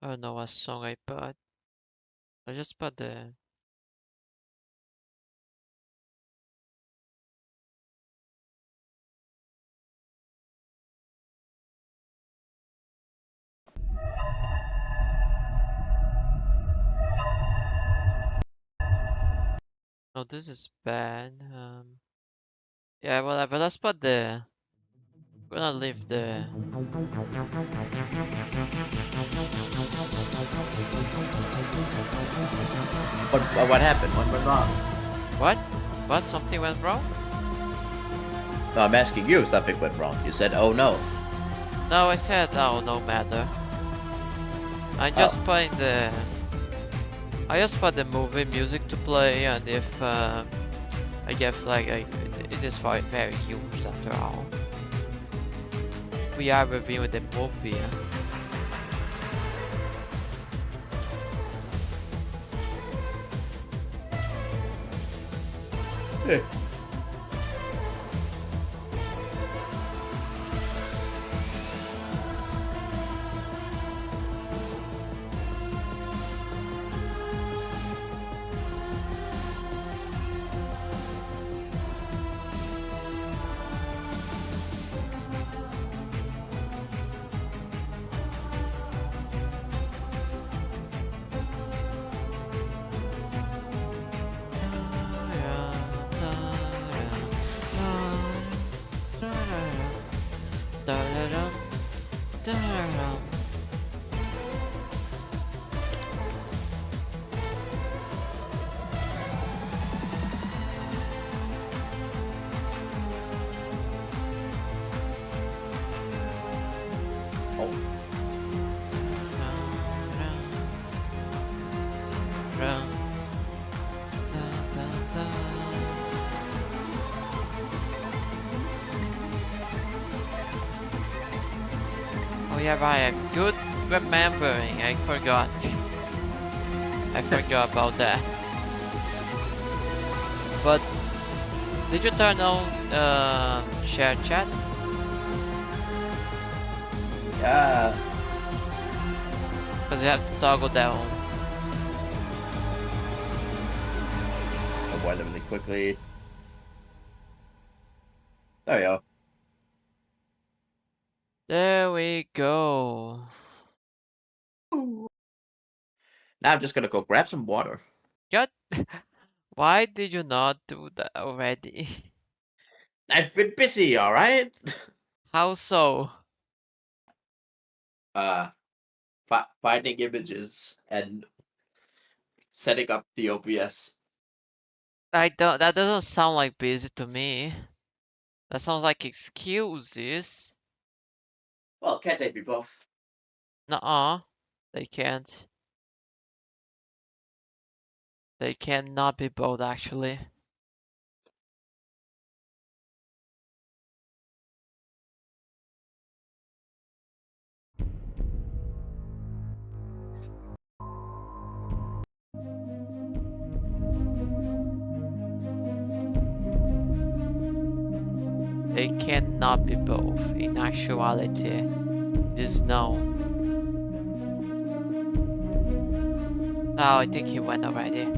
I don't know what song I put. I just put the. Oh, this is bad. Yeah, whatever. Let's put the. We're gonna leave the. What happened? What went wrong? What? What? Something went wrong? No, I'm asking you if something went wrong. You said, oh no. No, I said oh, no matter. I'm just putting the. I just put the movie music to play, and if I guess like it is very huge after all. We are reviewing the movie. Hey. Oh yeah, right. Good remembering. I forgot. I forgot about that. But did you turn on share chat? Yeah. Because you have to toggle that on. Avoid them really quickly. There we go. There we go. Now I'm just gonna go grab some water. What? Why did you not do that already? I've been busy, alright? How so? Finding images and setting up the OBS. That doesn't sound like busy to me. That sounds like excuses. Well, can't they be both? Nuh-uh. They can't. They cannot be both, actually. They cannot be both. In actuality, it is known. Oh, I think he went already.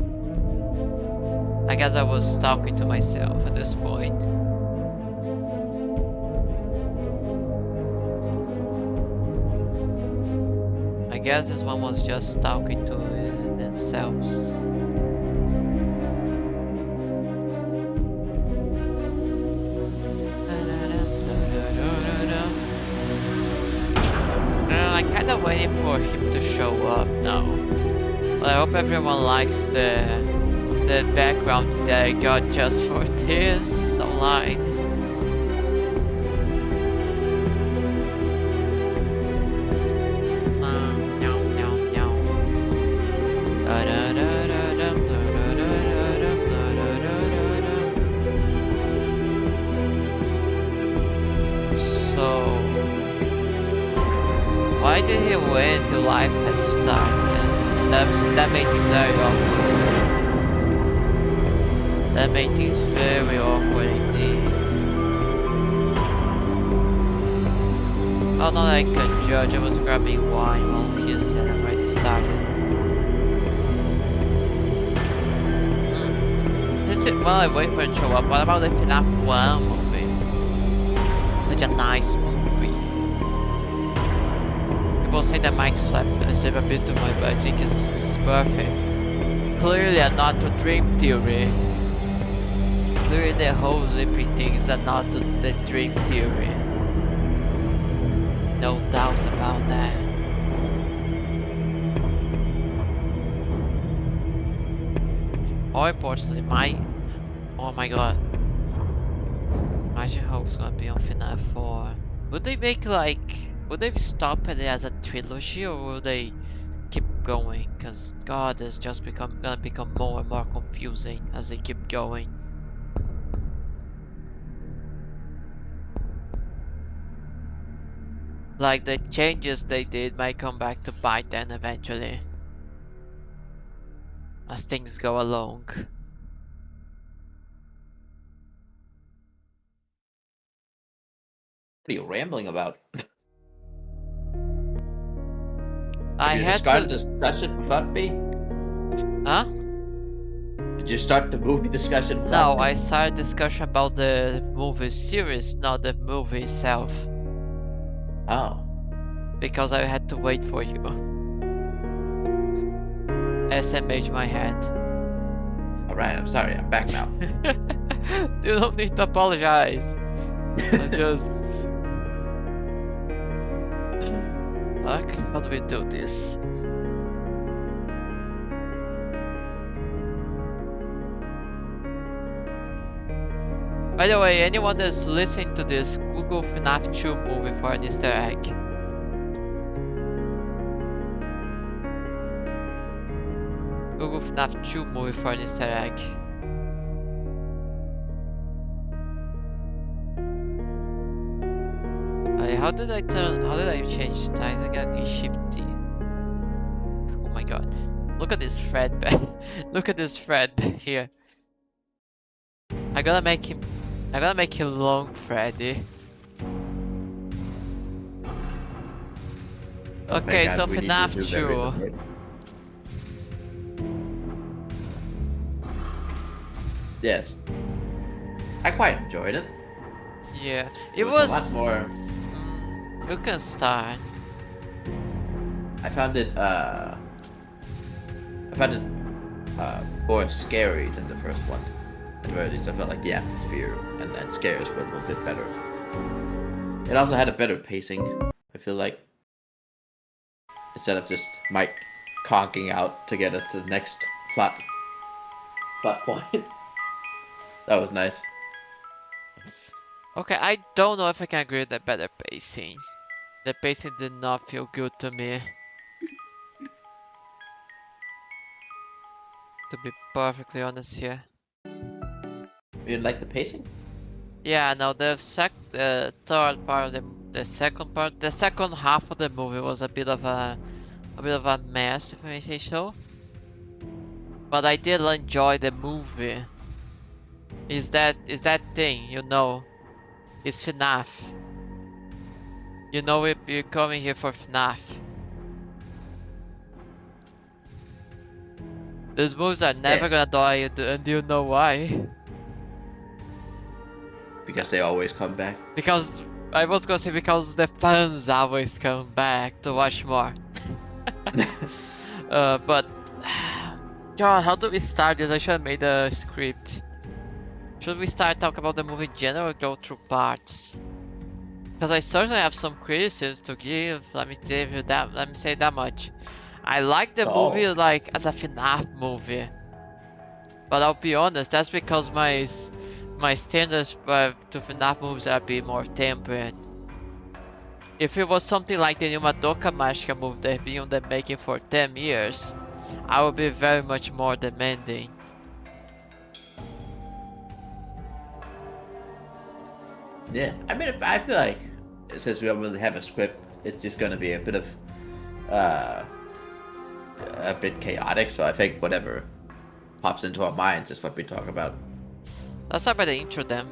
I guess I was talking to myself at this point. I guess this one was just talking to themselves. I kind of waiting for him to show up now. But I hope everyone likes the background that I got just for this online. Why did he wait until life has started? That made things very awkward. That made things very awkward indeed. Oh, not I can judge. I was grabbing wine while he said I'm ready. started. While I wait for it to show up, what about the FNAF 1 movie? Such a nice movie. People say that Mike slept a bit too much, but I think it's perfect. Clearly not to dream theory. Clearly the whole zippy thing is not to the dream theory. No doubts about that. More importantly, oh my god. Imagine how it's gonna be on FNAF 4. Would they stop it as a trilogy, or will they keep going? Cause god, it's just gonna become more and more confusing as they keep going. Like the changes they did might come back to bite them eventually. As things go along. What are you rambling about? I Did you had start to. a discussion without me? Huh? Did you start the movie discussion without No, me? I started discussion about the movie series, not the movie itself. Oh. Because I had to wait for you. SMH my head. Alright, I'm sorry, I'm back now. You don't need to apologize. I just... Fuck, how do we do this? By the way, anyone that's listening to this, Google FNAF 2 movie for an Easter egg. Google FNAF 2 movie for an Easter egg. How did I change the tiles again? Okay, Shift T. Oh my god. Look at this thread back. Look at this thread here. I gotta make him long, Freddy. Okay, so FNAF 2. Yes. I quite enjoyed it. Yeah, It was a lot more. You can start. I found it more scary than the first one. At the very least, I felt like the atmosphere and scares were a little bit better. It also had a better pacing, I feel like. Instead of just Mike conking out to get us to the next plot point. That was nice. Okay, I don't know if I can agree with the better pacing. The pacing did not feel good to me. To be perfectly honest here. You didn't like the pacing? Yeah, no, the third part of the second half of the movie was a bit of a mess, if I may say so. But I did enjoy the movie. Is that thing, you know? It's FNAF. You know you're coming here for FNAF. These movies are never gonna die, and you know why? Because they always come back. Because I was gonna say because the fans always come back to watch more. But God, how do we start this? I should have made a script. Should we start talking about the movie in general or go through parts? Because I certainly have some criticisms to give. Let me say that much. I like the movie like as a FNAF movie. But I'll be honest, that's because my standards to FNAF movies are a bit more tempered. If it was something like the new Madoka Mágica movie they've been on the making for 10 years, I would be very much more demanding. Yeah, I mean, I feel like since we don't really have a script, it's just gonna be a bit of a bit chaotic. So I think whatever pops into our minds is what we talk about. Let's start by the intro then.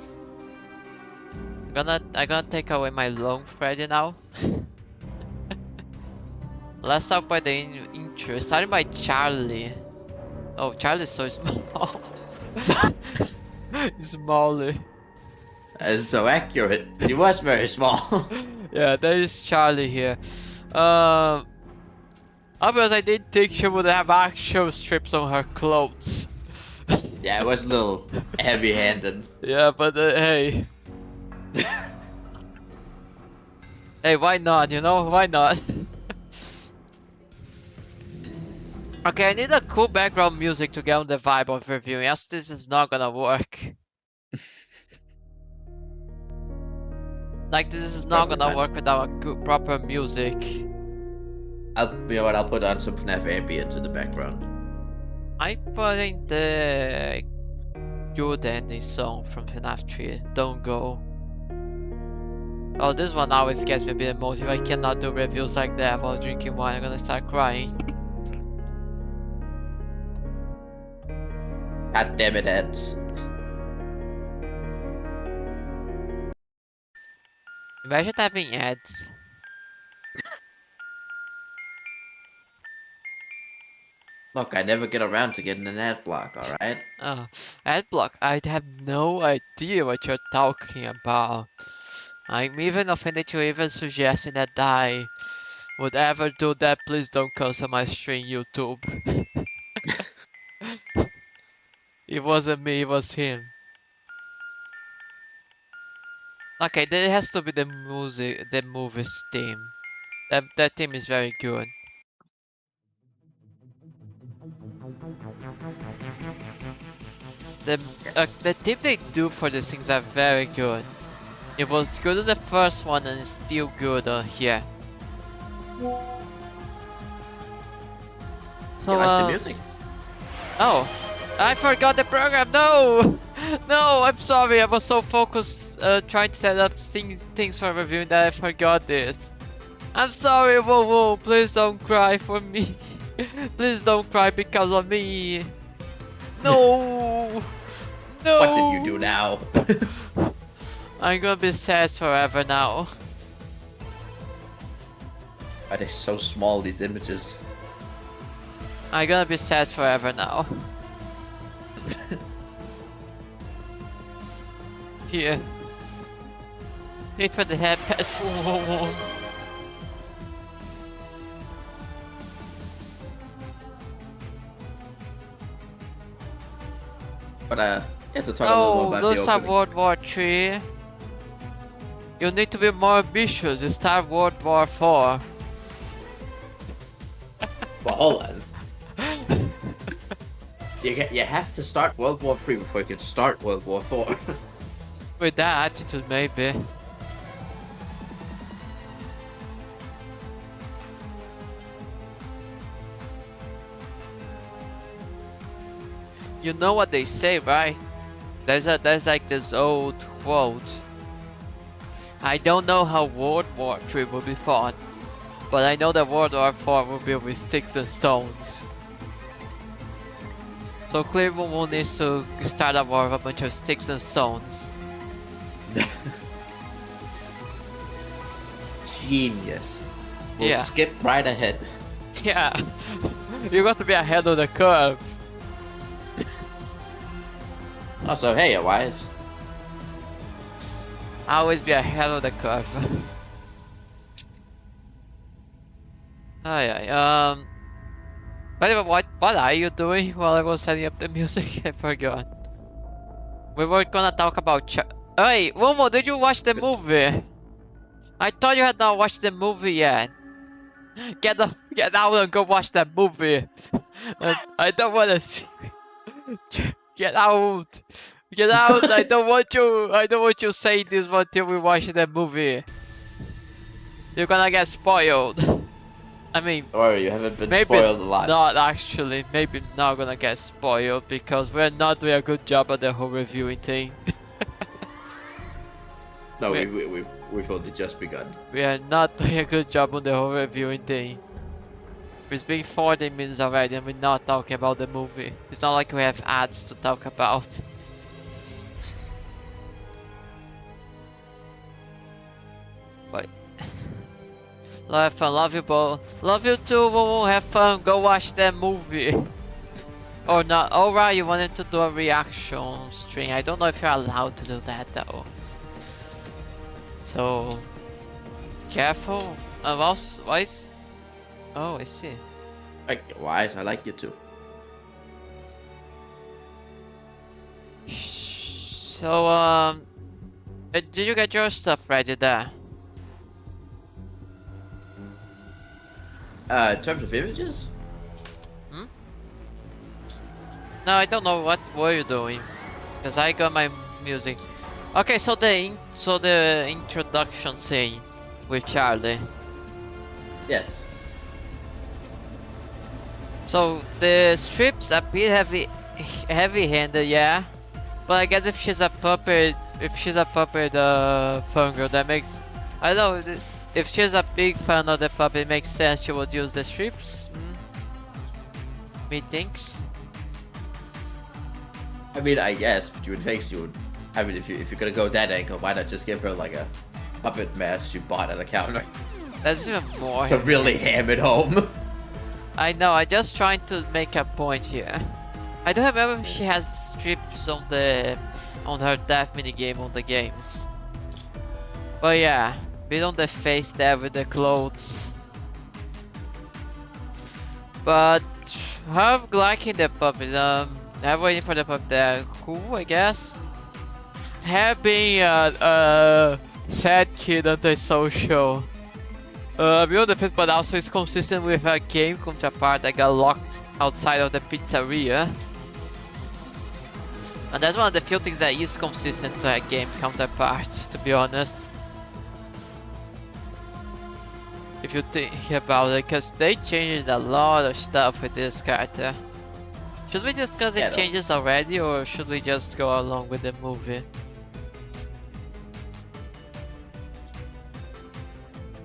I'm gonna take away my long Freddy now. Let's talk about the intro. Starting by Charlie. Oh, Charlie's so small. Smaller. That's so accurate. He was very small. Yeah, there is Charlie here. Otherwise, I didn't think she would have actual strips on her clothes. Yeah, it was a little heavy-handed. Yeah, but hey. Hey, why not? You know, why not? Okay, I need a cool background music to get on the vibe of reviewing, else this is not gonna work. Like, this is not Probably gonna not. work without a good, proper music. You know what? I'll put on some FNAF ambient in the background. I'm putting the good ending song from FNAF 3, Don't Go. Oh, this one always gets me a bit emotive. I cannot do reviews like that while drinking wine. I'm gonna start crying. God damn it, Eds. Imagine having ads. Look, I never get around to getting an ad block, alright? Oh, ad block. I have no idea what you're talking about. I'm even offended you even suggesting that I would ever do that. Please don't cancel my stream, YouTube. It wasn't me, it was him. Okay, there has to be the music, the movie's theme. That theme is very good. The theme they do for these things are very good. It was good in the first one and it's still good here. So, You like the music? Oh, I forgot the program. No, no, I'm sorry. I was so focused trying to set up things for reviewing that I forgot this. I'm sorry, whoa, whoa. Please don't cry for me. Please don't cry because of me. No, no. What did you do now? I'm gonna be sad forever now. Why are they so small, these images? I'm gonna be sad forever now. Here. Wait for the head pass. Whoa, whoa, whoa. But yeah, to talk a little more Oh, about those the are opening. World War 3. You need to be more ambitious. Start World War 4. Well, hold on. You have to start World War 3 before you can start World War 4. With that attitude, maybe. You know what they say, right? There's like this old quote. I don't know how World War 3 will be fought, but I know that World War 4 will be with sticks and stones. So Cleveland needs to start a war with a bunch of sticks and stones. Genius. We'll Yeah. skip right ahead. Yeah, you got to be ahead of the curve. Also, hey, Wise. Always be ahead of the curve. By the way, what are you doing while I was setting up the music? I forgot. We were gonna talk about Hey, Momo, did you watch the movie? I thought you had not watched the movie yet. Get out and go watch that movie. I don't wanna see. Get out. Get out. I don't want you saying this until we watch the movie. You're gonna get spoiled. I mean, Or you haven't been maybe spoiled a lot. not actually. Maybe not gonna get spoiled because we're not doing a good job at the whole reviewing thing. No, we've only just begun. We are not doing a good job on the whole reviewing thing. It's been 40 minutes already and we're not talking about the movie. It's not like we have ads to talk about. But Have fun. Love you both. Love you too. Woo. Have fun. Go watch that movie. Or not. Alright, you wanted to do a reaction stream. I don't know if you're allowed to do that though. So careful. Why is... Oh, I see. Wise, I like you too. So did you get your stuff ready there? In terms of images? No, I don't know what were you doing, cause I got my music. Okay, so the introduction scene with Charlie. Yes. So the strips a bit heavy-handed, yeah. But I guess if she's a puppet, fun girl, that makes... I don't know, if she's a big fan of the puppet, it makes sense she would use the strips. Methinks. I mean, I guess, but you would think you would... I mean, if you're gonna go that angle, why not just give her like a puppet mask you bought at a counter? That's even more. To really ham it home. I know, I just trying to make a point here. I don't remember if she has strips on her death minigame on the games. But yeah, bit on the face there with the clothes. But I'm liking the puppet. I'm waiting for the puppet there. Cool, I guess. Having a sad kid antisocial. Beyond the pit, but also is consistent with a game counterpart that got locked outside of the pizzeria. And that's one of the few things that is consistent to a game counterpart, to be honest. If you think about it, because they changed a lot of stuff with this character. Should we discuss the changes already, or should we just go along with the movie?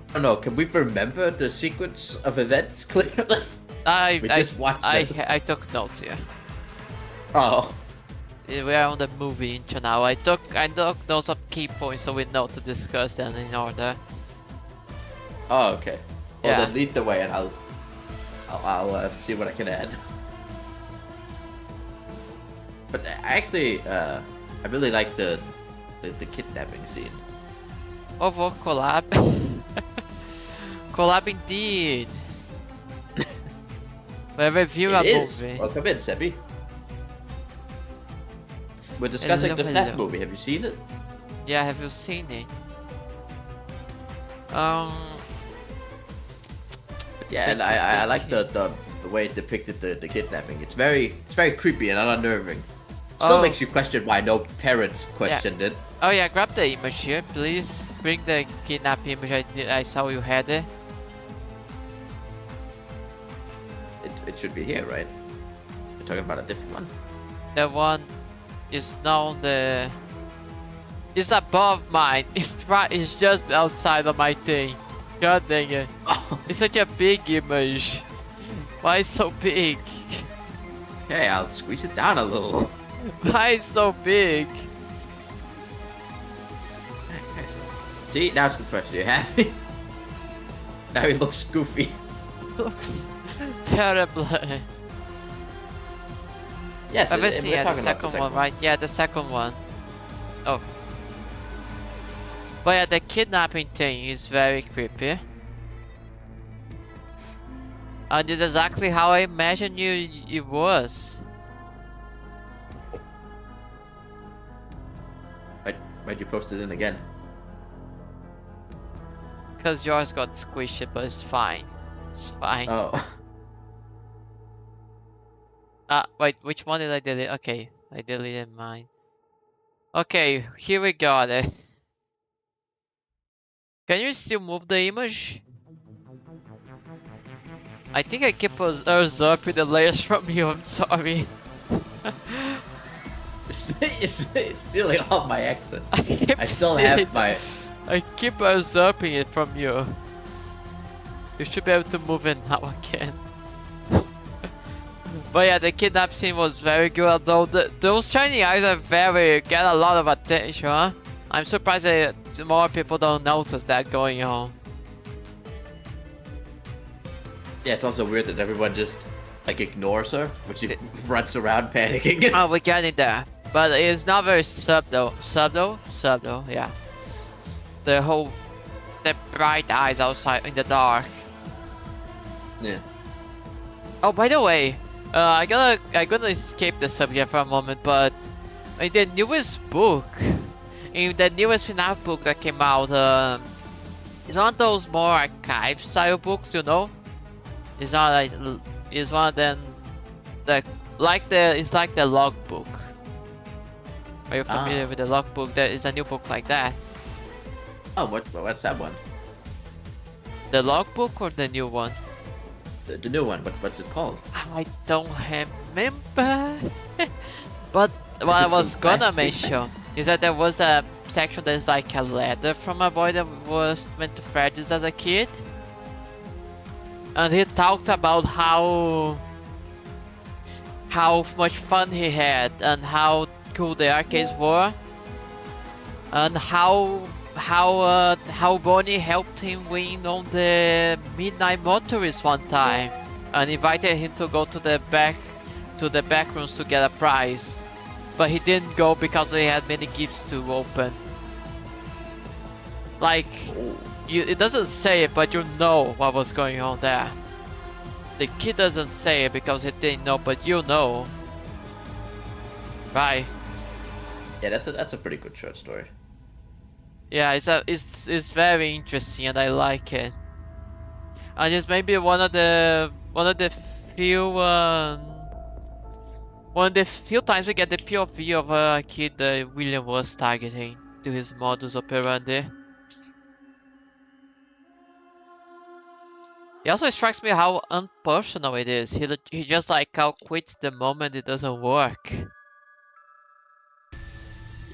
I don't know, can we remember the sequence of events clearly? I took notes here. Oh. We are on the movie intro now. I took notes of key points so we know to discuss them in order. Oh, okay. Well, Yeah. then lead the way and I'll see what I can add. But actually, I really like the kidnapping scene. Overall collab. Collab indeed. We're reviewing a movie. Welcome in, Sebby. We're discussing the FNAF movie. Have you seen it? Yeah, have you seen it? Yeah, and I like the way it depicted the kidnapping. It's very creepy and unnerving. Still makes you question why no parents questioned it. Oh yeah, grab the image here, please. Bring the kidnap image I saw you had it. It should be here, right? You're talking about a different one? The one is now on the... It's above mine. It's just outside of my thing. God dang it. It's such a big image. Why is it so big? Okay, I'll squeeze it down a little. Why is it so big? See, now it's compressed. Are you happy? Now he looks goofy. Looks terrible. Yes, I've seen the second one, right? Yeah, the second one. Oh. But yeah, the kidnapping thing is very creepy. And it's exactly how I imagined it was. Why'd you post it in again? Because yours got squished, but it's fine. It's fine. Oh. Wait, which one did I delete? Okay, I deleted mine. Okay, here we got it. Can you still move the image? I think I keep usurping the layers from you, I'm sorry. It's stealing all my access. I still have my... I keep usurping it from you. You should be able to move it now again. But yeah, the kidnap scene was very good, although those shiny eyes are get a lot of attention. Huh? I'm surprised that more people don't notice that going on. Yeah, it's also weird that everyone just like ignores her, but she runs around panicking. Oh, we're getting there. But it's not very subtle. Subtle, yeah. The bright eyes outside in the dark. Yeah. Oh, by the way, I'm gonna escape the subject for a moment, but in the newest book, in the newest FNAF book that came out, it's one of those more archive style books, you know. It's not like it's one of them that it's like the logbook. Are you familiar with the logbook? There is a new book like that. Oh, what's that one? The logbook or the new one? The new one. What's it called? I don't remember. But what I was gonna mention is that there was a section that is like a letter from a boy that went to Freddy's as a kid. And he talked about how much fun he had and how cool the arcades were, and how Bonnie helped him win on the Midnight Motorist one time, and invited him to go to the back rooms to get a prize, but he didn't go because he had many gifts to open. Like, it doesn't say it, but you know what was going on there. The kid doesn't say it because he didn't know, but you know. Right? Yeah, that's a pretty good short story. Yeah, it's very interesting and I like it. And it's maybe one of the few times we get the POV of a kid that William was targeting to his modus operandi. It also strikes me how unpersonal it is. He just like quits the moment it doesn't work.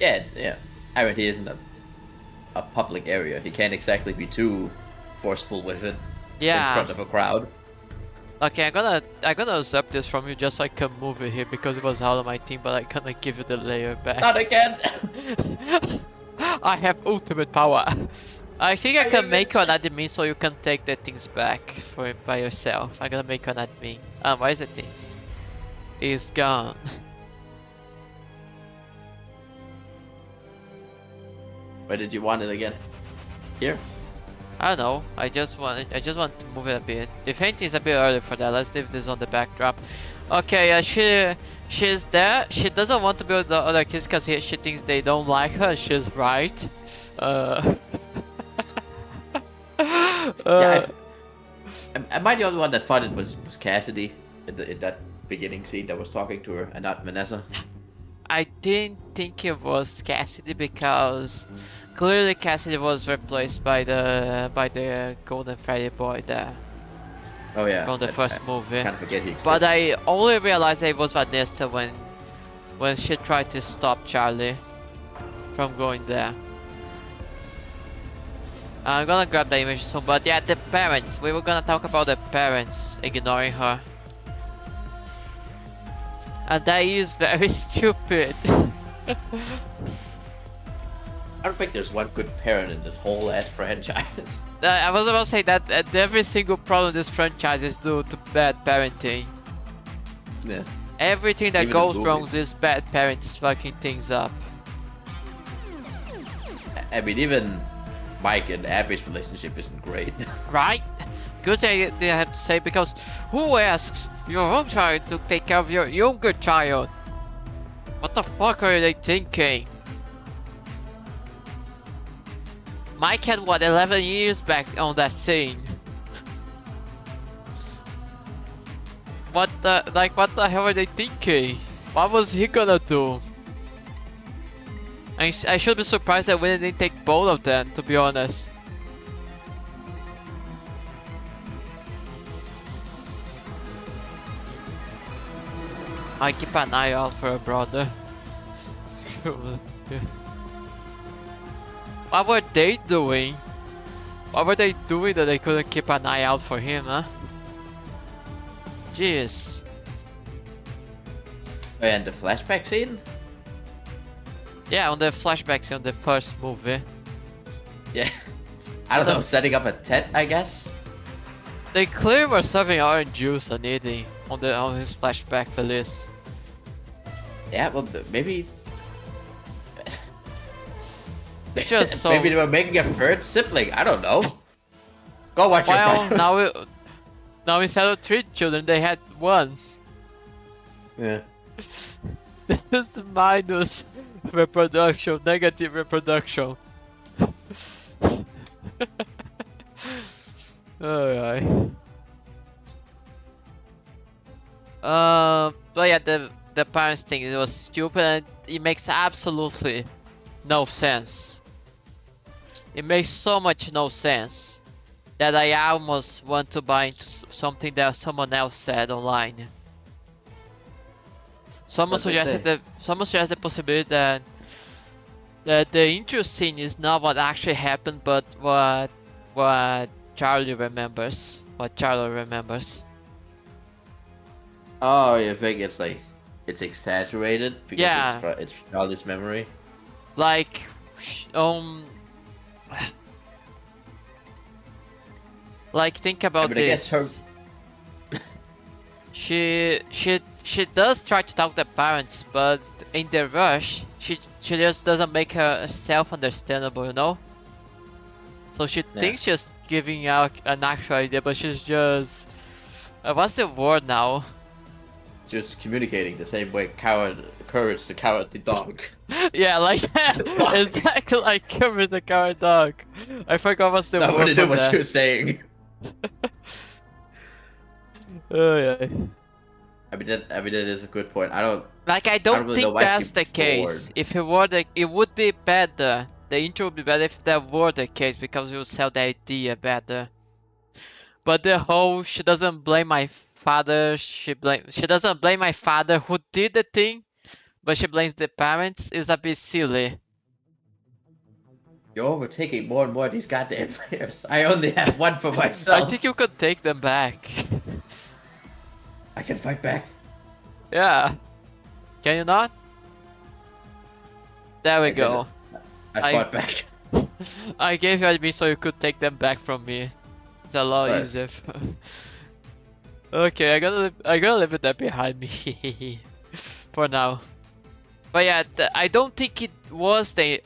Yeah. I mean, he isn't a public area. He can't exactly be too forceful with it. Yeah. In front of a crowd. Okay, I'm gonna usurp this from you just so I can move it here because it was out of my team, but I'm gonna give you the layer back. Not again! I have ultimate power. I think I can make you an admin so you can take the things back by yourself. I'm gonna make you an admin. Why is the thing? It's gone. Where did you want it again? Here? I don't know. I just want to move it a bit. If anything, it's a bit early for that. Let's leave this on the backdrop. Okay, she's there. She doesn't want to be with the other kids because she thinks they don't like her. She's right. Yeah, am I the only one that thought it was Cassidy in that beginning scene that was talking to her and not Vanessa? I didn't think it was Cassidy because clearly Cassidy was replaced by the Golden Freddy boy there. Oh yeah. From the first movie. I kind of forget he exists. But I only realized it was Vanessa when she tried to stop Charlie from going there. I'm gonna grab the image soon, but yeah, the parents. We were gonna talk about the parents ignoring her. And that is very stupid. I don't think there's one good parent in this whole ass franchise. I was about to say that every single problem in this franchise is due to bad parenting. Yeah. Everything that Even goes the wrong movies. is bad parents fucking things up. I mean, even Mike and Abby's relationship isn't great. Right? Good thing they have to say, because who asks your own child to take care of your younger child? What the fuck are they thinking? Mike had what, 11 years back on that scene? What the hell are they thinking? What was he gonna do? I should be surprised that we didn't take both of them, to be honest. I keep an eye out for a brother. What were they doing? What were they doing that they couldn't keep an eye out for him, huh? Jeez. Oh, and the flashback scene? Yeah, on the flashbacks in the first movie. Yeah. I don't know, setting up a tent, I guess? They clearly were serving orange juice and eating on his flashbacks at least. Yeah, well, maybe. It's just so. Maybe they were making a third sibling. I don't know. Go watch your Well, bio. now instead of 3 children, they had 1. Yeah. This is minus reproduction, negative reproduction. Alright. But yeah, the parents thing, it was stupid and it makes absolutely no sense. It makes so much no sense that I almost want to buy into something that someone else said online. Someone suggested the possibility that the intro scene is not what actually happened, but what Charlie remembers. What Charlie remembers. Oh, you think it's like it's exaggerated because Yeah. it's Charlie's memory? Like, like think about I guess this. She does try to talk to the parents, but in the rush, she just doesn't make herself understandable, you know? So she thinks she's giving out an actual idea, but she's just what's the word now? Just communicating the same way Courage the Cowardly Dog. Yeah, like that. Exactly like Courage the Cowardly Dog. I forgot what's the word Nobody for knew what that. she was saying. Oh yeah. I mean that is a good point. I don't don't really know think why that's she's the case. bored. If it were it would be better. The intro would be better if that were the case because it would sell the idea better. But the whole she doesn't blame my father. She doesn't blame my father who did the thing, but she blames the parents is a bit silly. You're overtaking more and more of these goddamn players. I only have one for myself. I think you could take them back. I can fight back. Yeah. Can you not? There we go. I fought back. I gave you admin so you could take them back from me. It's a lot Nice. easier. Okay, I gotta leave it there behind me for now. But yeah, I don't think it was the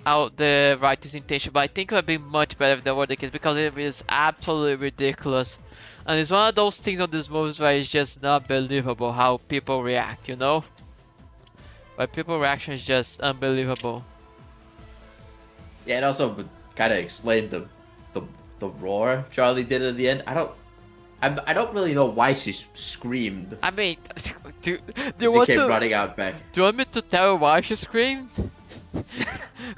writer's intention, but I think it would be much better if that were the case because it is absolutely ridiculous. And it's one of those things on this movie where it's just not believable how people react, you know? But people's reaction is just unbelievable. Yeah, it also would kind of explain the roar Charlie did at the end. I don't really know why she screamed. I mean, do She you want came to? running out back. Do you want me to tell her why she screamed?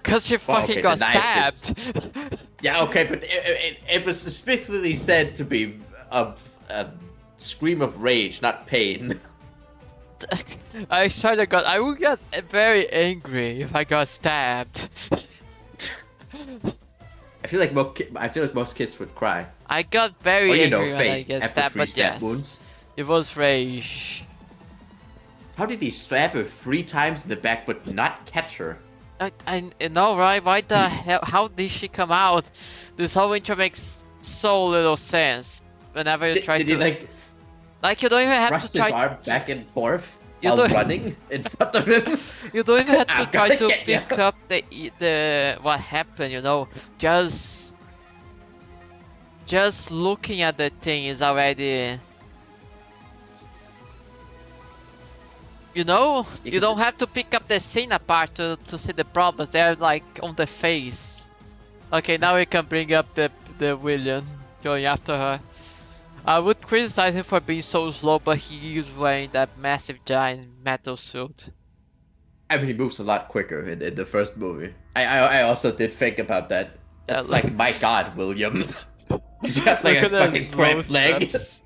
Cause she fucking okay, got the knives stabbed. Yeah, okay, but it was explicitly said to be a scream of rage, not pain. I swear to God, I would get very angry if I got stabbed. I feel like most kids would cry. I got very Or you angry know, when I Faye, get after stabbed, 3 but stab yes, wounds. it was rage. How did he stab her 3 times in the back but not catch her? I know, right? Why the hell? How did she come out? This whole intro makes so little sense. Whenever you try Did to, he like, you don't even have thrust to try. his arm back and forth You while don't- running in front of him? You don't even have to I'm try gonna to get ya. pick up the what happened, you know. Just looking at the thing is already, you know, You you can don't have to pick up the scene apart to see the problems. They're like on the face. Okay, now we can bring up the villain going after her. I would criticize him for being so slow, but he is wearing that massive giant metal suit. I mean, he moves a lot quicker in the first movie. I also did think about that. It's Yeah, like, my God, William. He's got like Look a at fucking those cramped slow leg. steps.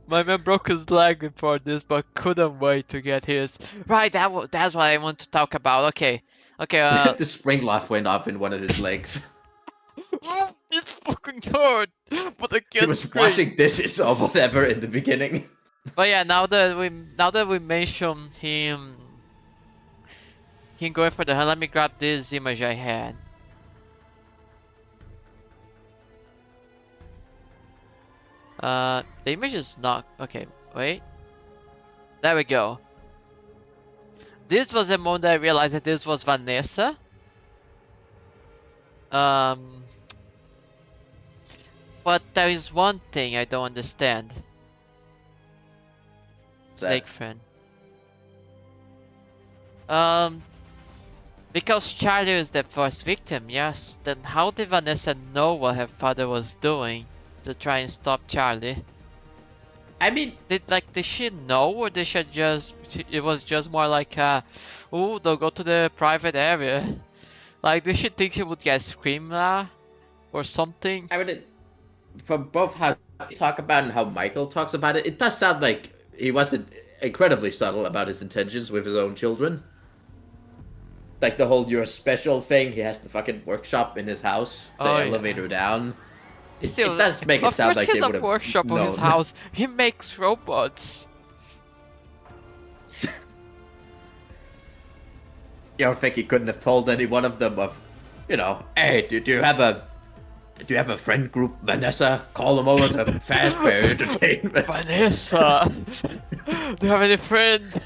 My man broke his leg before this, but couldn't wait to get his. Right, that's what I want to talk about. Okay. The spring lock went off in one of his legs. It's fucking hard, but I He can't was scream. washing dishes or whatever in the beginning. But yeah, now that we mention him going for the hunt, let me grab this image I had. The image is not okay. Wait, there we go. This was the moment I realized that this was Vanessa. But there is one thing I don't understand. Snake friend. Because Charlie is the first victim, yes. Then how did Vanessa know what her father was doing to try and stop Charlie? I mean, Did she know, or did she just? It was just more like, oh, don't go to the private area. Like, did she think she would get screamed at, or something? I mean, from both how you talk about it and how Michael talks about it, it does sound like he wasn't incredibly subtle about his intentions with his own children. Like the whole "you're special" thing, he has the fucking workshop in his house, the elevator down. It does make it sound like they would have known. Of course, he has a workshop in his house. He makes robots. You don't think he couldn't have told any one of them of, hey, do you have a friend group, Vanessa? Call them over to Fazbear Entertainment. Vanessa, do you have any friend?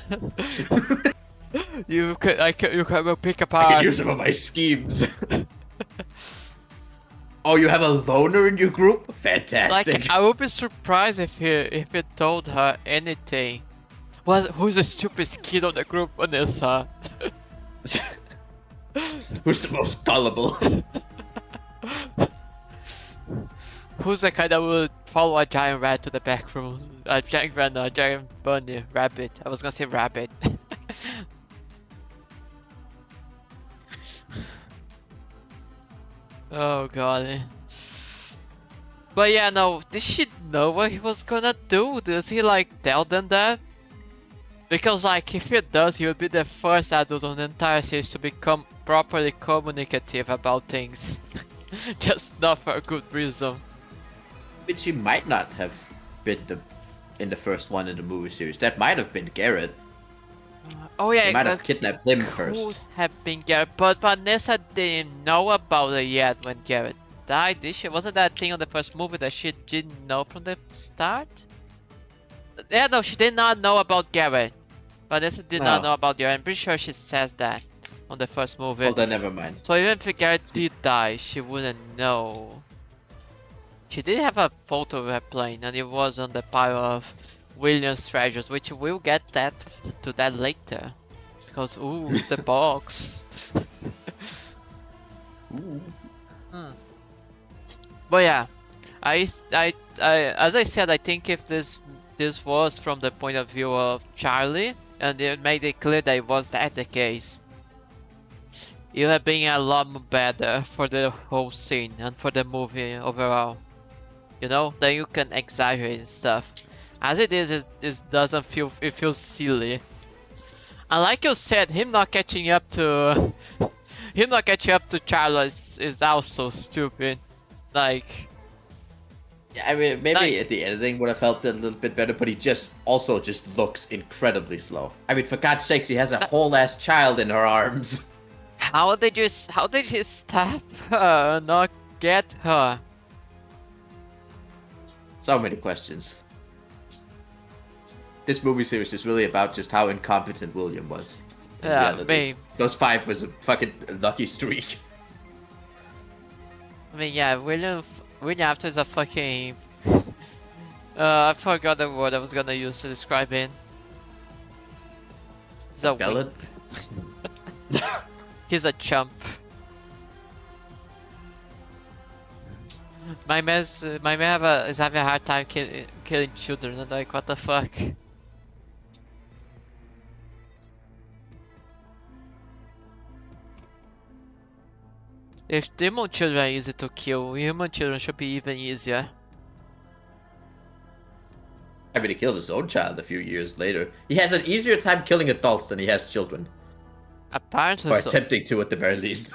You can go pick apart. I can use some of my schemes. Oh, you have a loner in your group? Fantastic. Like, I would be surprised if he told her anything. Who's the stupidest kid of the group, Vanessa? Who's the most gullible? Who's the kind that would follow a giant rat to the back room? A giant rat, no, a giant bunny, rabbit. I was gonna say rabbit. Oh god. But yeah, no, did she know what he was gonna do? Does he like tell them that? Because like if he does, he would be the first adult on the entire series to become properly communicative about things. Just not for a good reason. But she might not have been in the first one in the movie series. That might have been Garrett. Oh yeah, they might have kidnapped him first. Could have been Garrett, but Vanessa didn't know about it yet when Garrett died, did she? Wasn't that thing on the first movie that she didn't know from the start? Yeah, no, she did not know about Garrett. Vanessa did not know about Garrett. I'm pretty sure she says that on the first movie. Oh, then never mind. So even if Garrett did die, she wouldn't know. She did have a photo of her plane, and it was on the pile of William's treasures, which we'll get to that later. Because ooh, it's the box. Ooh. But yeah, as I said, I think if this was from the point of view of Charlie, and they made it clear that it was that the case, it would have been a lot more better for the whole scene and for the movie overall. You know, then you can exaggerate and stuff. As it is, it doesn't feel, it feels silly. And like you said, him not catching up to Charlie is also stupid. Like, yeah, I mean, maybe the editing would have helped it a little bit better, but he just looks incredibly slow. I mean, for God's sakes, he has a whole ass child in her arms. How did he stab her and not get her? So many questions. This movie series is really about just how incompetent William was. Yeah, maybe. Those 5 was a fucking lucky streak. I mean, yeah, William after is a fucking... I forgot the word I was gonna use to describe him. He's a wimp. He's a chump. My man is having a hard time killing children. I'm like, what the fuck? If demon children are easy to kill, human children should be even easier. I mean, he killed his own child a few years later. He has an easier time killing adults than he has children. Apparently or attempting to, at the very least.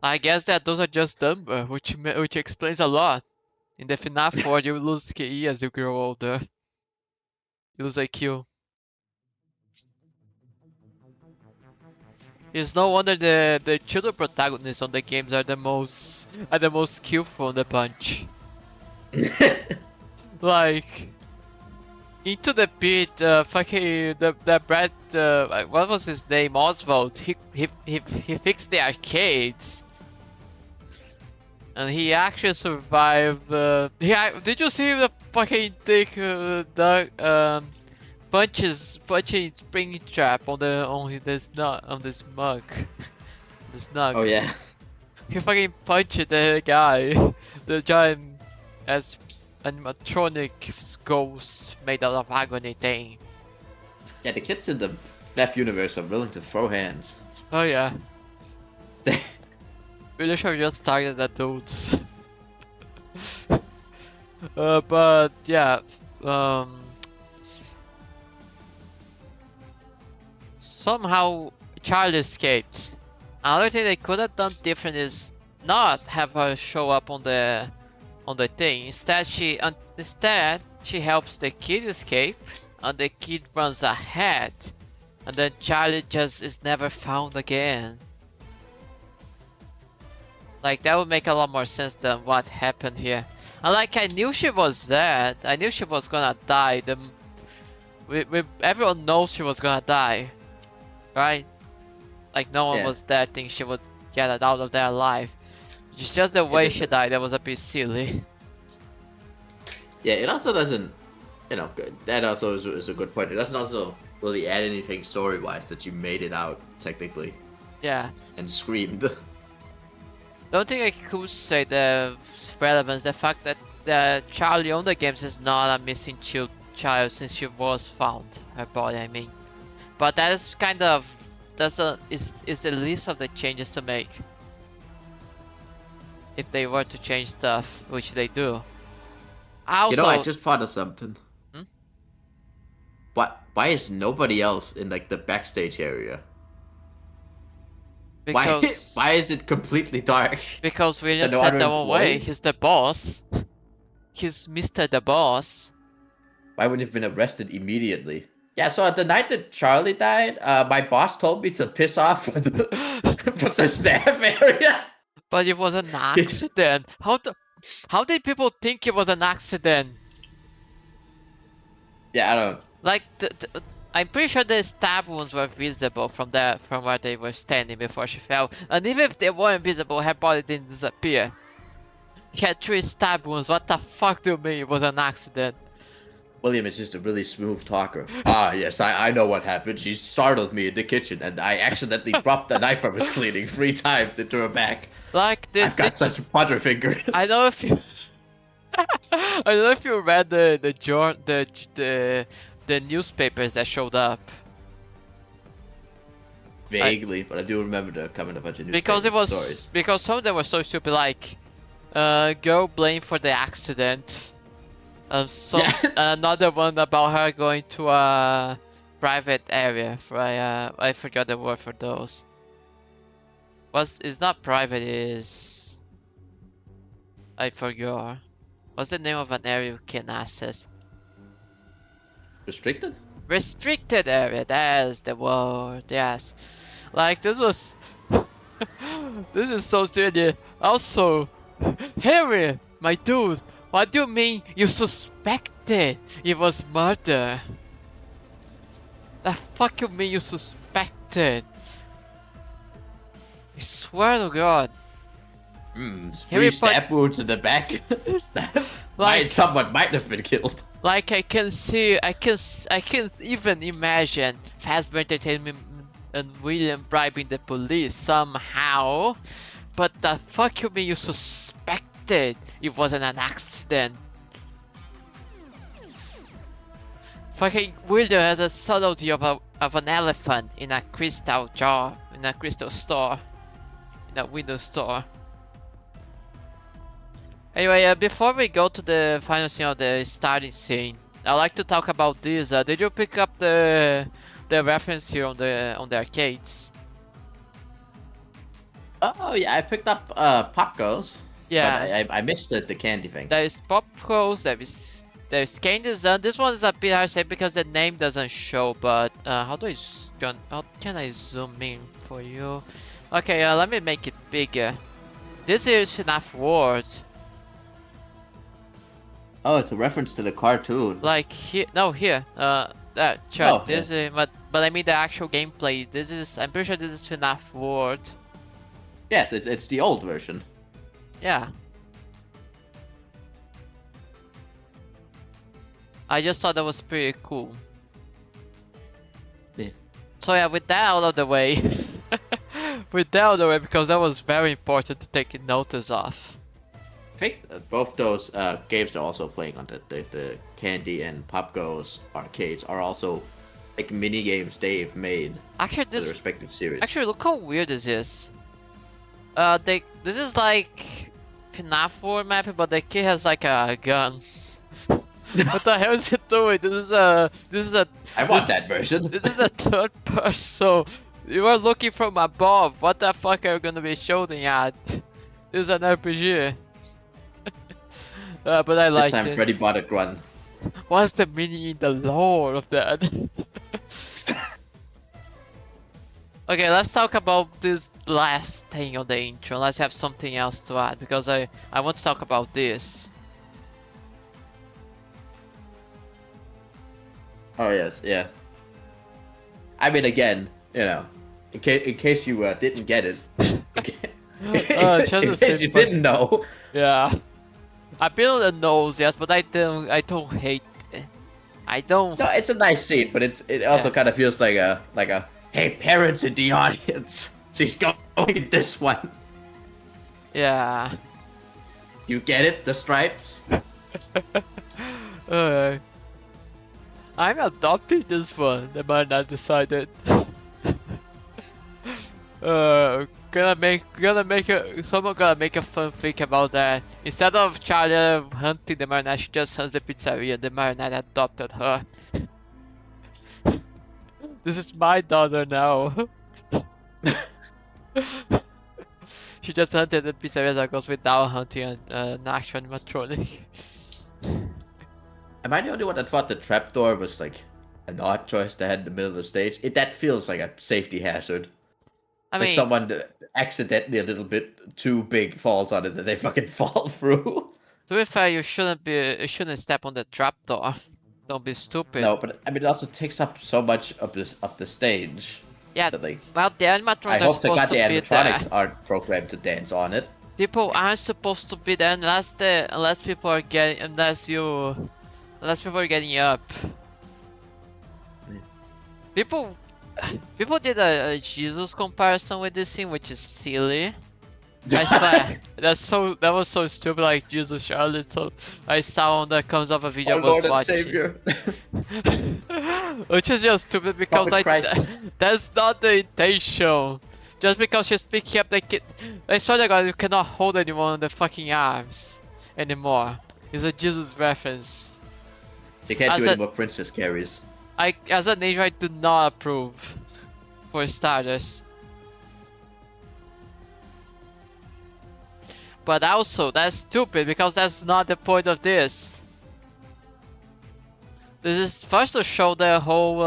I guess that those are just number, which explains a lot. In the FNAF world, you lose KE as you grow older. You lose IQ. It's no wonder the children protagonists on the games are the most skillful in the bunch. like into the pit. Fucking the Brad. What was his name? Oswald. He fixed the arcades. And he actually survived. Did you see the fucking take the punching spring trap on this nut on this mug, this nug? Oh yeah. He fucking punched the guy, the giant as animatronic ghost made out of agony thing. Yeah, the kids in the FNAF universe are willing to throw hands. Oh yeah. Really sure just targeted at dudes. But yeah, somehow Charlie escaped. Another thing they could have done different is not have her show up on the thing. Instead, she helps the kid escape, and the kid runs ahead, and then Charlie just is never found again. Like, that would make a lot more sense than what happened here. And like, I knew she was dead. I knew she was gonna die. Everyone knows she was gonna die, right? Like, no one was there thinking she would get out of there alive. It's just the way she died that was a bit silly. Yeah, it also doesn't, that also is a good point. It doesn't also really add anything story-wise that you made it out, technically. Yeah. And screamed. The only thing I could say the relevance, the fact that Charlie on the games is not a missing child since she was found, her body I mean. But that is kind of, is the least of the changes to make. If they were to change stuff, which they do. Also, I just thought of something. Hmm? Why is nobody else in like the backstage area? Because why is it completely dark? Because we just sent them away. He's the boss. He's Mr. the Boss. Why wouldn't he have been arrested immediately? Yeah, so at the night that Charlie died, my boss told me to piss off from the staff area. But it was an accident. How did people think it was an accident? Yeah, I don't. Like, I'm pretty sure the stab wounds were visible from where they were standing before she fell. And even if they weren't visible, her body didn't disappear. She had 3 stab wounds. What the fuck do you mean it was an accident? William is just a really smooth talker. Yes, I know what happened. She startled me in the kitchen, and I accidentally dropped the knife I was cleaning 3 times into her back. Like this, I've got such butter fingers. I don't know if you, I don't know if you read the newspapers that showed up. Vaguely, but I do remember there coming a bunch of because it was stories. Because some of them were so stupid, like girl blamed for the accident. Another one about her going to a private area for I forgot the word for those. It's not private, is I forgot. What's the name of an area you can access? Restricted? Restricted area, that's the word, yes. Like, this was this is so silly. Also, Harry, my dude, what do you mean you suspected it was murder? The fuck you mean you suspected? I swear to God. 3 stab wounds in the back. Someone might have been killed. Like, I can even imagine Fazbear Entertainment and William bribing the police somehow. But the fuck you mean you suspected it wasn't an accident? Fucking William has a subtlety of an elephant in a crystal jar, in a crystal store, in a window store. Anyway, before we go to the final scene of the starting scene, I'd like to talk about this. Did you pick up the reference here on the arcades? Oh yeah, I picked up Pop Goes. Yeah, but I missed the candy thing. There is Pop Goes, there's Candy Design. This one is a bit hard to say because the name doesn't show. But how can I zoom in for you? Okay, let me make it bigger. This is FNAF World. Oh, it's a reference to the cartoon. Like here, no here. Sure. Oh, This but I mean the actual gameplay. This is I'm pretty sure this is FNAF World. yes, it's the old version. Yeah. I just thought that was pretty cool. Yeah. So yeah, with that out of the way, because that was very important to take notice of. I think both those games are also playing on the Candy and Pop Go's arcades are also like mini games they've made Actually, for the respective series. Actually, look how weird this is. This is like FNAF 4 map, but the kid has like a gun. What the hell is it doing? This is a. I want that version. This is a third person. So you are looking from above. What the fuck are you gonna be shooting at? This is an RPG. But I like This time it. Freddy bought a gun. What's the meaning in the lore of that? Okay, let's talk about this last thing on the intro. Let's have something else to add because I want to talk about this. Oh yes, yeah. I mean, again, you know, in case you didn't get it, It's just a in case you simple- didn't know. Yeah, I've been on the nose, yes, but I don't hate it. I don't. No, it's a nice scene, but it also kind of feels like a hey, parents in the audience, she's going this one. Yeah. You get it? The stripes? I'm adopting this one. The man not decided. Someone gonna make a fanfic about that. Instead of Charlie hunting the marionette, she just hunts the pizzeria. The marionette adopted her. This is my daughter now. She just hunted the pizzeria that goes without hunting an actual animatronic. Am I the only one that thought the trapdoor was like an odd choice to head in the middle of the stage? That feels like a safety hazard. I Like mean, someone accidentally a little bit too big falls on it and they fucking fall through. to be fair, you shouldn't step on the trapdoor. Don't be stupid. No, but I mean it also takes up so much of the stage. Yeah, That, like, well, the animatronics I are hope the supposed to goddamn be there. animatronics aren't programmed to dance on it. People aren't supposed to be there unless people are getting up. People did a Jesus comparison with this scene, which is silly. I swear, that was so stupid, like Jesus Charlotte. So I saw that comes off a video I was watching. Which is just stupid because that's not the intention. Just because she's picking up the kid, I swear to God, you cannot hold anyone on the fucking arms anymore. It's a Jesus reference. They can't do any more princess carries. As a ninja, I do not approve. For starters. But also, that's stupid because that's not the point of this. This is first to show the whole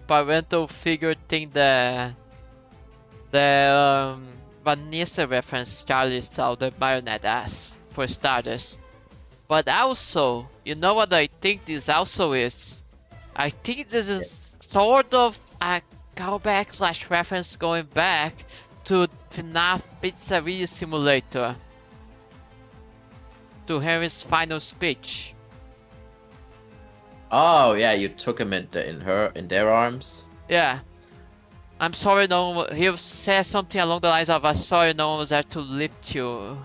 parental figure thing that the Vanessa reference Charlie saw the marionette as, for starters. But also, you know what I think this also is? I think this is sort of a callback / reference going back to FNAF Pizzeria Simulator. To Harry's final speech. Oh yeah, you took him in their arms. Yeah. I'm sorry no one, he said something along the lines of I'm sorry no one was there to lift you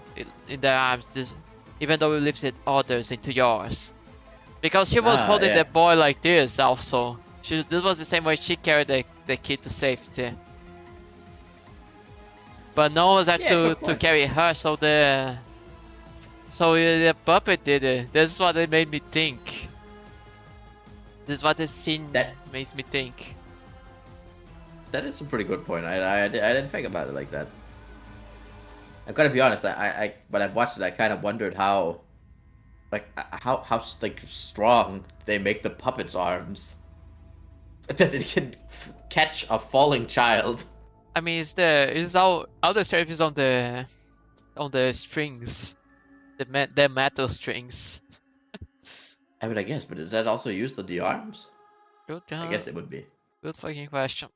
in their arms, even though you lifted others into yours. Because she was holding the boy like this also. This was the same way she carried the kid to safety. But no one was there to carry her, so the puppet did it. This is what it made me think. This is what the scene makes me think. That is a pretty good point. I didn't think about it like that. I gotta be honest. I when I watched it, I kind of wondered how strong they make the puppet's arms that it can catch a falling child. I mean, it's all the strength is on the strings, the metal strings. I mean, I guess, but is that also used on the arms? Good, I guess it would be. good fucking question.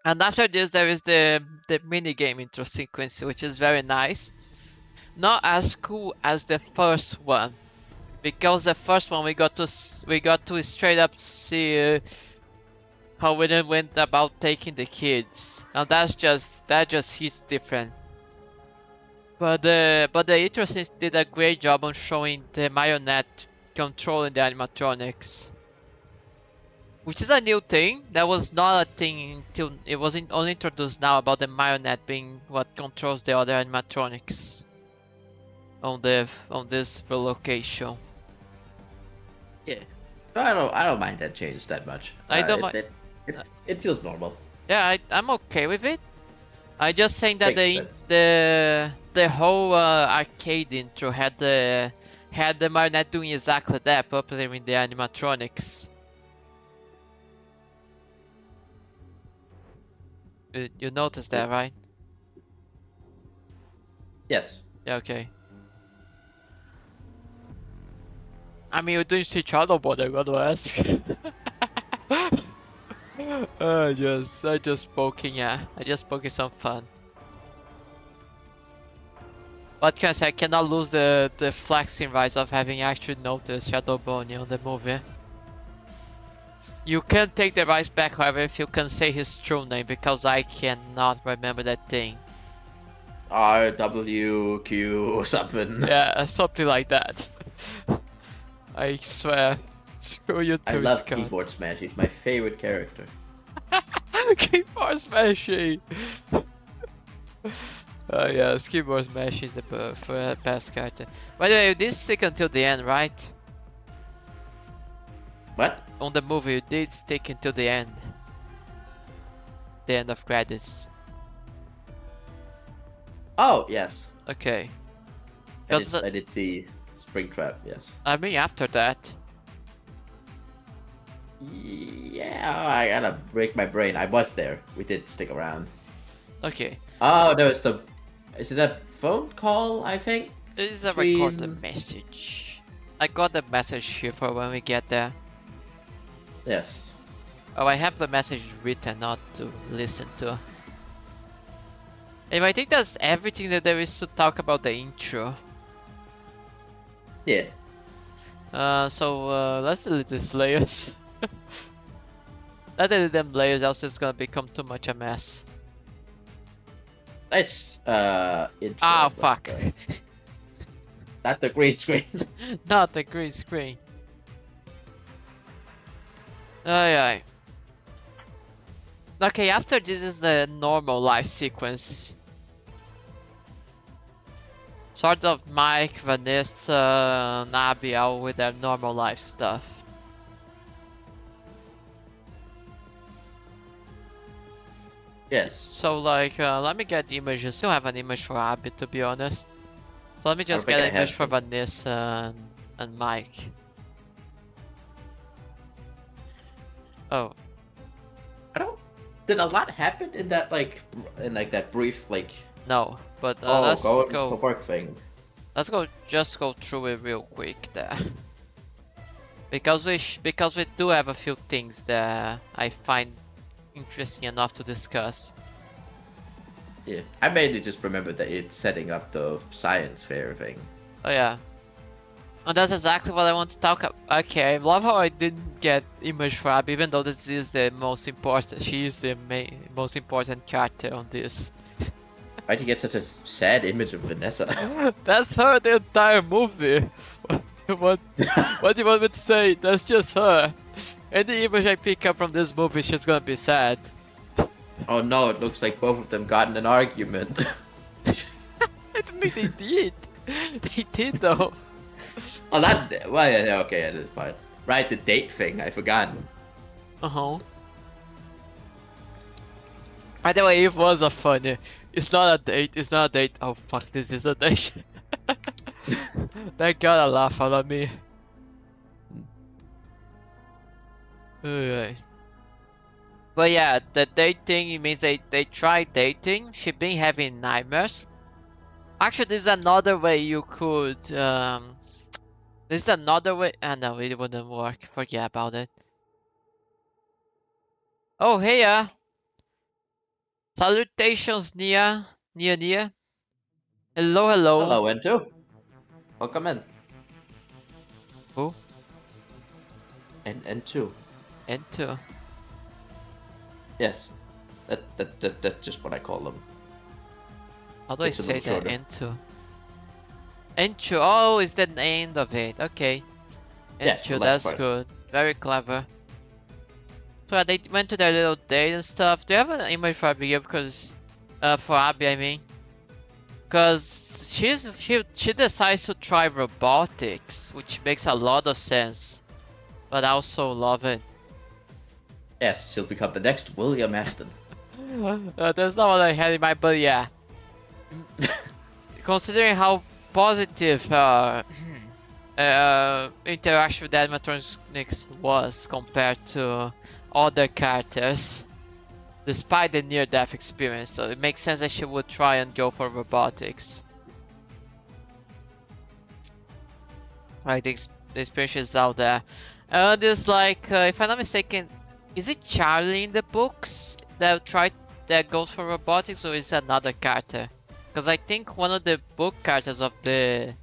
And after this, there is the mini game intro sequence, which is very nice. Not as cool as the first one, because the first one we got to straight up see how we then went about taking the kids, and that just hits different. But the intro scenes did a great job on showing the marionette controlling the animatronics. Which is a new thing. That was not a thing until it was only introduced now, about the marionette being what controls the other animatronics on this location. Yeah. I don't mind that change that much. I don't mind. It feels normal. Yeah, I'm okay with it. I just saying that Makes sense. the whole arcade intro had the marionette doing exactly that, puppeteering the animatronics. You noticed that, right? Yes. Yeah, okay. I mean, you didn't see Childbot, I gotta ask. I just poking, yeah. I just poking some fun. But can I say, I cannot lose the flexing rights of having actually noticed Shadow Bonnie on the movie. You can take the rights back, however, if you can say his true name, because I cannot remember that thing. RWQ or something. Yeah, something like that. I swear. Screw you too, I love Scott. Keyboard Smash. He's my favorite character. Keyboard Smashy! Yes, Keyboard Smash is the best character. By the way, you did stick until the end, right? What? On the movie, you did stick until the end. The end of credits. Oh, yes. Okay. I did see Springtrap, yes. I mean, after that. Yeah, I gotta break my brain. I was there. We did stick around. Okay. Oh, there was the... Is it a phone call, I think? This is a recorded message. I got the message here for when we get there. Yes. Oh, I have the message written, not to listen to. Anyway, I think that's everything that there is to talk about the intro. Yeah. So let's delete these layers. Let's delete them layers, else it's gonna become too much a mess. Nice, intro. Ah, but, fuck. Not the green screen. Not the green screen. Aye. Okay, after this is the normal life sequence. Sort of Mike, Vanessa, and Abiel with their normal life stuff. Yes. So like, let me get images. Still have an image for Abby, to be honest. So let me just think get I an image have for Vanessa and Mike. Oh, Did a lot happen in that that brief no, but oh, let's go go. for work thing? Let's just go through it real quick there. Because we do have a few things that I find interesting enough to discuss. Yeah, I mainly just remember that it's setting up the science fair thing. Oh yeah. And that's exactly what I want to talk about. Okay, I love how I didn't get image for Abby, even though this is the most important. She is the most important character on this. Why'd you get such a sad image of Vanessa? That's her the entire movie. What do you want me to say? That's just her. Any image I pick up from this movie, she's gonna be sad. Oh no, it looks like both of them got in an argument. I mean, they did. They did though. Oh, that. Well, yeah, okay, yeah, that's fine. Right, the date thing, I forgot. Uh-huh. By the way, it was a funny. It's not a date, it's not a date. Oh fuck, this is a date. They gotta laugh out of me. Alright. But yeah, the dating, it means they try dating. She been having nightmares. Actually, there's another way you could There's another way. Ah, no, it wouldn't work. Forget about it. Oh, hey, salutations, Nia. Nia. Hello, hello. Hello, N2. Welcome in. Who? N2. Enter. Yes. That's just what I call them. How do I It's a say little that? shorter. Enter. Enter. Oh, is that the end of it? Okay. Yes, the Enter. last That's part. good. Very clever. So they went to their little date and stuff. Do you have an image for Abigail? Because, for Abby, I mean. Because she decides to try robotics, which makes a lot of sense. But I also love it. Yes, she'll become the next William Afton. That's not what I had in mind, but yeah. Considering how positive interaction with animatronics was compared to other characters, despite the near-death experience, so it makes sense that she would try and go for robotics. Like the experience is out there. There's like, if I'm not mistaken, is it Charlie in the books that goes for robotics, or is it another character? Because I think one of the book characters of the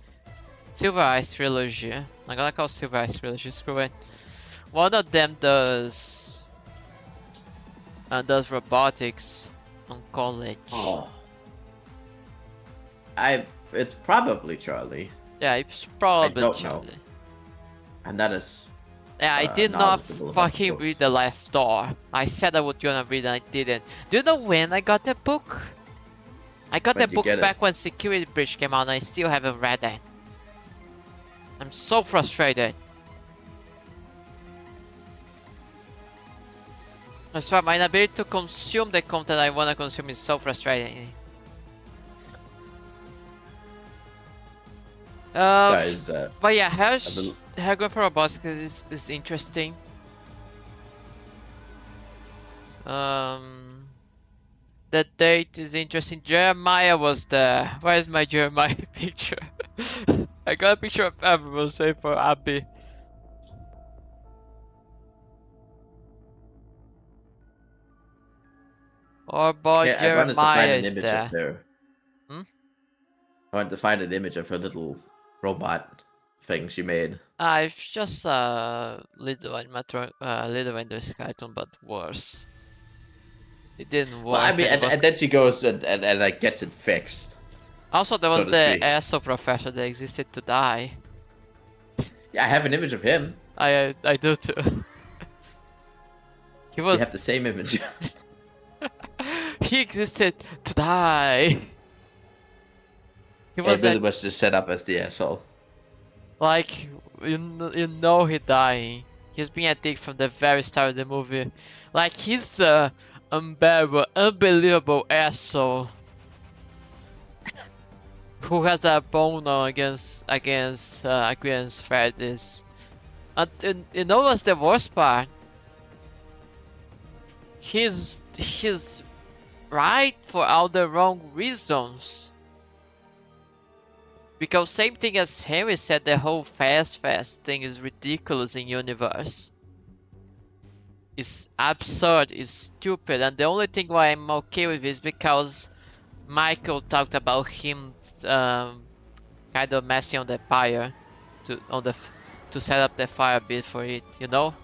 Silver Eyes trilogy, I'm gonna call Silver Eyes trilogy, screw it. One of them does robotics on college. Oh. It's probably Charlie. Yeah, it's probably don't Charlie. know. And that is. Yeah, I did not knowledgeable about fucking books. read the last Star. I said I was gonna read and I didn't. Do you know when I got the book? I got the When'd you book get it? back when Security Breach came out and I still haven't read it. I'm so frustrated. I swear, my inability to consume the content I wanna consume is so frustrating. That is, But yeah, little- her going for robotics is interesting. The date is interesting. Jeremiah was there. Where's my Jeremiah picture? I got a picture of everyone save for Abby. Our boy I wanted to find Jeremiah an is image there. of her. Hmm? I wanted to find an image of her little robot thing she made. It's just a little Windows cartoon, but worse. It didn't work. Well, I mean, and it was... and then she goes and like gets it fixed. Also, there so was to the speak. ESO professor that existed to die. Yeah, I have an image of him. I do too. He We was... have the same image. He existed to die. He It was really like, was just set up as the asshole. you know he dying. He's being a dick from the very start of the movie. Like he's a unbelievable asshole who has a boner against Freddy's. And you know what's the worst part? He's right for all the wrong reasons. Because same thing as Henry said, the whole fast thing is ridiculous in universe. It's absurd, it's stupid, and the only thing why I'm okay with it is because Michael talked about him kind of messing on the fire to set up the fire bit for it, you know?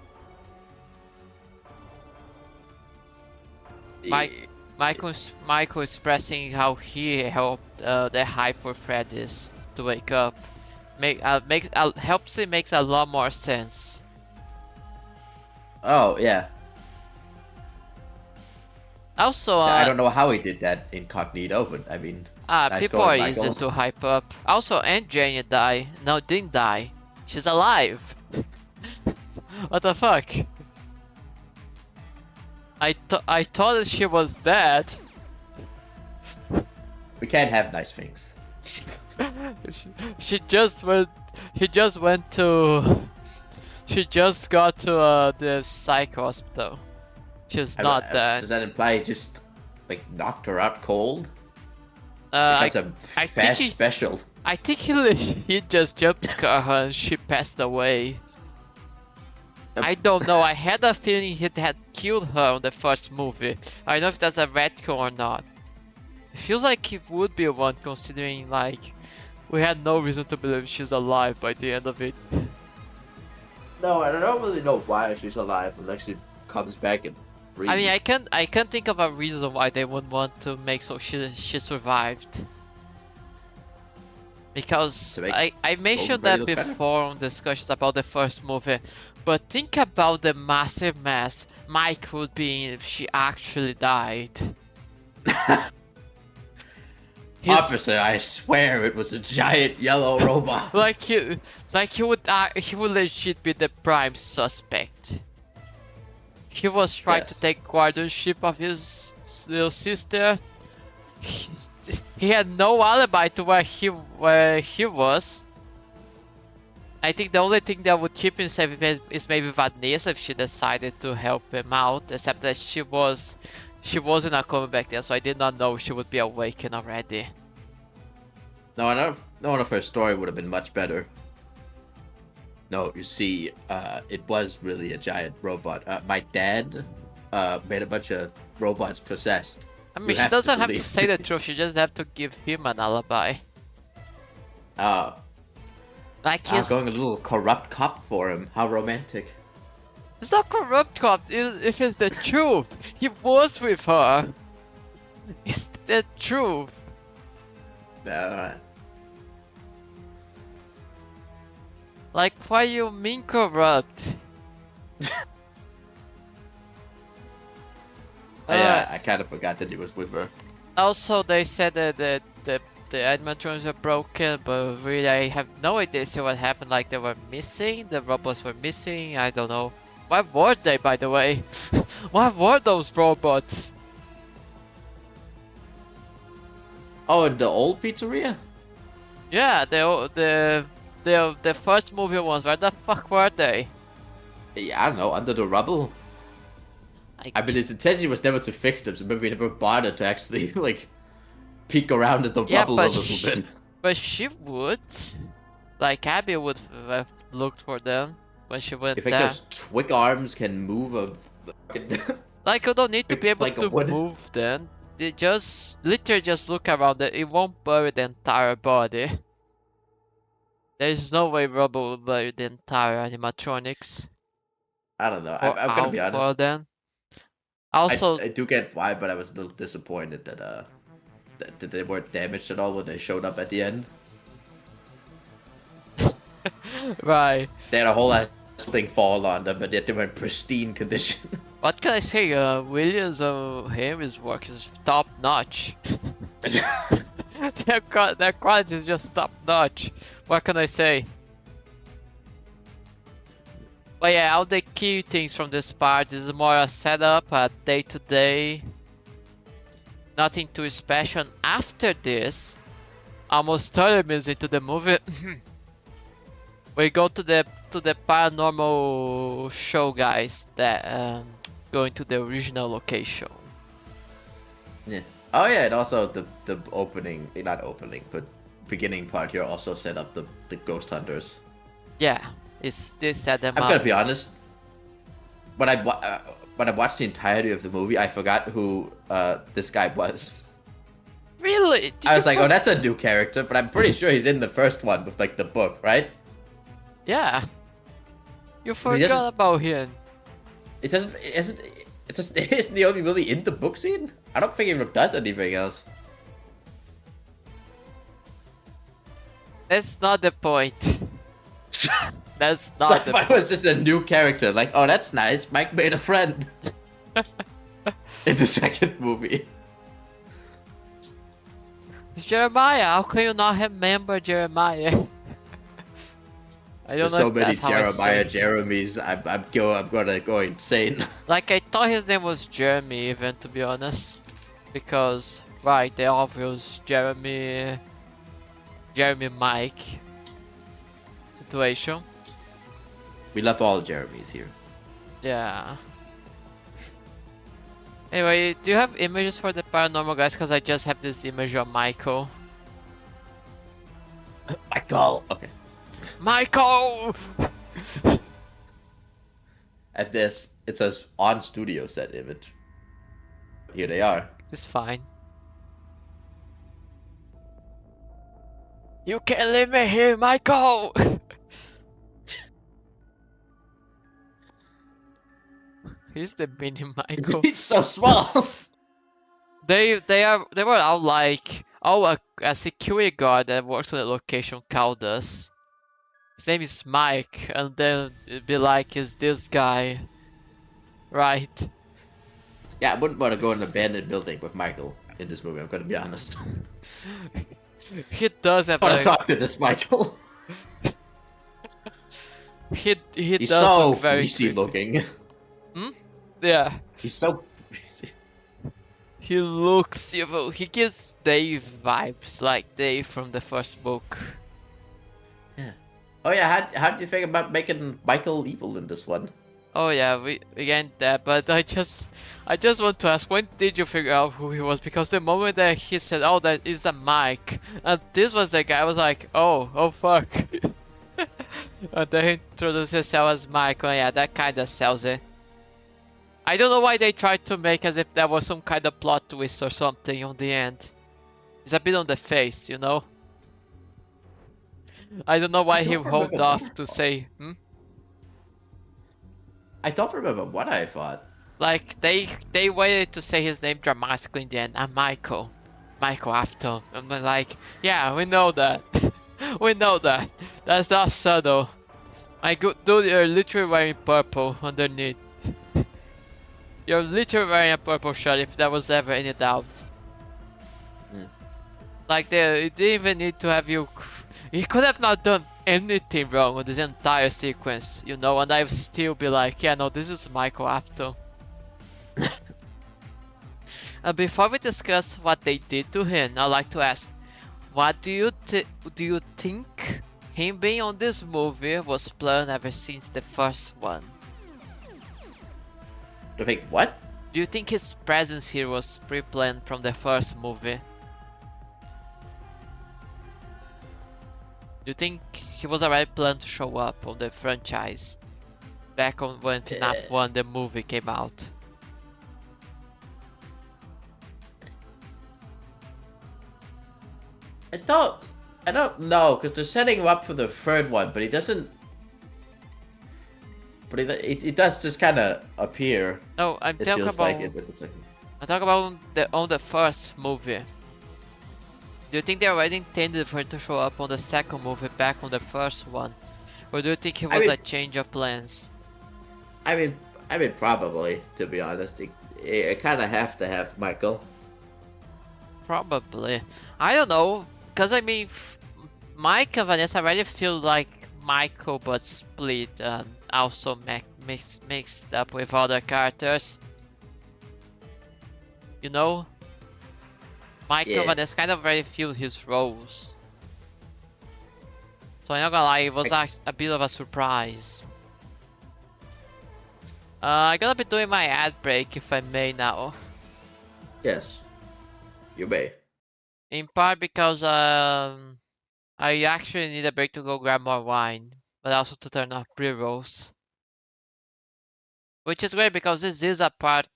Michael expressing how he helped the Hyper Freddy's to wake up makes a lot more sense. Oh yeah. Also, I don't know how he did that incognito, but I mean, nice people going, are easy Michael. to hype up. Also, Aunt Jane died. No, didn't die. She's alive. What the fuck? I thought that she was dead. We can't have nice things. She just got to the psych hospital. She's not dead. Does that imply he just like knocked her out cold? I, Becomes a I think fast he, special. I think he just jump scared her and she passed away. I don't know. I had a feeling he had killed her on the first movie. I don't know if that's a retcon or not. It feels like he would be one, considering like we had no reason to believe she's alive by the end of it. No, I don't really know why she's alive unless she comes back and breathes. I mean, I can't think of a reason why they would want to make so she survived. Because I mentioned that before on discussions about the first movie, but think about the massive mess Mike would be in if she actually died. Officer, I swear it was a giant yellow robot. he would legit be the prime suspect. He was trying to take guardianship of his little sister. He had no alibi to where he was. I think the only thing that would keep him safe is maybe Vanessa if she decided to help him out. Except that she wasn't coming back there, so I did not know she would be awakened already. No, none of her story would have been much better. No, you see, it was really a giant robot. My dad made a bunch of robots possessed. I mean, she doesn't have to say the truth, she just have to give him an alibi. Like he's going a little corrupt cop for him. How romantic. It's not corrupt cop, if it's the truth. He was with her. It's the truth. Like, why you mean corrupt? Yeah, I kind of forgot that he was with her. Also, they said that the animatronics were broken, but really I have no idea what happened. Like, they were missing, the robots were missing, I don't know. Why were they, by the way? Why were those robots? Oh, in the old pizzeria? Yeah, the first movie ones, where the fuck were they? Yeah, I don't know, under the rubble? I mean, his intention was never to fix them, so maybe we never bothered to actually, like, peek around at the rubble a little bit. But she would. Like, Abby would have looked for them when she went there. You think those twig arms can move a... Like, you don't need to be able to move them. They just, literally just look around it. It won't bury the entire body. There's no way rubble will bury the entire animatronics. I don't know. I'm gonna be honest. Then. Also, I do get why, but I was a little disappointed that that they weren't damaged at all when they showed up at the end. Right. They had a whole ass thing fall on them, but yet they were in pristine condition. What can I say? Williams and Henry's work is top notch. Their quality is just top notch. What can I say? But yeah, all the key things from this part is more a setup, a day-to-day. Nothing too special. After this, almost 30 minutes into the movie, we go to the paranormal show guys that going to the original location. Yeah. Oh yeah, and also the opening, not opening, but beginning part here also set up the ghost hunters. Yeah. They set them up. I'm gonna be honest. When I watched the entirety of the movie, I forgot who this guy was. Really? I was like, oh, that's a new character, but I'm pretty sure he's in the first one with like the book, right? Yeah. You forgot about him. Isn't he only really in the book scene? I don't think he does anything else. That's not the point. That's not so the point. Was just a new character. Like, oh, that's nice. Mike made a friend. In the second movie. It's Jeremiah. How can you not remember Jeremiah? I don't know so if many that's how Jeremiah Jeremys. I'm gonna go insane. Like, I thought his name was Jeremy, even, to be honest, because the obvious Jeremy Mike situation. We love all Jeremys here. Yeah. Anyway, do you have images for the paranormal guys? Because I just have this image of Michael. Michael. Okay. Michael! At this, it says on studio set image. Here they are. It's fine. You can't leave me here, Michael! He's the mini Michael. He's so small. They were all like, oh, a security guard that works on the location called us. His name is Mike, and then it'd be like, is this guy, right? Yeah, I wouldn't want to go in an abandoned building with Michael in this movie. I'm gonna be honest. He does have I want like, to talk to this Michael. he He's does so look very greasy creepy. looking. Yeah, He's so greasy. he looks evil. He gives Dave vibes, like Dave from the first book. Yeah. Oh yeah, how do you think about making Michael evil in this one? Oh yeah, we get that, but I just want to ask, when did you figure out who he was? Because the moment that he said, "Oh, that is a Mike," and this was the guy, I was like, "Oh fuck!" And then he introduced himself as Mike. Oh yeah, that kind of sells it. I don't know why they tried to make as if there was some kind of plot twist or something on the end. It's a bit on the face, you know. I don't know why he held off to say, I don't remember what I thought. Like, they waited to say his name dramatically in the end. I'm Michael. Michael after. I'm like, yeah, we know that. We know that. That's not subtle. My good dude, you're literally wearing purple underneath. You're literally wearing a purple shirt if there was ever any doubt. Like, it didn't even need to have you... He could have not done anything wrong with this entire sequence, you know, and I'd still be like, yeah, no, this is Michael after. And before we discuss what they did to him, I'd like to ask, what do you think him being on this movie was planned ever since the first one? Do you think what? Do you think his presence here was pre-planned from the first movie? Do you think he was already planned to show up on the franchise back on when FNAF 1 the movie came out? I don't know, because they're setting him up for the third one, but he doesn't. But it does just kind of appear. No, I'm It talking feels about. like it with the second. I'm talking about on the first movie. Do you think they already intended for him to show up on the second movie back on the first one? Or do you think it was a change of plans? I mean, probably, to be honest. It kind of have to have Michael. Probably. I don't know. Because I mean, Mike and Vanessa already feel like Michael but split and also mixed up with other characters. You know? Michael Yeah. Vanessa kind of already filled his roles. So I'm not gonna lie, it was a bit of a surprise. I'm gonna be doing my ad break if I may now. Yes. You may. In part because I actually need a break to go grab more wine, but also to turn off pre-rolls. Which is great because this is a part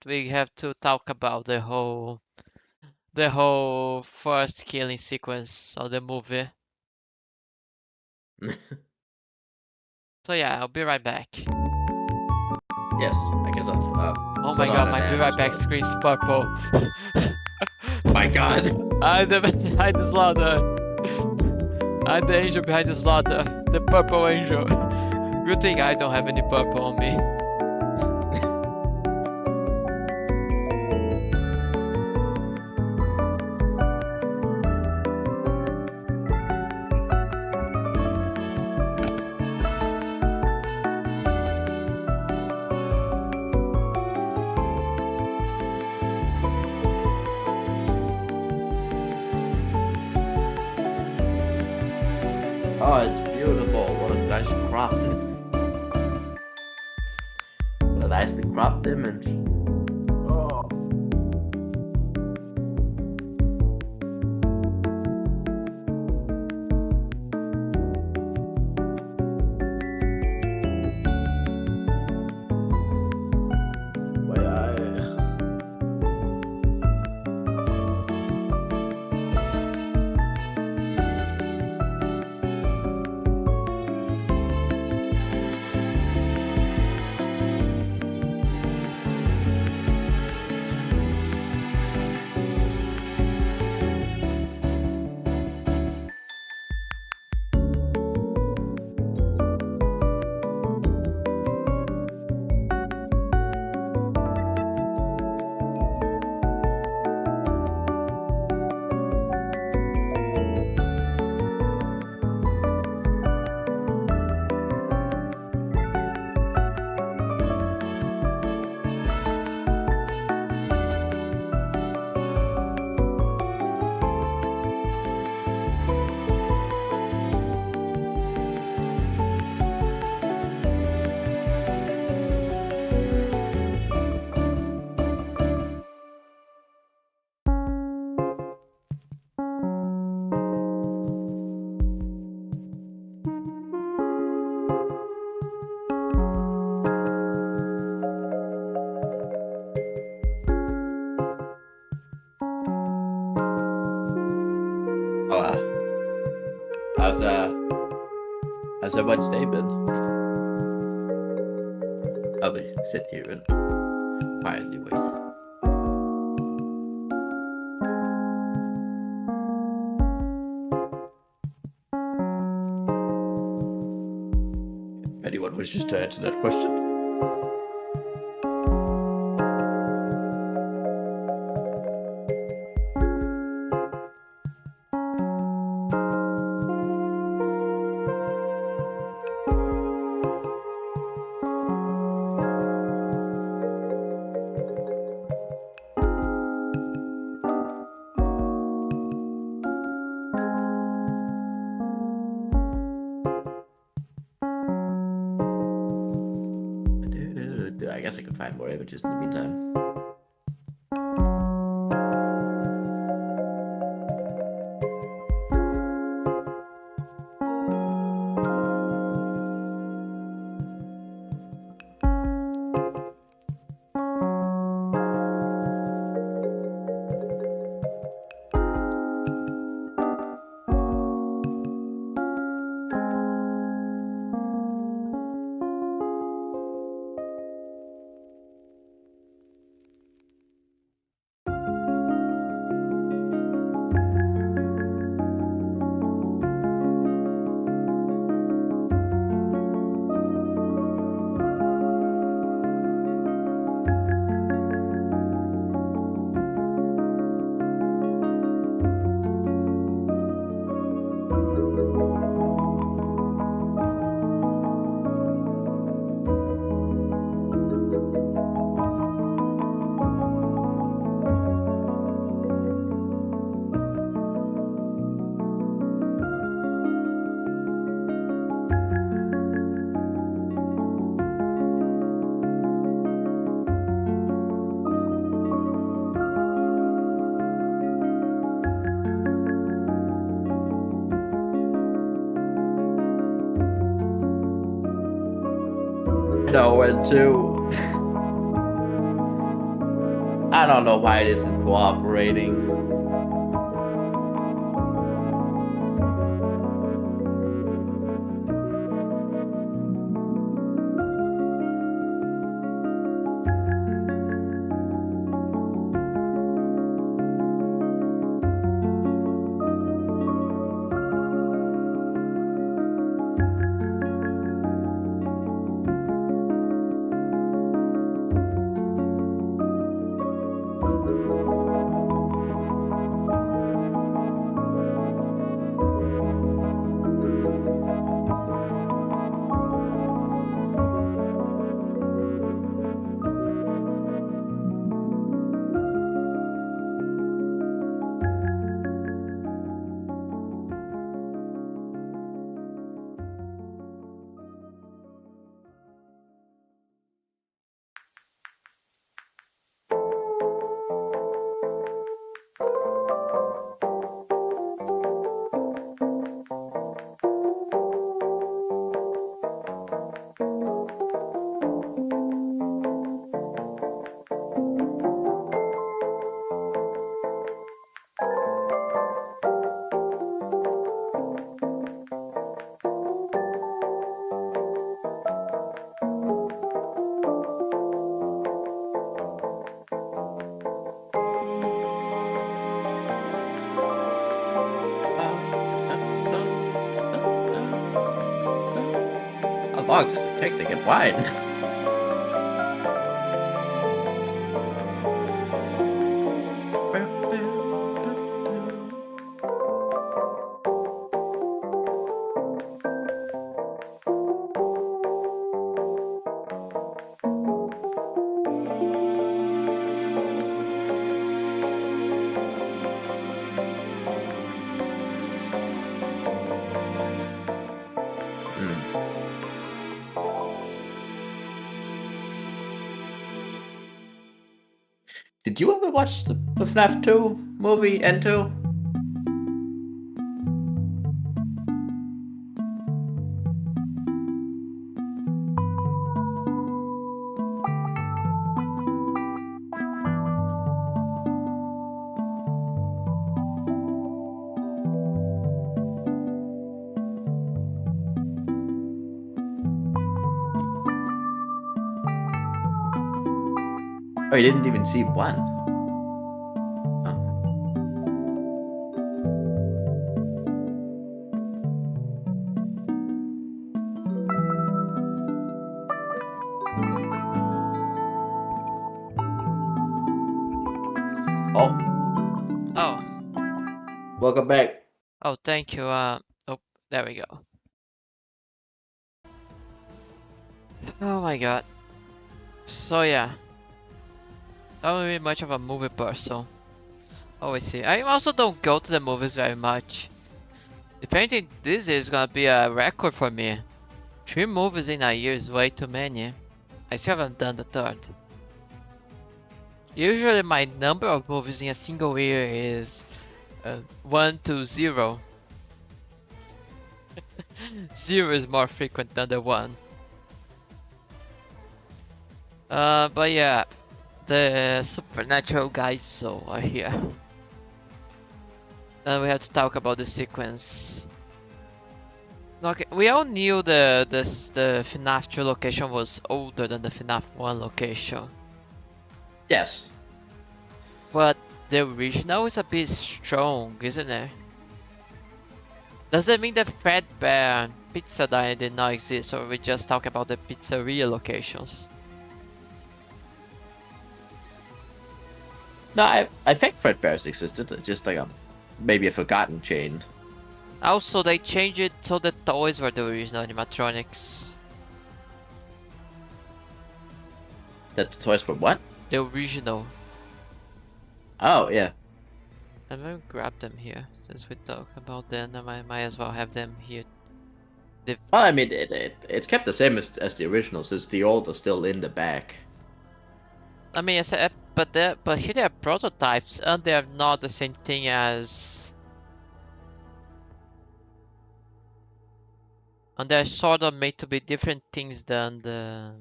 we have to talk about the whole first killing sequence of the movie. So yeah, I'll be right back. Yes, I guess I'll. Oh my god, my be right back screen's purple. My god. I'm the man behind the slaughter. I'm the angel behind the slaughter. The purple angel. Good thing I don't have any purple on me. Oh, it's beautiful. What a nice cropped. What a nicely cropped image. Oh. How's everyone's day been? I'll be sit here and quietly wait. Anyone wishes to answer that question? I guess I could find more images in the meantime. Know when to. I don't know why it isn't cooperating. A log's thick, they get wide. Did you ever watch the FNAF 2 movie and 2? Oh, you didn't even see one. Oh. Oh, Oh, welcome back. oh, thank you. Oh, there we go. Oh my god. So yeah, I'm not really much of a movie person. Always see. I also don't go to the movies very much. If anything, this year is gonna be a record for me. 3 movies in a year is way too many. I still haven't done the third. Usually my number of movies in a single year is 1 to 0. 0 is more frequent than the 1. But yeah, the supernatural guys so are here. And we have to talk about the sequence. Okay, we all knew the FNAF 2 location was older than the FNAF 1 location. Yes. But the original is a bit strong, isn't it? Does that mean that Fredbear Pizza Diner did not exist, or we just talk about the pizzeria locations? No, I think Fredbear's existed. It's just like maybe a forgotten chain. Also, they changed it so the toys were the original animatronics. That the toys for what? The original. Oh yeah. I'm gonna grab them here since we talk about them. I might as well have them here. Well, I mean, it's kept the same as the original, since the old are still in the back. I mean, but here they are prototypes, and they are not the same thing as. And they're sort of made to be different things than the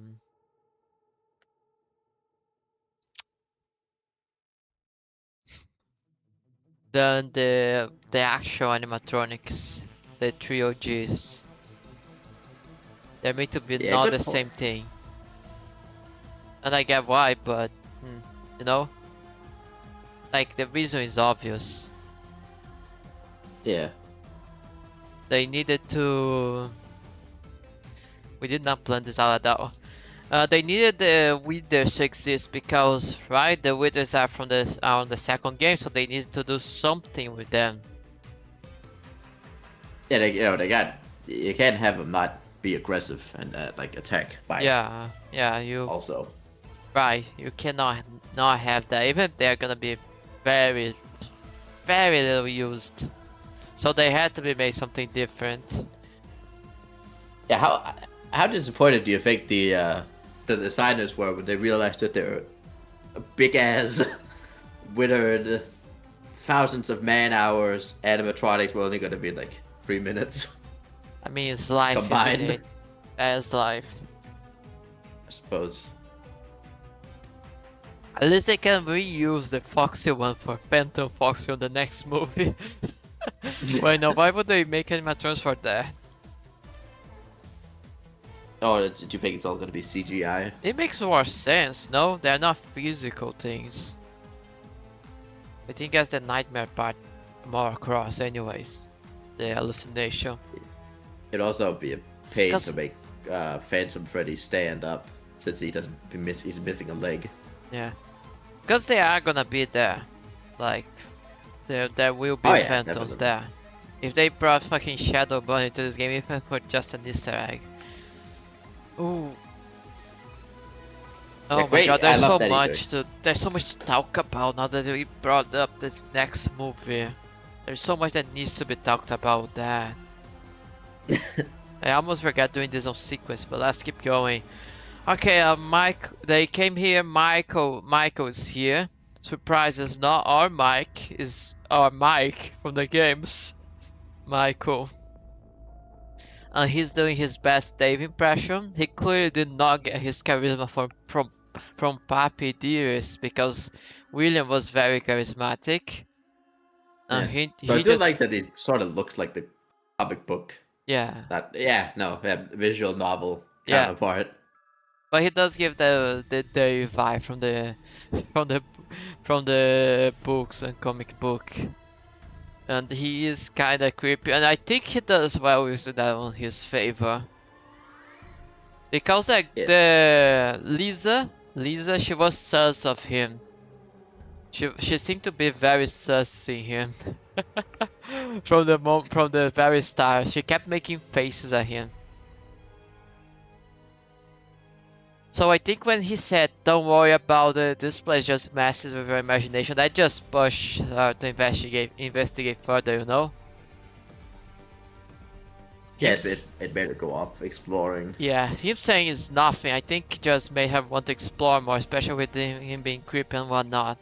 actual animatronics, the three OGs. They're made to be Yeah, not good the point. same thing. And I get why, but you know, like the reason is obvious. Yeah. They needed to. We did not plan this out at all. They needed the withers to exist because, right, the withers are from on the second game, so they needed to do something with them. Yeah, they got. You can't have them not be aggressive and like attack by. Yeah, you Also. right. You cannot not have that, even if they're gonna be very, very little used. So they had to be made something different. Yeah, how disappointed do you think the designers were when they realized that their big ass, withered, thousands of man hours animatronics were only gonna be like 3 minutes I mean, it's life, combined? isn't it? That's life. I suppose. At least they can reuse the Foxy one for Phantom Foxy on the next movie. Wait, no, why would they make animatronics for that? Oh, do you think it's all gonna be CGI? It makes more sense, no? They're not physical things. I think that's the nightmare part more across anyways. The hallucination. It'd also be a pain 'Cause- to make Phantom Freddy stand up, since he's missing a leg. Yeah. Because they are gonna be there. Like, there will be Oh, yeah, phantoms definitely. there. If they brought fucking Shadow Bunny into this game, even for just an Easter egg. Ooh. Oh Yeah, my great. god, I love that there's so much to talk about now that we brought up this next movie. There's so much that needs to be talked about that. I almost forgot doing this on sequence, but let's keep going. Okay, Mike, they came here. Michael is here. Surprise, is not our Mike, is our Mike from the games. Michael. And he's doing his best Dave impression. He clearly did not get his charisma from Papi Dearest because William was very charismatic. Yeah. He So I do just like that it sort of looks like the comic book. yeah. That visual novel Yeah. counterpart. But he does give the vibe from the from the books and comic book. And he is kinda creepy, and I think he does well with that on his favor. Because like Yeah. the Lisa, she was sus of him. She seemed to be very sussing him from the very start. She kept making faces at him. So I think when he said, "Don't worry about it. This place just messes with your imagination," that just pushed her to investigate further. You know. Yeah, Him, it made her go off exploring. yeah, him saying it's nothing. I think just made her want to explore more, especially with him being creepy and whatnot.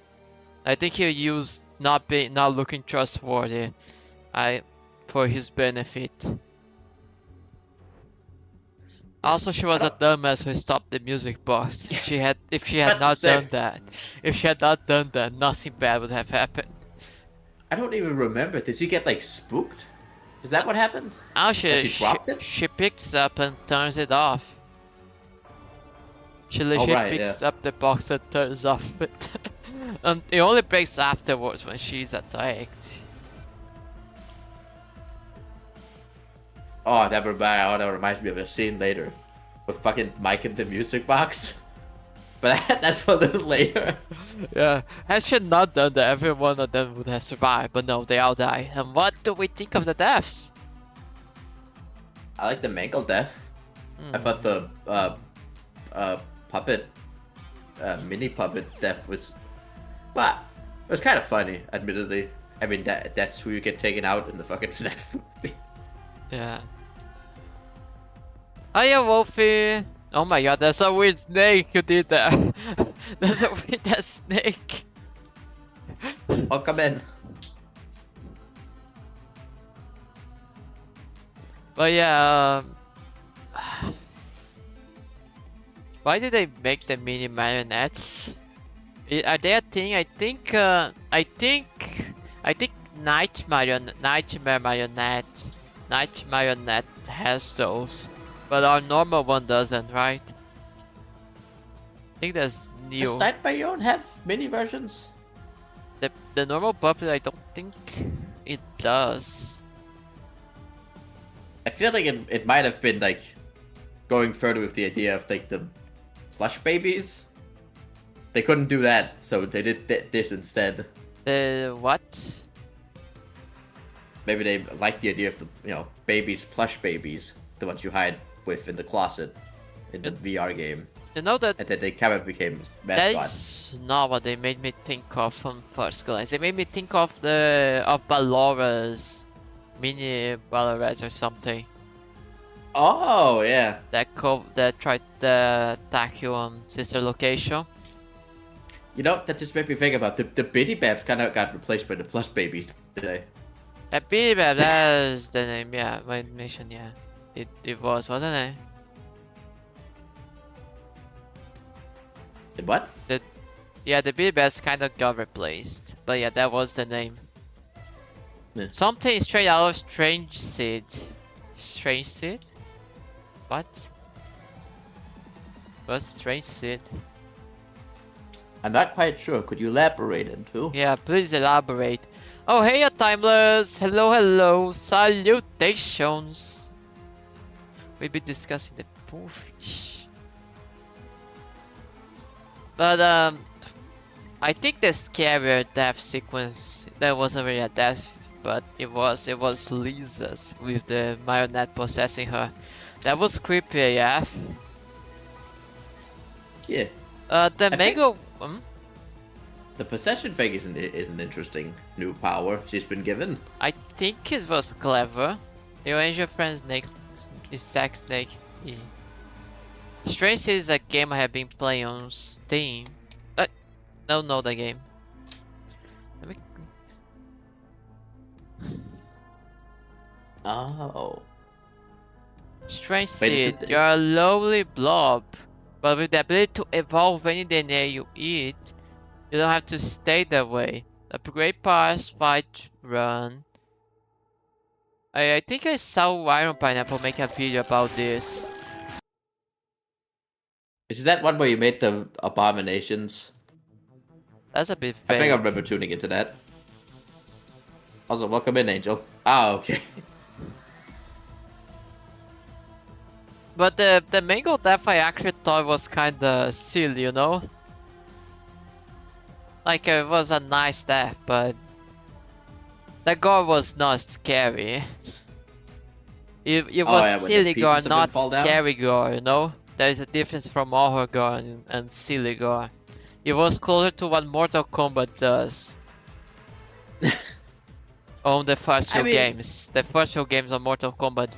I think he used not looking trustworthy, for his benefit. Also, she was a dumbass who stopped the music box. If she had not done that, nothing bad would have happened. I don't even remember. Did she get like spooked? Is that what happened? Oh, And she dropped it? she picks up and turns it off. She Oh, literally right, picks yeah. up the box and turns off it. And it only breaks afterwards when she's attacked. Oh, that reminds me of a scene later with fucking Mike in the music box. But that's for a little later. Yeah, had she not done that, every one of them would have survived, but no, they all die. And what do we think of the deaths? I like the Mangle death. I thought the puppet, mini puppet death was, well, it was kind of funny, admittedly. I mean, that's who you get taken out in the fucking FNAF movie. Yeah. Hiya, Wolfie! Oh my god, that's a weird snake who did that. That's a weird ass snake. Oh, come in. But yeah, why did they make the mini marionettes? Are they a thing? I think Nightmare Marionette has those, but our normal one doesn't, right? I think that's new. Does Nightmare have mini versions? The normal puppet, I don't think it does. I feel like it might have been like going further with the idea of like the plush babies. They couldn't do that, so they did this instead. What? Maybe they liked the idea of the babies, plush babies, the ones you hide with in the closet in the VR game. You know that And then they kind of became that mascots. is not what they made me think of from first glance. They made me think of Ballora's mini Balloras or something Oh yeah. that tried to attack you on sister location. You know, that just made me think about the Bitty Babs kind of got replaced by the plush babies today. Bebop, that's the name, yeah, my mission, yeah. It was, wasn't it? And what? Yeah, the Bebop kind of got replaced. But yeah, that was the name. Yeah. Something straight out of Strange Seed. Strange Seed? What? What's Strange Seed? I'm not quite sure. Could you elaborate into? Yeah, please elaborate. Oh, hey, Timeless! Hello, hello! Salutations! We'll be discussing the Bullfish. But, I think the scarier death sequence, that wasn't really a death, but it was Lisa's with the marionette possessing her. That was creepy AF. Yeah. The mango... The possession thing is an interesting new power she's been given. I think it was clever. Your angel friend Snake is Zack Snake. Yeah. Strange City is a game I have been playing on Steam. I don't know the game. Let me... Oh. Strange Wait, City, you're a lovely blob, but with the ability to evolve any DNA you eat, you don't have to stay that way. Upgrade pass, fight, run. I think I saw Iron Pineapple make a video about this. Is that one where you made the abominations? That's a bit I think I vague. remember tuning into that. Also, welcome in, Angel. Ah, okay. But the mango death I actually thought was kinda silly, you know? Like it was a nice death, but the gore was not scary. It Oh was yeah, when the silly gore, pieces of him not fall down. scary gore, you know? There's a difference from horror gore and silly gore. It was closer to what Mortal Kombat does on the first I few mean, games. The first few games of Mortal Kombat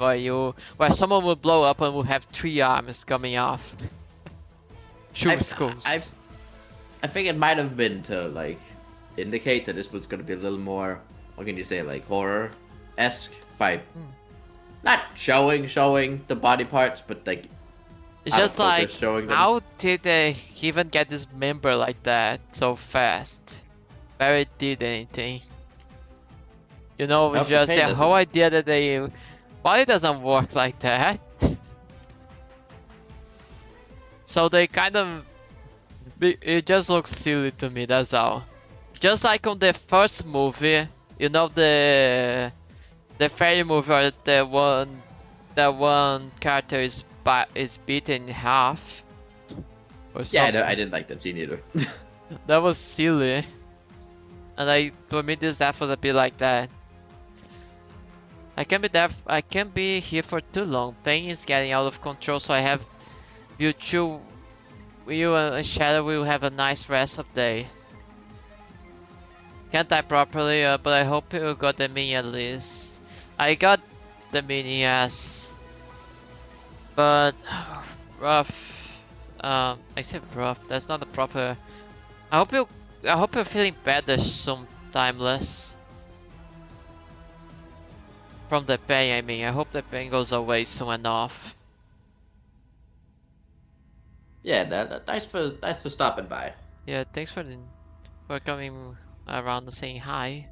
where someone would blow up and would have 3 arms coming off. Shoot skulls. I think it might have been to like indicate that this was gonna be a little more, what can you say, like horror-esque by not showing the body parts, but like It's out of just focus like, showing them. how did they even get this member like that so fast? Barely did anything. You know, it's Hope the just pain the whole doesn't- idea that they body doesn't work like that. So they kind of it just looks silly to me, that's all. Just like on the first movie, you know, the fairy movie where the one character is beaten in half or Yeah, something. I didn't like that scene either. That was silly. And for me this death was a bit like that. I can't be here for too long. Pain is getting out of control, so I have you and Shadow will have a nice rest of day. Can't type properly, but I hope you got the mini at least. I got the mini, yes. But rough. I said rough. That's not the proper. I hope you're feeling better soon, Timeless. From the pain, I mean. I hope the pain goes away soon enough. Yeah, nice for stopping by. Yeah, thanks for coming around and saying hi.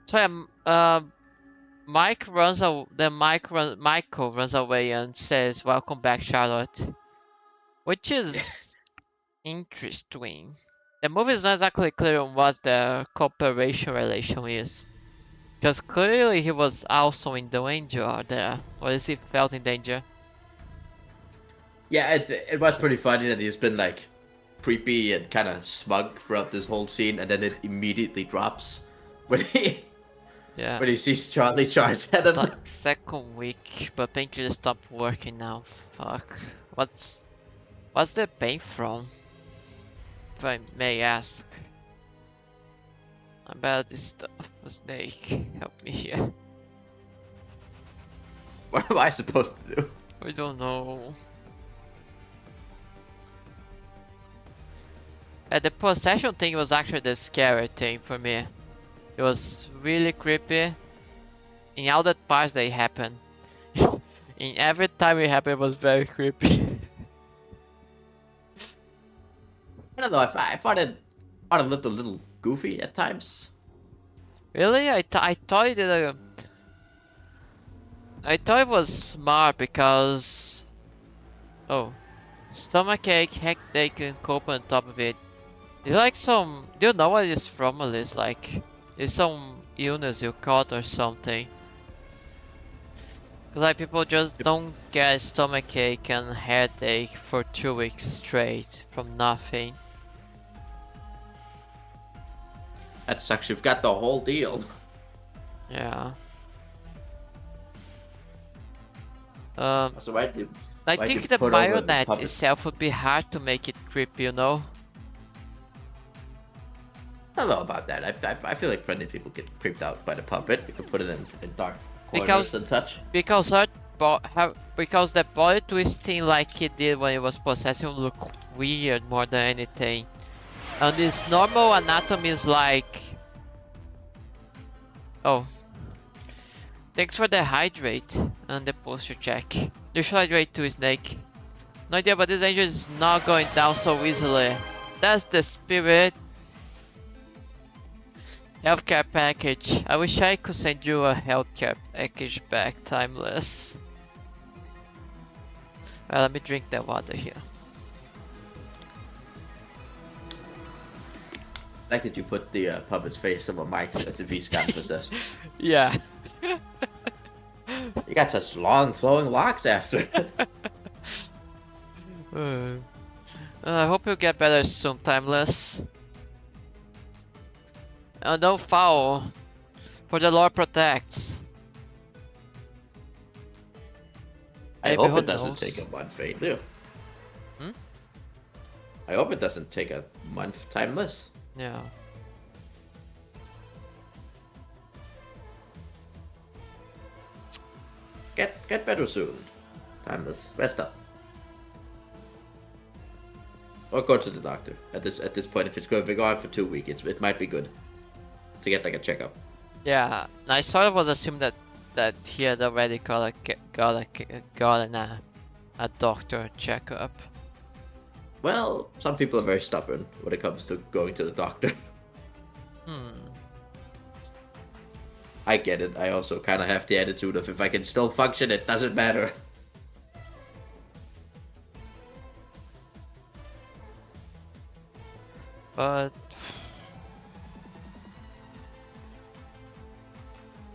So Michael runs away and says, "Welcome back, Charlotte," which is interesting. The movie is not exactly clear on what the cooperation relation is, because clearly he was also in danger there, or at least he felt in danger. Yeah, it was pretty funny that he's been like creepy and kind of smug throughout this whole scene, and then it immediately drops when he sees Charlie charge at him. It's like second week, but painkiller stopped working now. Fuck. What's the pain from? If I may ask. I'm bad at this stuff. Snake, help me here. What am I supposed to do? I don't know. The possession thing was actually the scary thing for me. It was really creepy. In all the parts they happened. In every time it happened, it was very creepy. I don't know. I found it a little goofy at times. Really? I thought it did I thought it was smart because stomachache, headache, and cope on top of it. It's like some. Do you know what it's from? It's like it's some illness you caught or something. Cause like people just don't get stomachache and headache for 2 weeks straight from nothing. That sucks. You've got the whole deal. Yeah. So why did I why think you the put over the marionette puppet? itself would be hard to make it creepy, you know? I don't know about that. I feel like plenty of people get creeped out by the puppet. You can put it in dark corners Because- and such. Because because the body twisting like he did when it was possessed would look weird more than anything. And this normal anatomy is like... Oh. Thanks for the hydrate and the posture check. You should hydrate too, Snake. No idea, but this angel is not going down so easily. That's the spirit. Healthcare package. I wish I could send you a healthcare package back, Timeless. Well, let me drink that water here. I like that you put the puppet's face over Mike's as if he's gotten possessed. Yeah. You got such long flowing locks after. I hope you get better soon, Timeless. Don't foul, for the Lord protects. I Maybe, hope who it doesn't knows? take a month failure. Hmm? I hope it doesn't take a month Timeless. Yeah. Get better soon. Timeless. Rest up. Or go to the doctor. At this point, if it's going to be gone for 2 weeks, it might be good to get like a checkup. Yeah, I sort of was assuming that he had already got a doctor checkup. Well, some people are very stubborn when it comes to going to the doctor. I get it. I also kind of have the attitude of if I can still function, it doesn't matter. But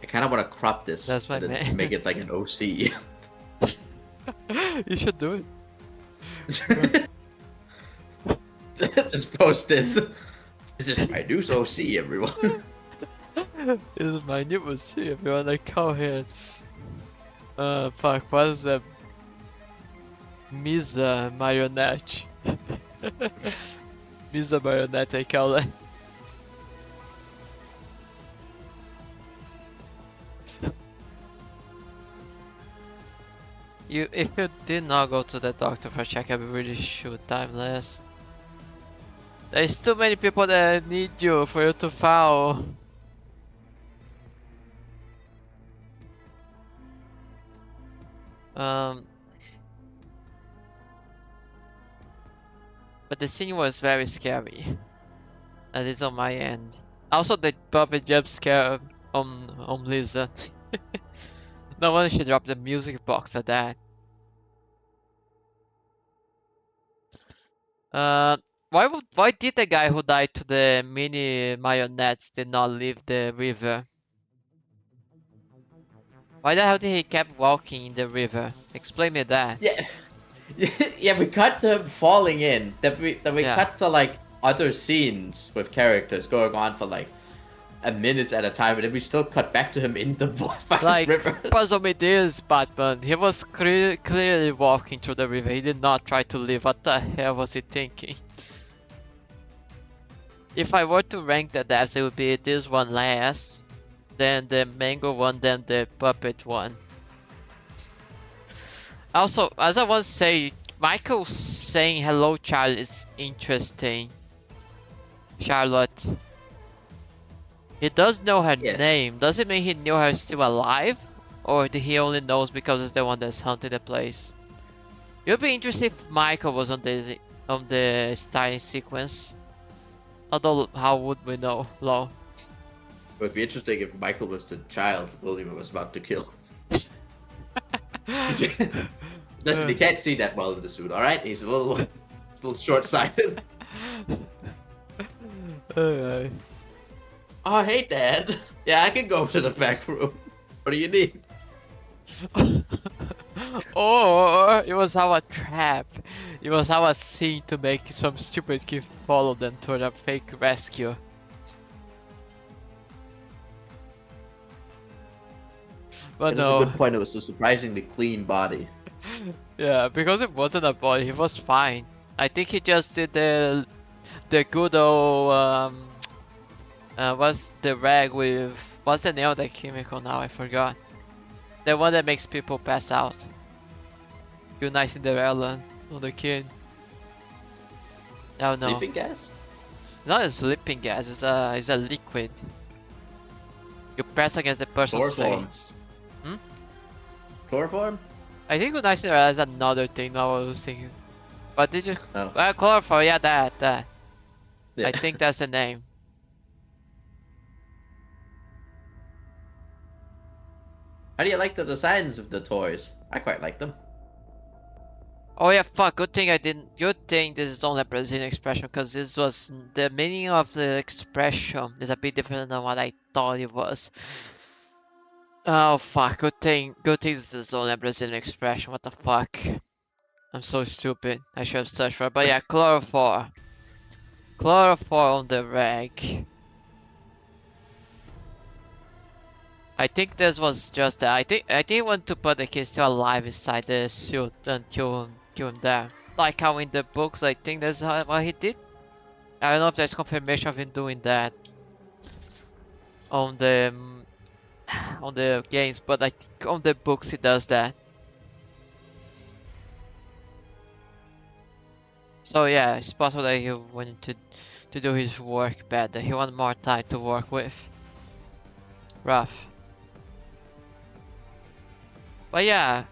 I kind of want to crop this That's my and then man. make it like an OC. you should do it. Just post this. This is my new OC, everyone. This is my new OC. If you wanna come here. Fuck, what is that? Misa marionette. Misa marionette, I call it. If you did not go to the doctor for a checkup, you really should, Timeless. There's too many people that need you for you to foul. But the scene was very scary. That is on my end. Also, the puppet jump scare on Lisa. No wonder she dropped the music box at that. Why did the guy who died to the mini marionettes did not leave the river? Why the hell did he kept walking in the river? Explain me that. Yeah. Yeah, we cut them falling in. Then we Yeah. cut to like other scenes with characters going on for like a minute at a time, and then we still cut back to him in the fucking Like, river. puzzle me this, Batman. He was clearly walking through the river. He did not try to leave. What the hell was he thinking? If I were to rank the deaths, it would be this one last, then the mango one, then the puppet one. Also, as I once say, Michael saying hello Charlotte is interesting. Charlotte. He does know her Yeah. name. Does it mean he knew her still alive? Or did he only knows because it's the one that's haunted the place? It would be interesting if Michael was on the starting sequence. Although, how would we know? Lol. It would be interesting if Michael was the child William was about to kill. Listen, he can't see that well in the suit, alright? He's a little short-sighted. Alright. Oh, hey, Dad. Yeah, I can go to the back room. What do you need? Or it was our trap. It was our scene to make some stupid kid follow them toward a fake rescue. But That's no. a good point. It was a surprisingly clean body. Yeah, because it wasn't a body, he was fine. I think he just did the good old what's the rag with what's the name of that chemical now? I forgot. The one that makes people pass out. Good night Cinderella on the kid. Oh no. Sleeping gas? It's not a sleeping gas, it's a liquid. You press against the person's Chloroform. face. Chloroform? I think Good night Cinderella is another thing now I was thinking. But did you Oh. chloroform, yeah that. Yeah. I think that's the name. How do you like the designs of the toys? I quite like them. Oh yeah, fuck, good thing I didn't. Good thing this is only a Brazilian expression, because this was the meaning of the expression is a bit different than what I thought it was. Oh fuck, good thing this is only a Brazilian expression, what the fuck. I'm so stupid, I should have searched for it, but yeah, chloroform. Chloroform on the rag. I think this was just that. I think want to put the kid still alive inside the suit and kill him there. Like how in the books, I think that's what he did. I don't know if there's confirmation of him doing that on the on the games, but I think on the books he does that. So yeah, it's possible that he wanted to do his work better. He wanted more time to work with. Rough. But yeah,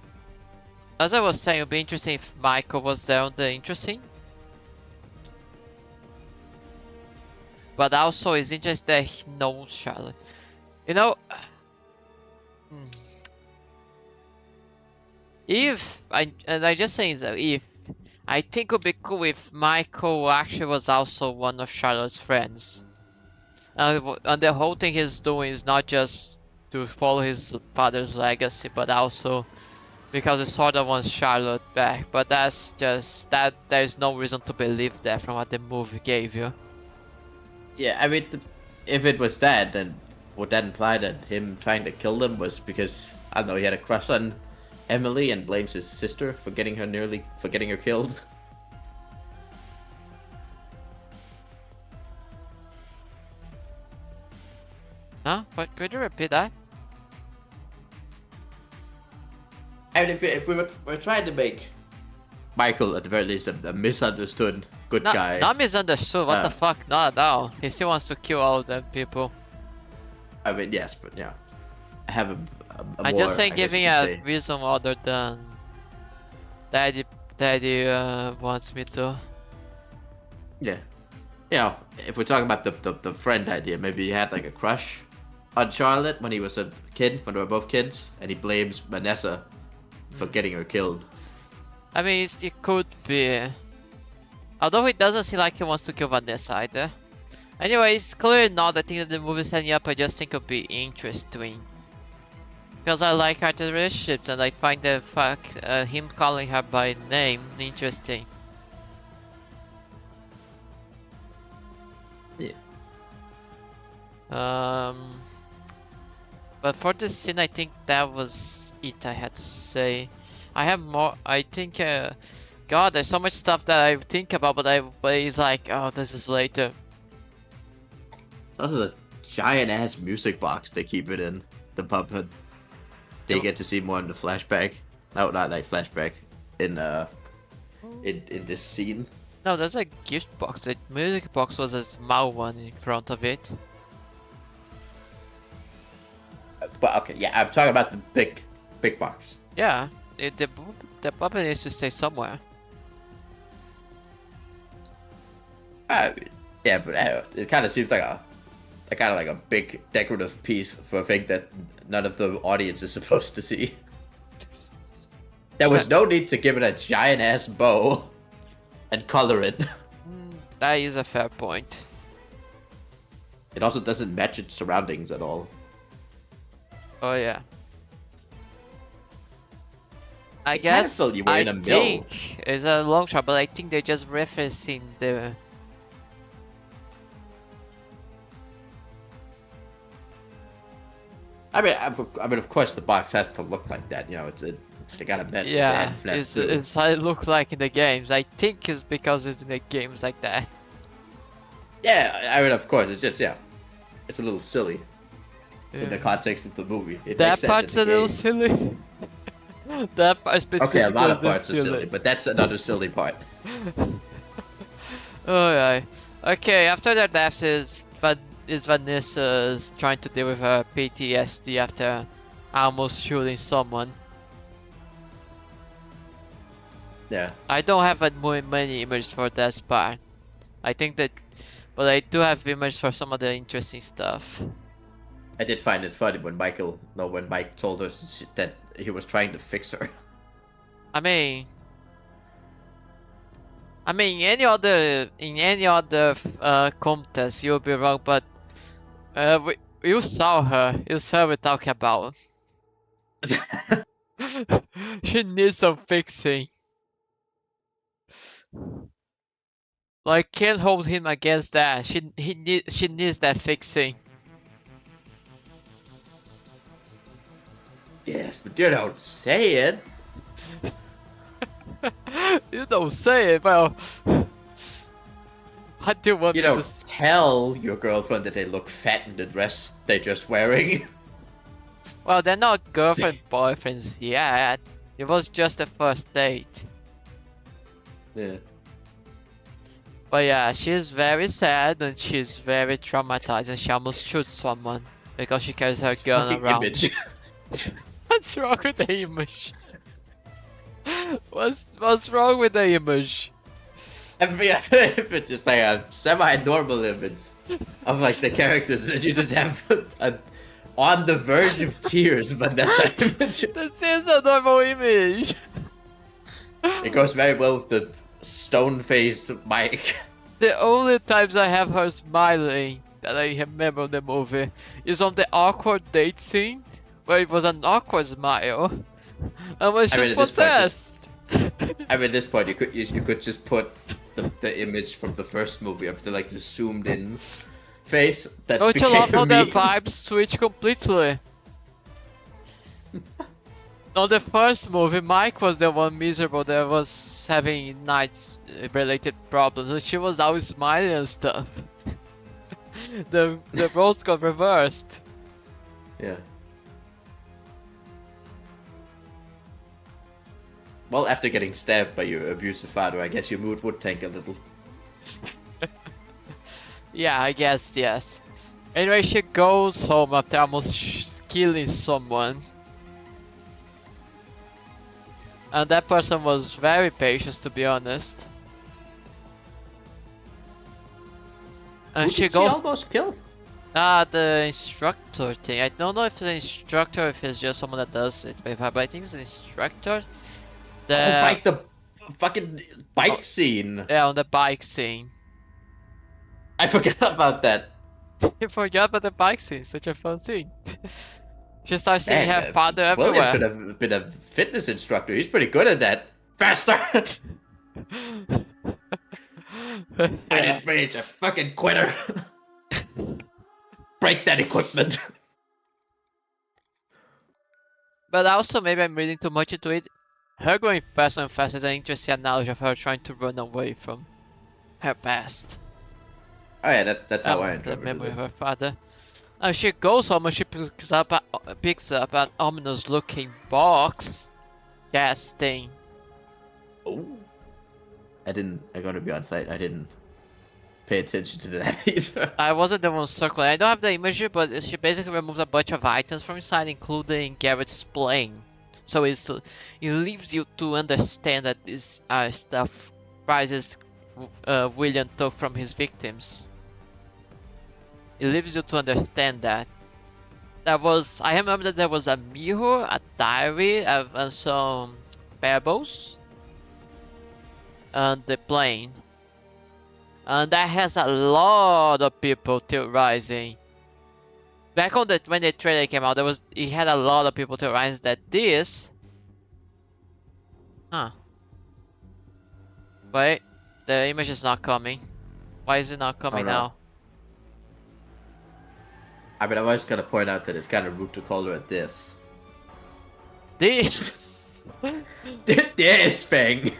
as I was saying, it would be interesting if Michael was there on the interesting. But also, it's interesting that he knows Charlotte. You know, I'm just saying that if I think it would be cool if Michael actually was also one of Charlotte's friends. And the whole thing he's doing is not just to follow his father's legacy, but also because he sort of wants Charlotte back. But that's just that there's no reason to believe that from what the movie gave you. Yeah, I mean, if it was that, then would that imply that him trying to kill them was because, I don't know, he had a crush on Emily and blames his sister for getting her killed? Huh? But could you repeat that? I mean, if we were trying to make Michael, at the very least, a misunderstood good guy. Not misunderstood, what the fuck? Not at all. He still wants to kill all the people. I mean, yes, but yeah. I have a I'm more, just saying, I guess giving you could a say. reason other than Daddy wants me to. Yeah. You know, if we're talking about the friend idea, maybe he had like a crush on Charlotte when he was a kid, when they were both kids, and he blames Vanessa for getting her killed. I mean, it could be. Although it doesn't seem like he wants to kill Vanessa either. Anyways, clearly not. I think that the movie's setting up, I just think it would be interesting. Because I like Arthur's relationships and I find the fact him calling her by name interesting. Yeah. But for this scene, I think that was it I had to say. I have more. I think, God, there's so much stuff that I think about, but it's like, oh, this is later. This is a giant ass music box they keep it in. The puppet. They get to see more in the flashback. No, not like flashback. In this scene. No, there's a gift box. The music box was a small one in front of it. But okay, yeah, I'm talking about the big box. Yeah, the puppet needs to stay somewhere. Yeah, but it kind of seems like a big decorative piece for a thing that none of the audience is supposed to see. There was no need to give it a giant ass bow and color it. That is a fair point. It also doesn't match its surroundings at all. Oh yeah. I It kinda guess felt you were in a mill. think it's a long shot, but I think they're just referencing the. I mean, of course, the box has to look like that. You know, they gotta match. Yeah, with the it's how it looks like in the games. I think it's because it's in the games like that. Yeah, I mean, of course, it's just it's a little silly in the Yeah. context of the movie. It That makes sense part's in a the little game. silly. That part specifically. Okay, a lot of is parts are silly, but that's another silly part. Oh yeah. Okay, after their deaths is Vanessa's trying to deal with her PTSD after almost shooting someone. Yeah. I don't have many images for that part. but I do have images for some of the interesting stuff. I did find it funny when Mike told us that he was trying to fix her. I mean, in any other contest you'll be wrong, but you saw her. You saw we talking about. She needs some fixing. Like, can't hold him against that. She needs that fixing. Yes, but you don't say it. You don't say it. Well, I do want You to. don't tell your girlfriend that they look fat in the dress they're just wearing. Well, they're not girlfriend boyfriends yet. It was just a first date. Yeah. But yeah, she's very sad and she's very traumatized and she almost shoots someone because she carries her gun Fucking around. image. What's wrong with the image? What's wrong with the image? Every other image is like a semi-normal image of like the characters that you just have on the verge of tears, but that's not image. This is a normal image. It goes very well with the stone-faced Mike. The only times I have her smiling that I remember in the movie is on the awkward date scene where it was an awkward smile and when she's possessed. At this point, you could just put the image from the first movie of the like the zoomed in face that Don't you became love how a their meme. vibes switch completely? On the first movie, Mike was the one miserable that was having nights related problems and she was always smiling and stuff. the roles got reversed. Yeah. Well, after getting stabbed by your abusive father, I guess your mood would tank a little. Yeah, I guess, yes. Anyway, she goes home after almost killing someone. And that person was very patient, to be honest. And Who she did goes. She almost killed? The instructor thing. I don't know if it's an instructor or if it's just someone that does it with her, but I think it's an instructor. The fucking bike scene. Yeah, on the bike scene. I forgot about that. You forgot about the bike scene, such a fun scene. She starts seeing her father William everywhere. should have been a fitness instructor. He's pretty good at that. Faster! I didn't rage, a fucking quitter. Break that equipment. But also, maybe I'm reading too much into it. Her going faster and faster is an interesting analogy of her trying to run away from her past. Oh yeah, that's how I The interpret memory of it. her father. And she goes home and she picks up an ominous-looking box. Gas thing. Oh. I gotta be on site, I didn't pay attention to that either. I wasn't the one circling. I don't have the image, but she basically removes a bunch of items from inside, including Garrett's plane. So it leaves you to understand that these are stuff prizes William took from his victims. It leaves you to understand that. I remember that there was a mirror, a diary, and some pebbles. And the plane. And that has a lot of people theorizing. Back on when the trailer came out, it had a lot of people theorizing that this. Wait, the image is not coming. Why is it not coming no. now? I mean, I was gonna point out that it's kind of rude to call her this. This. This thing.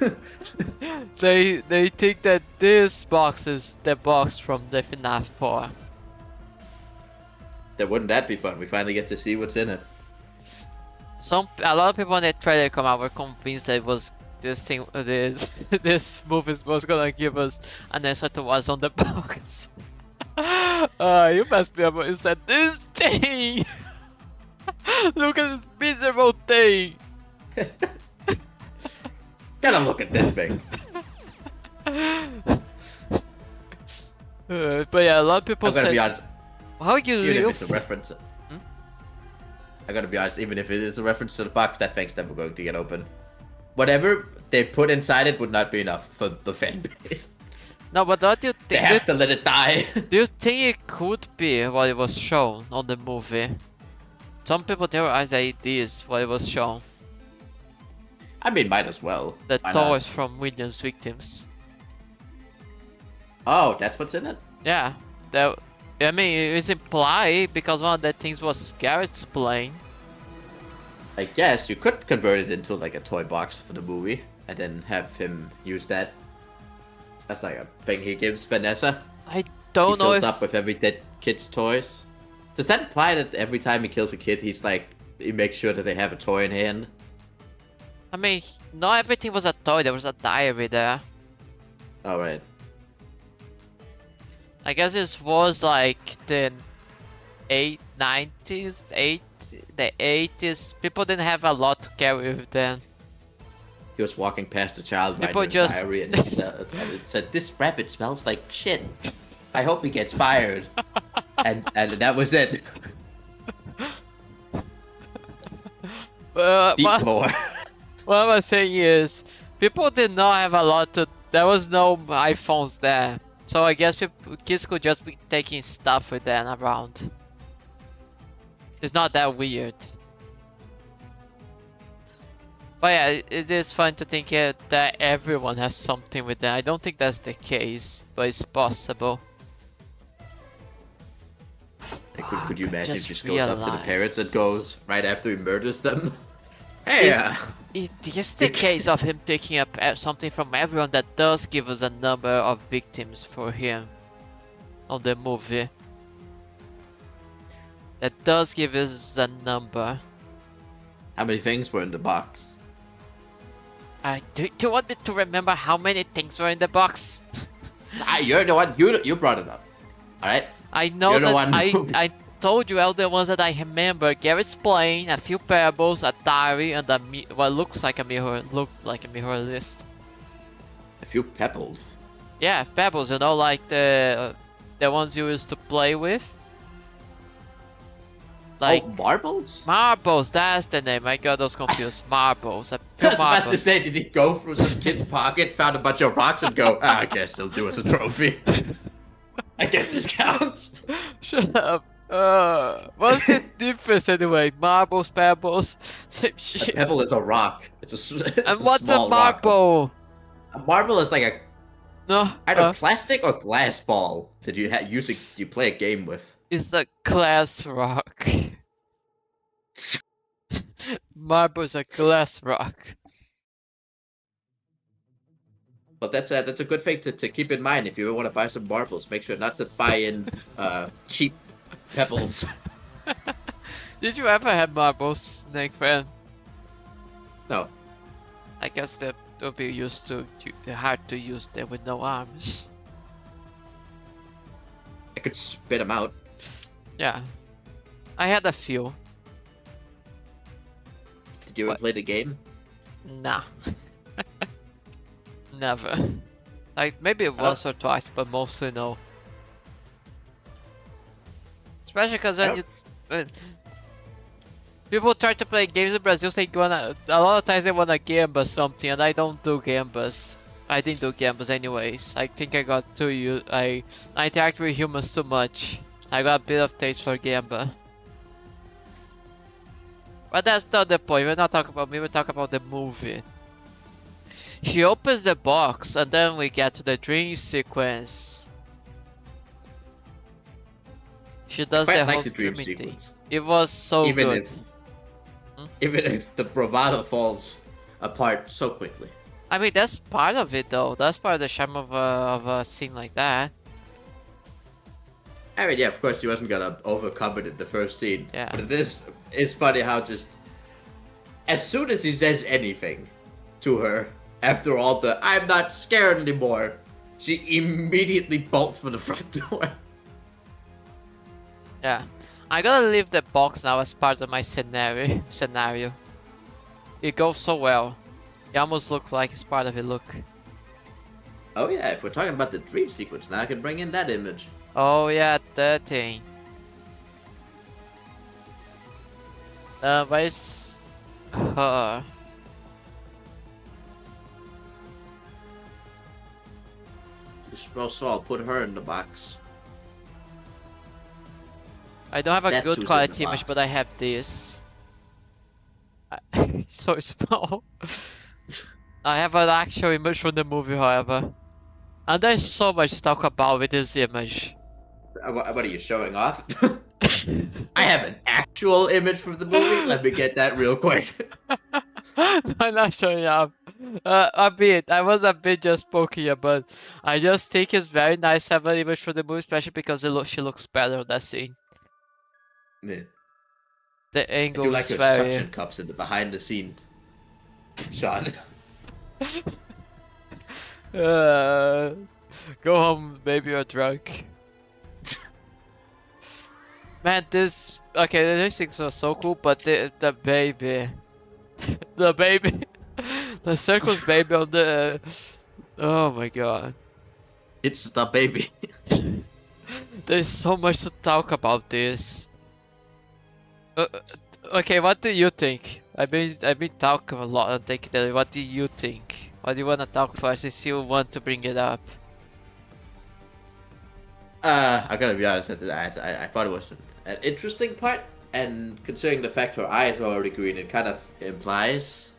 They think that this box is the box from the FNAF 4. Wouldn't that be fun? We finally get to see what's in it. A lot of people when the trailer come out were convinced that it was this movie was gonna give us an answer to what's on the box. You must be able to say this thing. Look at this miserable thing. Gotta look at this thing. But yeah, a lot of people I'm gonna said. be honest. How you Even if you it's a f- reference. Hmm? I gotta be honest, even if it is a reference to the box, that thing's never going to get open. Whatever they put inside it would not be enough for the fan base. No, but what do you They think? have to let it die. Do you think it could be what it was shown on the movie? Some people theorize that it is what it was shown. I mean, might as well. The Why not? toys from Williams victims. Oh, that's what's in it? Yeah, that. I mean, it's implied because one of the things was Garrett's playing. I guess you could convert it into like a toy box for the movie and then have him use that. That's like a thing he gives Vanessa. I He don't know fills if up with every dead kid's toys. Does that imply that every time he kills a kid, he's like, he makes sure that they have a toy in hand? I mean, not everything was a toy. There was a diary there. Alright. I guess this was like the 90s, the 80s. People didn't have a lot to carry with them. He was walking past a child People writing just- a diary and it said, "This rabbit smells like shit. I hope he gets fired." and that was it. Deep What lore. I was saying is, people did not have a lot to. There was no iPhones there, so I guess kids could just be taking stuff with them around. It's not that weird. But yeah, it is fun to think that everyone has something with them. I don't think that's the case, but it's possible. Could you imagine if just he just goes up to the parents and realized- goes right after he murders them? Hey, It is the case of him picking up something from everyone that does give us a number of victims for him on the movie. That does give us a number. how many things were in the box? Do you want me to remember how many things were in the box? You're the one. You brought it up. All right. I know You're the that one who- I told you all the ones that I remember. Garrett's plane, a few pebbles, a diary, and what looks like a mirror list. A few pebbles. Yeah, pebbles, you know, like the ones you used to play with. Like Oh, marbles? marbles, that's the name. I got those confused. Marbles, a I few was about to marbles. say, did he go through some kid's pocket, found a bunch of rocks, and go, I guess they'll do us a trophy. I guess this counts. Shut up. What's the difference anyway? Marbles, pebbles, same A shit. pebble is a rock. It's And what's a small rock. marble? A marble is like a No, either plastic or glass ball that you play a game with. it's a glass rock. Marble is a glass rock. But that's a good thing to keep in mind if you want to buy some marbles. Make sure not to buy in cheap pebbles. Did you ever have marbles, Snake Fan? No, I guess that would be hard to use them with no arms. I could spit them out. Yeah, I had a few. Did you ever What? play the game? Nah. Never. Like maybe once or twice, but mostly no. Especially because when people try to play games in Brazil, a lot of times they wanna gambas something, and I don't do gambas. I didn't do gambas anyways. I think I got too used. I interact with humans too much. I got a bit of taste for gamba. But that's not the point. We're not talking about me. We're talking about the movie. She opens the box, and then we get to the dream sequence. She does Quite the like whole the dream dreaming thing. sequence. It was so Even good. if even if the bravado falls apart so quickly. I mean, that's part of it, though. That's part of the charm of a scene like that. I mean, yeah, of course he wasn't gonna overcome it in the first scene. Yeah. But this is funny how just as soon as he says anything to her, after all the "I'm not scared anymore," she immediately bolts for the front door. Yeah. I gotta leave the box now as part of my scenario. It goes so well. It almost looks like it's part of it. Look. Oh yeah, if we're talking about the dream sequence, now I can bring in that image. Oh yeah, that thing. Where's her? So I'll put her in the box. I don't have a That's who's good in quality the image, box. but I have this. So small. I have an actual image from the movie, however. And there's so much to talk about with this image. What are you showing off? I have an actual image from the movie. Let me get that real quick. I'm not showing up. I was a bit just poking you, but I just think it's very nice to have an image for the movie, especially because she looks better on that scene. Yeah. The I do angle like is her very. suction cups in the behind the scene shot. Go home, baby, you're drunk. Man, these things are so cool, but the baby, the baby, the circus baby on the. Oh my god. It's the baby. There's so much to talk about this. Okay, what do you think? I've been talking a lot on Take It. What do you think? What do you wanna talk first since you want to bring it up? I gotta be honest. I thought it was an interesting part, and considering the fact her eyes are already green, it kind of implies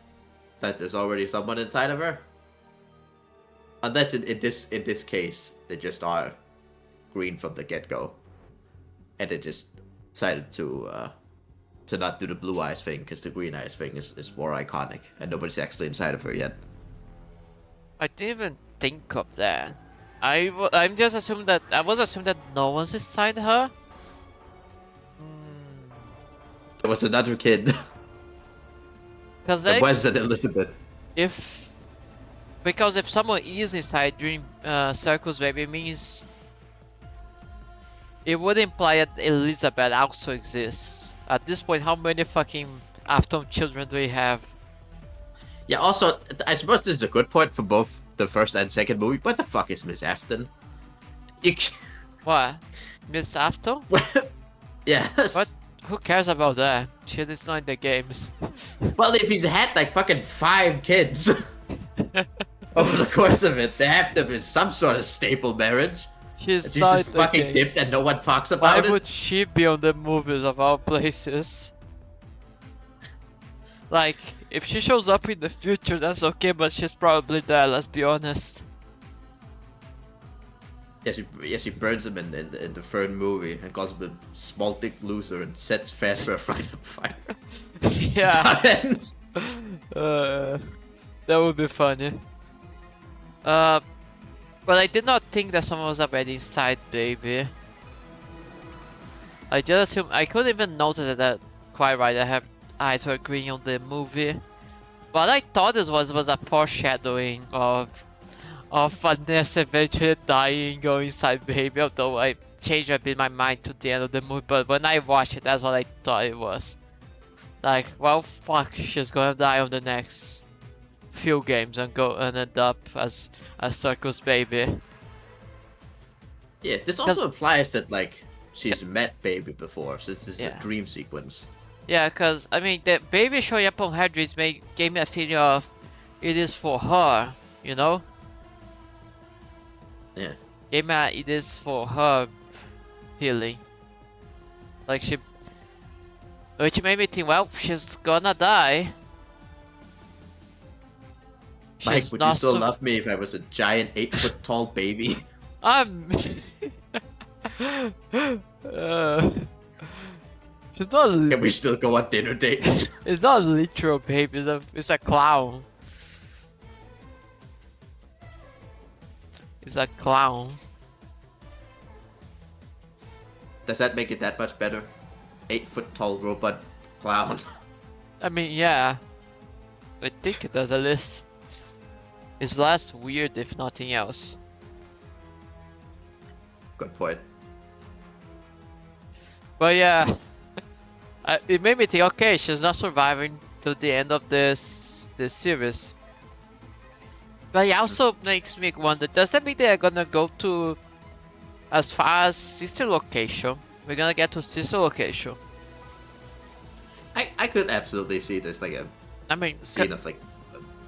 that there's already someone inside of her. Unless in this case they just are green from the get go, and they just decided to not do the blue eyes thing because the green eyes thing is more iconic, and nobody's actually inside of her yet. I didn't even think of that. I'm just assuming that I was assuming that no one's inside her. There was another kid. Cause There was an Elizabeth. Because if someone is inside during Circus Baby, it means it would imply that Elizabeth also exists. At this point, how many fucking Afton children do we have? Yeah, also, I suppose this is a good point for both the first and second movie. What the fuck is Miss Afton? What? Miss Afton? Yes. What? Who cares about that? Shit is not in the games. Well, if he's had like fucking 5 kids over the course of it, there have to be some sort of staple marriage. She's She's not just in the fucking games. dipped and no one talks Why about it. would she be on the movies of all places? Like, if she shows up in the future, that's okay, but she's probably there, let's be honest. Yeah, she burns him in the third movie and calls him a small dick loser and sets Fazbear Fright on fire. Yeah. That Would be funny. But I did not think that someone was already inside, baby. I just assumed I couldn't even notice that quite right. I have eyes were green on the movie, but I thought this was a foreshadowing of Vanessa eventually dying, going inside baby. Although I changed a bit my mind to the end of the movie, but when I watched it, that's what I thought it was. Like, well, fuck, she's gonna die on the next few games and end up as a circus baby. Yeah, this also implies that like she's met Baby before, so this is a dream sequence. Yeah, cause I mean the baby showing up on her dreams gave me a feeling of it is for her, you know? Yeah. Gave me it is for her feeling. Like which made me think, well, she's gonna die. Mike, would you still love me if I was a giant 8-foot tall baby? She's not. Can we still go on dinner dates? It's not a literal baby. It's a clown. It's a clown. Does that make it that much better? 8-foot tall robot clown. I mean, yeah. I think it does at least. It's less weird if nothing else. Good point. But yeah, it made me think. Okay, she's not surviving to the end of this series. But it also makes me wonder: does that mean they're gonna go to as far as sister location? We're gonna get to sister location. I I could absolutely see this like a I mean, scene of like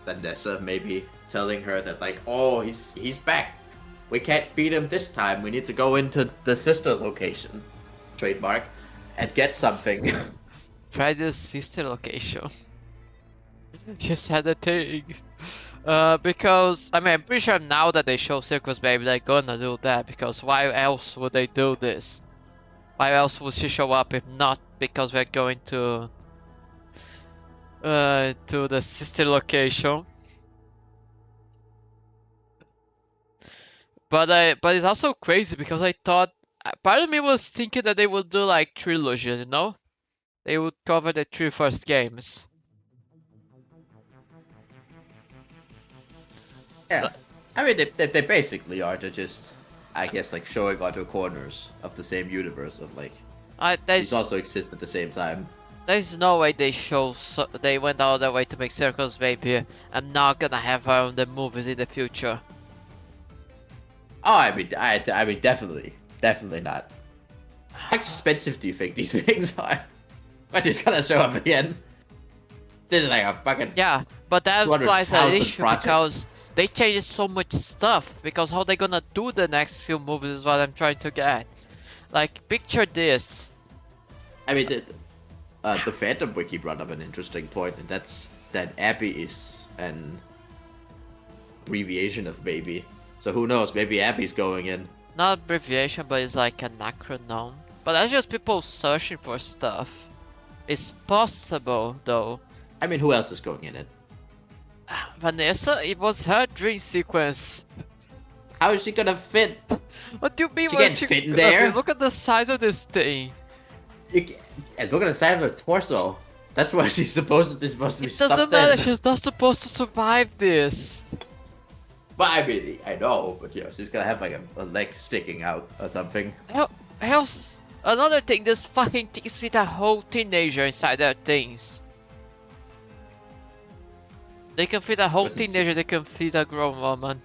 Vanessa maybe telling her that like, oh, he's back. We can't beat him this time. We need to go into the sister location, trademark, and get something. Freddy's sister location. She said a thing. Because I mean, I'm pretty sure now that they show Circus Baby, they're gonna do that. Because why else would they do this? Why else would she show up if not because we're going to the sister location? But it's also crazy because I thought part of me was thinking that they would do like trilogy, you know? They would cover the 3 first games. Yeah, I mean they basically are. They're just, I guess, like showing onto corners of the same universe of like these also exist at the same time. There's no way they went all the way to make Circles Baby. I'm not gonna have her on the movies in the future. Oh, I mean, definitely not. How expensive do you think these things are? But she's gonna show up again. This is like a fucking but that implies an issue project. Because they changed so much stuff. Because how they gonna do the next few movies is what I'm trying to get. Like, picture this. I mean, the Phantom Wiki brought up an interesting point, and that's that Abby is an abbreviation of baby. So who knows? Maybe Abby's going in. Not abbreviation, but it's like an acronym. But that's just people searching for stuff. It's possible, though. I mean, who else is going in it? Vanessa, it was her dream sequence. How is she gonna fit? What do you mean? She can't fit in there. Look at the size of this thing. And look at the size of her torso. That's why she's supposed to be stuffed in. It doesn't matter. She's not supposed to survive this. But I mean, I know, but she's gonna have like a leg sticking out or something. Else, another thing, this fucking things fit a whole teenager inside their things. They can fit a whole teenager, they can fit a grown woman.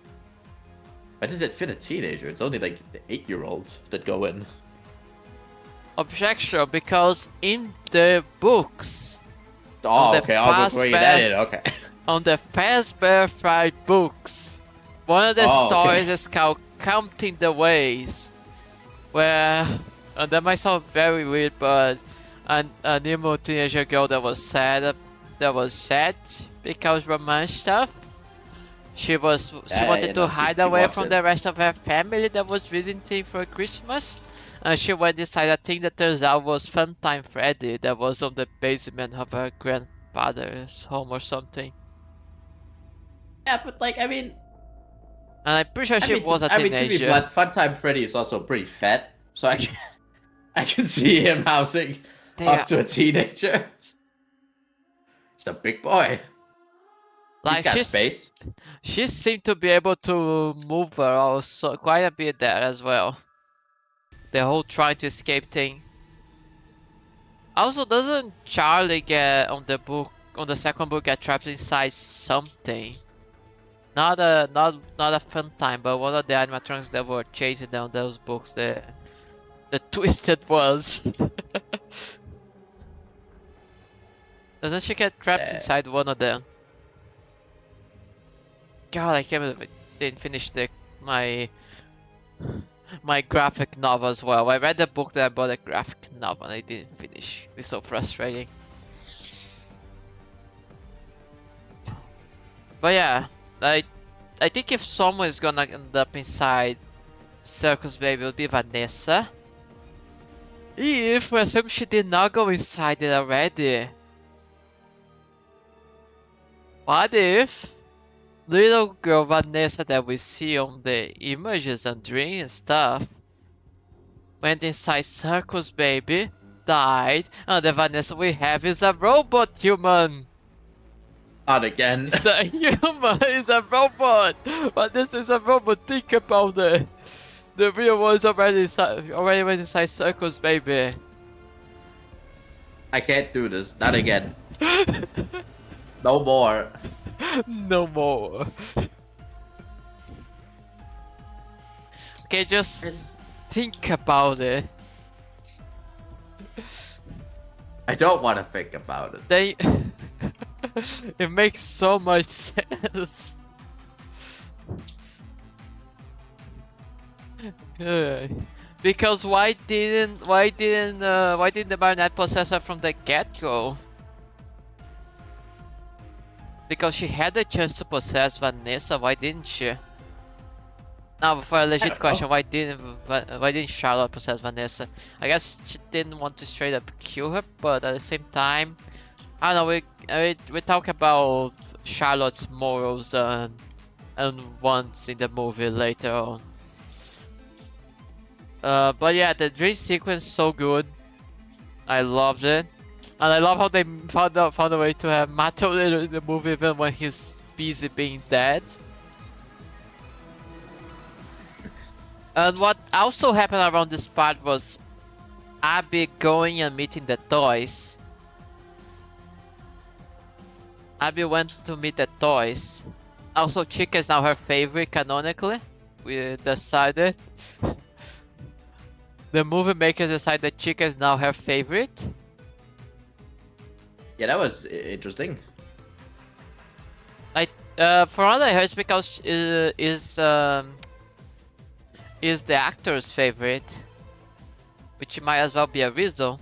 Why does it fit a teenager? It's only like the 8-year-olds that go in. Objection, because in the books. Oh, okay, I'll go bring that in, okay. On the Fazbear Fried books. One of the stories is called Counting the Ways, where that might sound very weird, but an emo teenager girl that was sad because romance stuff. She wanted to hide away from the rest of her family that was visiting for Christmas, and she went inside a thing that turns out was Funtime Freddy that was on the basement of her grandfather's home or something. Yeah, but like I mean. And I'm pretty sure she was a teenager. I mean, to be blunt, Funtime Freddy is also pretty fat, so I can see him housing up to a teenager. He's a big boy. Like, he's got space. She seemed to be able to move her also quite a bit there as well. The whole trying to escape thing. Also, doesn't Charlie get on the second book get trapped inside something? Not a fun time, but one of the animatronics that were chasing down those books, the twisted ones. Doesn't she get trapped inside one of them? God, I can't believe I didn't finish my graphic novel as well. I read the book, then I bought a graphic novel and I didn't finish. It's so frustrating. But yeah. I think if someone is gonna end up inside Circus Baby, it would be Vanessa. If we assume she did not go inside it already. What if little girl Vanessa that we see on the images and dreams and stuff went inside Circus Baby, died, and the Vanessa we have is a robot human? Not again. It's a human, it's a robot! But this is a robot, think about it! The real one is already went inside Circus Baby. I can't do this, not again. No more. No more. Okay, just think about it. I don't want to think about it. They it makes so much sense. Yeah. Because why didn't the marionette possess her from the get-go? Because she had the chance to possess Vanessa, why didn't she? Now, for a legit question, why didn't Charlotte possess Vanessa? I guess she didn't want to straight up kill her, but at the same time, I don't know. We talk about Charlotte's morals and wants in the movie later on. But yeah, the dream sequence so good. I loved it, and I love how they found a way to have Mato in the movie even when he's busy being dead. And what also happened around this part was Abby going and meeting the toys. Abby went to meet the toys. Also, Chica is now her favorite canonically. We decided. The movie makers decided that Chica is now her favorite. Yeah, that was interesting. For all I heard, it's because is the actor's favorite, which might as well be a reason,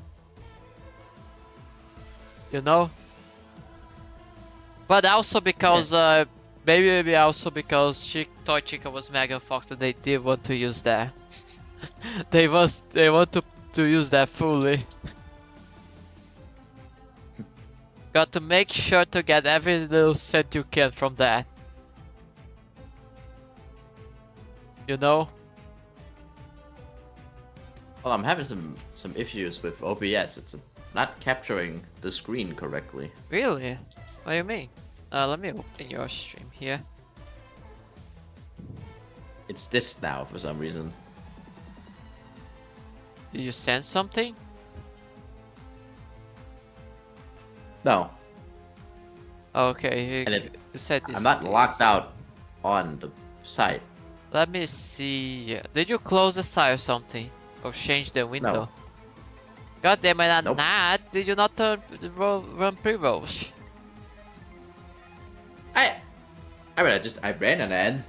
you know. But also because maybe also because Toy Chica was Megan Fox and they did want to use that. they want to use that fully. Got to make sure to get every little cent you can from that. You know? Well, I'm having some issues with OBS. It's not capturing the screen correctly. Really? What do you mean? Let me open your stream here. It's this now for some reason. Did you send something? No. Okay, And you said I'm not locked out on the site. Let me see. Did you close the site or something? Or change the window? No. God damn it, I'm Nope. not. Did you not run pre-rolls? I ran an ad.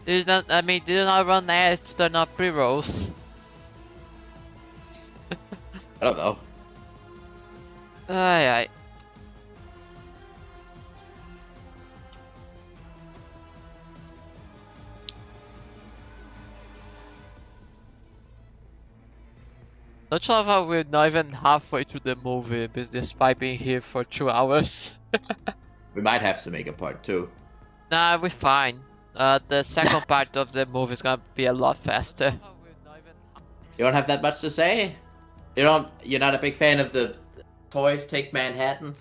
Did you not, did you not run ads to turn off pre-rolls? I don't know. Aye. Don't you love how we're not even halfway through the movie, despite being here for 2 hours? We might have to make a part 2. Nah, we're fine. The second part of the movie is gonna be a lot faster. You don't have that much to say? You're not a big fan of the Toys Take Manhattan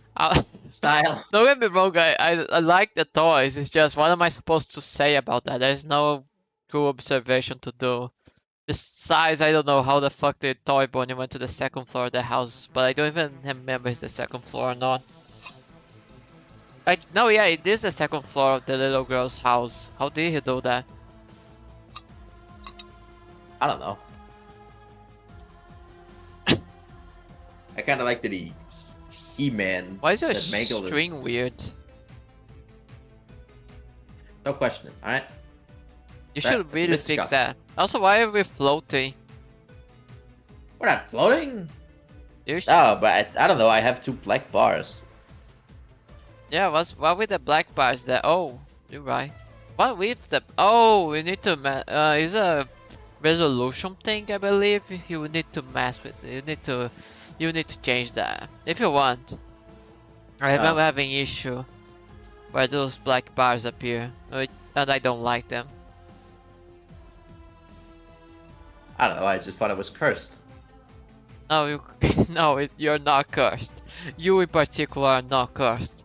style? Don't get me wrong, I like the toys, it's just what am I supposed to say about that? There's no cool observation to do. Besides, I don't know how the fuck the Toy Bonnie went to the second floor of the house, but I don't even remember if it's the second floor or not. No, yeah, it is the second floor of the little girl's house. How did he do that? I don't know. I kind of like that He-Man. Why is your that Mangle string weird? Don't question it, alright? You should really fix that. Also, why are we floating? We're not floating. You should... Oh, but I don't know. I have 2 black bars. Yeah, what with the black bars there? Oh, you're right. What with the... Oh, we need to... Is a resolution thing, I believe. You need to mess with it. You need to change that if you want. I remember having issue where those black bars appear, and I don't like them. I don't know. I just thought it was cursed. No, you're not cursed. You in particular are not cursed.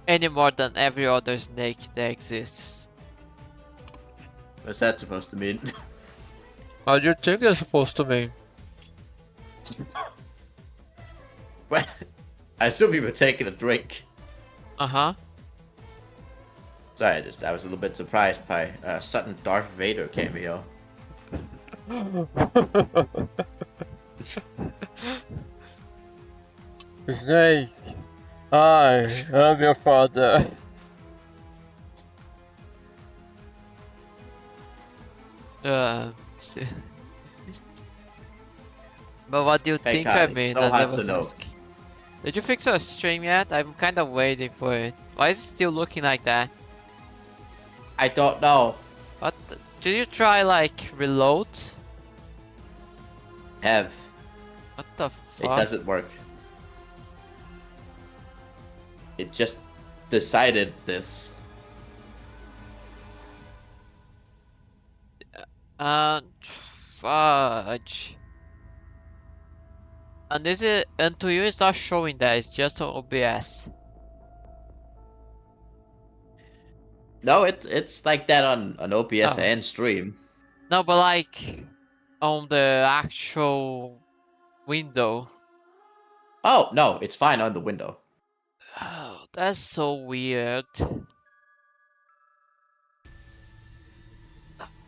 Any more than every other snake that exists. What's that supposed to mean? What do you think it's supposed to mean? Well, I assume you were taking a drink. Uh-huh. Sorry, I was a little bit surprised by sudden Darth Vader cameo. Snake, I am your father. Uh, but what do you Hey think Kai, I it's mean? so As I hard to was know. asking. Did you fix your stream yet? I'm kind of waiting for it. Why is it still looking like that? I don't know. What? Did you try like reload? Have. What the It fuck? doesn't work. It just decided this. Fudge. And is it? And to you, it's not showing that. It's just on OBS. No, it's like that on OBS Oh. and stream. No, but like on the actual window. Oh no, it's fine on the window. Oh, that's so weird.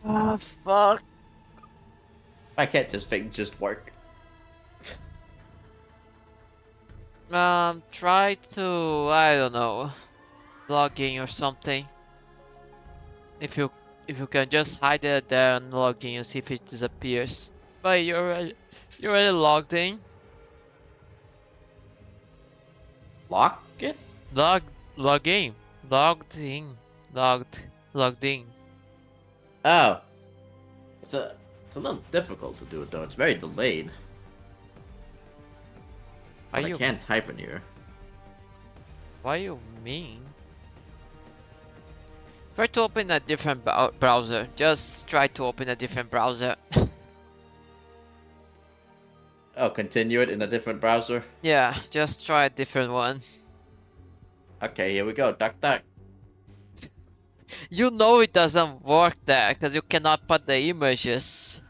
Ah, fuck. Why can't this thing just work? Try to, I don't know, log in or something. If you can just hide it there and log in and see if it disappears. But you're already logged in. Lock it? Log in. Logged in. Logged in. Oh. It's a little difficult to do it though. It's very delayed. Are But I you can't type in here. What do you mean? Try to open a different browser. Just try to open a different browser. Oh, continue it in a different browser? Yeah, just try a different one. Okay, here we go. Duck duck. You know it doesn't work there because you cannot put the images.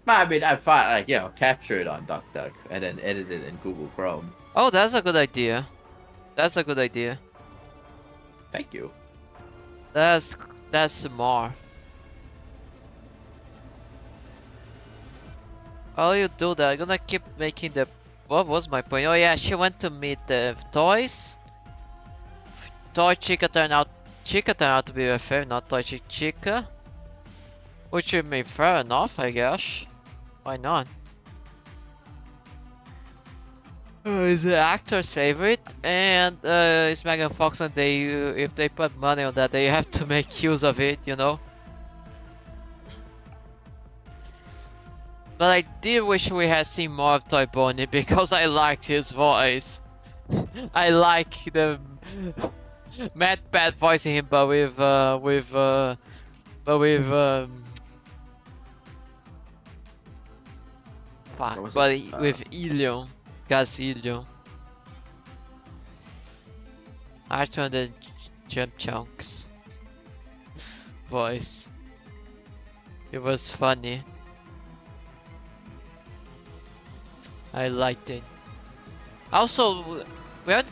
I mean, I thought, like, you know, capture it on DuckDuck and then edit it in Google Chrome. Oh, that's a good idea. That's a good idea. Thank you. That's smart. While you do that, I'm gonna keep making the. What was my point? Oh yeah, she went to meet the toys. Toy Chica turned out to be a fair, not Toy Chica. Which would be fair enough, I guess. Why not? Is the actor's favorite, and it's Megan Fox, and they if they put money on that, they have to make use of it, you know. But I did wish we had seen more of Toy Bonnie because I liked his voice. I like the Matt Pat voicing him, but with fuck, What was but it? with Ilion, Gus Ilion. Arthur and the Jump Chunks voice. It was funny. I liked it. Also, we're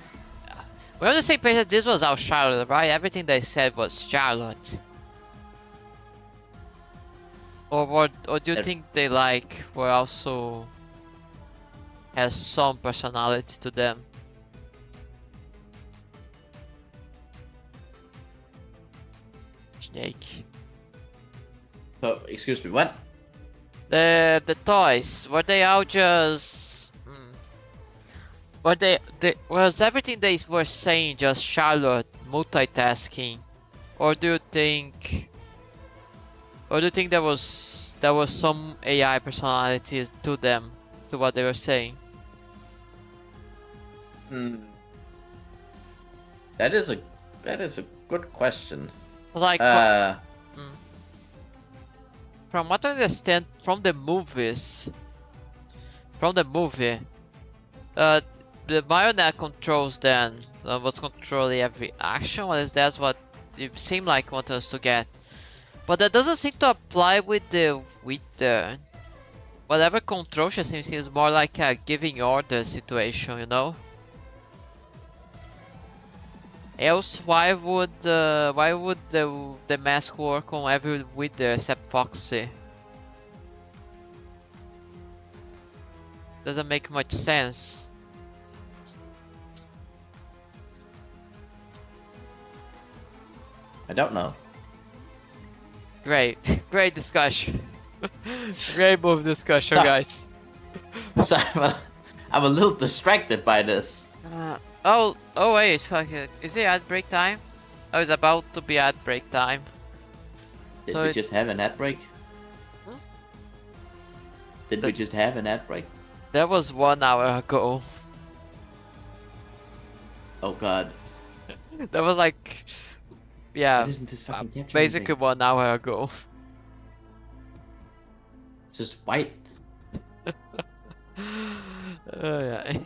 on the same page that this was our Charlotte, right? Everything they said was Charlotte. Or do you think they like were also has some personality to them? Snake. Oh, excuse me, what? The toys, were they all just were they was everything they were saying just Charlotte multitasking? Or do you think there was some AI personalities to them, to what they were saying? That is a good question. Like from what I understand from the movie, the marionette controls then was controlling every action. Well, that's what it seemed like want us to get, but that doesn't seem to apply with the whatever control she seems more like a giving orders situation, you know. Else, why would the mask work on every Wither except Foxy? Doesn't make much sense. I don't know. Great. Great discussion. Great move discussion, No. guys. Sorry, I'm a little distracted by this. Oh wait, fuck it. Is it ad break time? Oh, it's about to be ad break time. Did So we it- just have an ad break? Huh? Did we just have an ad break? That was 1 hour ago. Oh god. That was like, yeah, What isn't this fucking capture basically anything? 1 hour ago. It's just white. Yeah.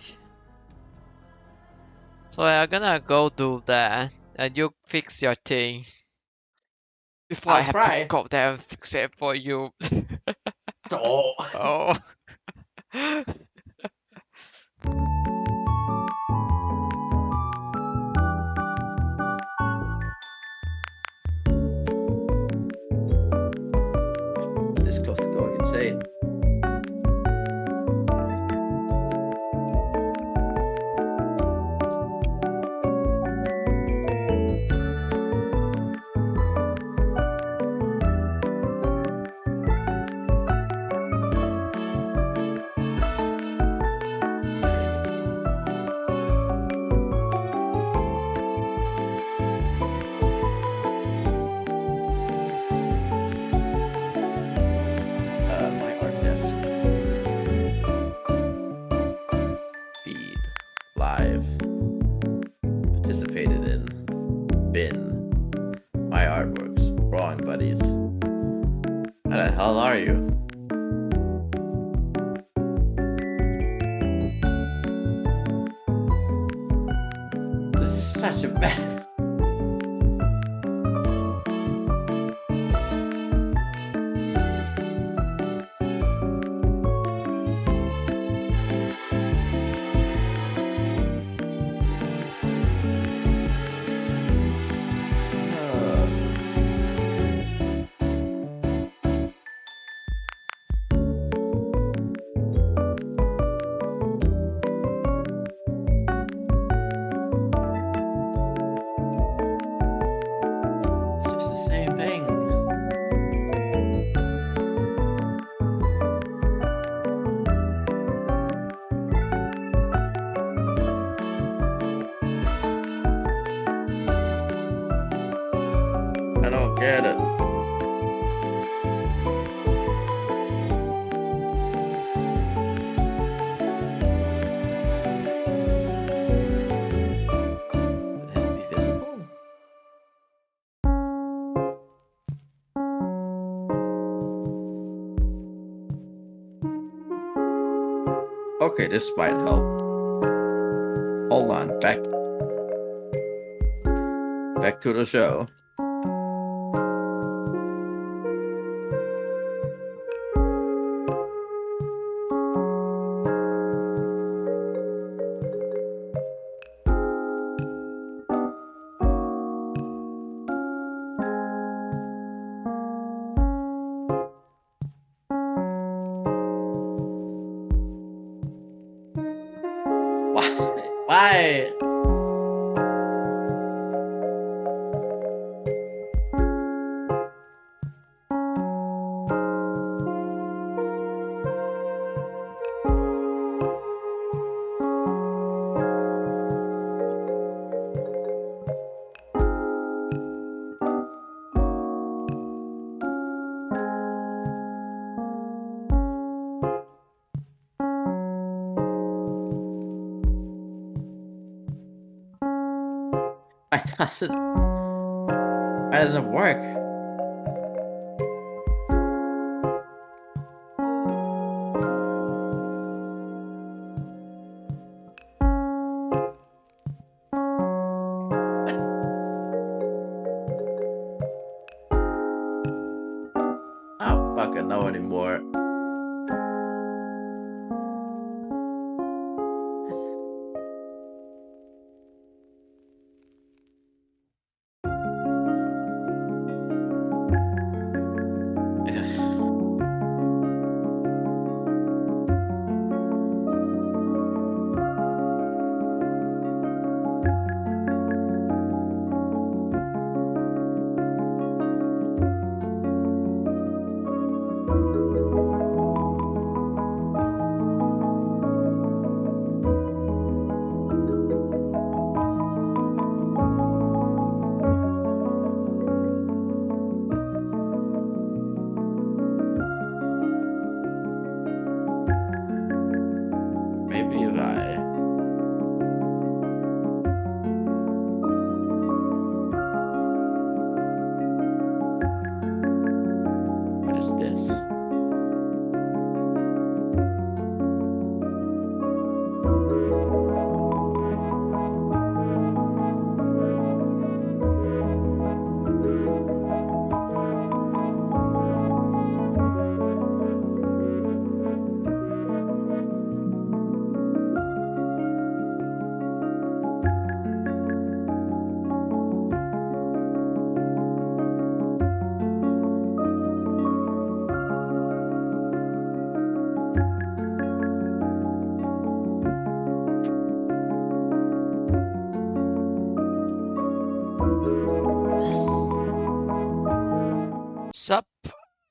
So I'm gonna go do that, and you fix your thing before I I'll have try. to go there and fix it for you. Oh. Oh. This close to going insane. My art desk. Feed. Live. Participated in. Bin. My artworks. Drawing buddies. How the hell are you? This is such a bad. It's just the same thing. I don't get it. Would it have to be visible? Okay, this might help. Hold on, back to the show. Why? Why doesn't it work? What? I don't fucking know anymore. maybe if I... What is this? Sup?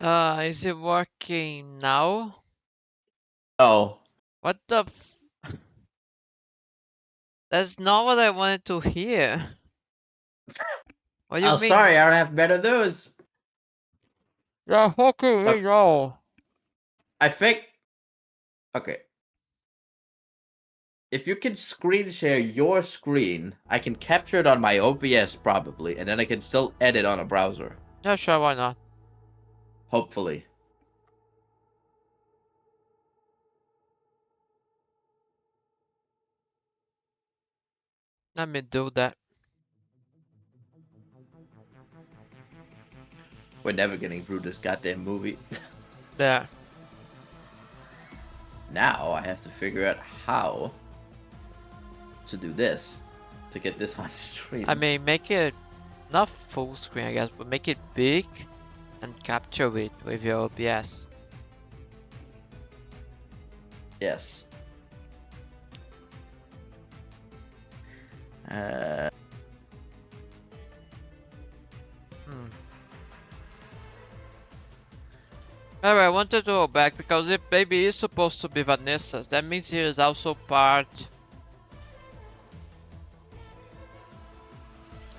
Is it working now? Oh. What the That's not what I wanted to hear. What do you Oh, mean? sorry, I don't have better news. Yeah, fucking Look. no. I think... Okay. If you can screen share your screen, I can capture it on my OBS probably, and then I can still edit on a browser. Yeah, sure, why not? Hopefully. Let me do that. We're never getting through this goddamn movie. There. Now I have to figure out how to do this to get this on stream. I mean, make it not full screen, I guess, but make it big and capture it with your OBS. Yes. Anyway, I wanted to go back because if baby is supposed to be Vanessa's, that means he is also part.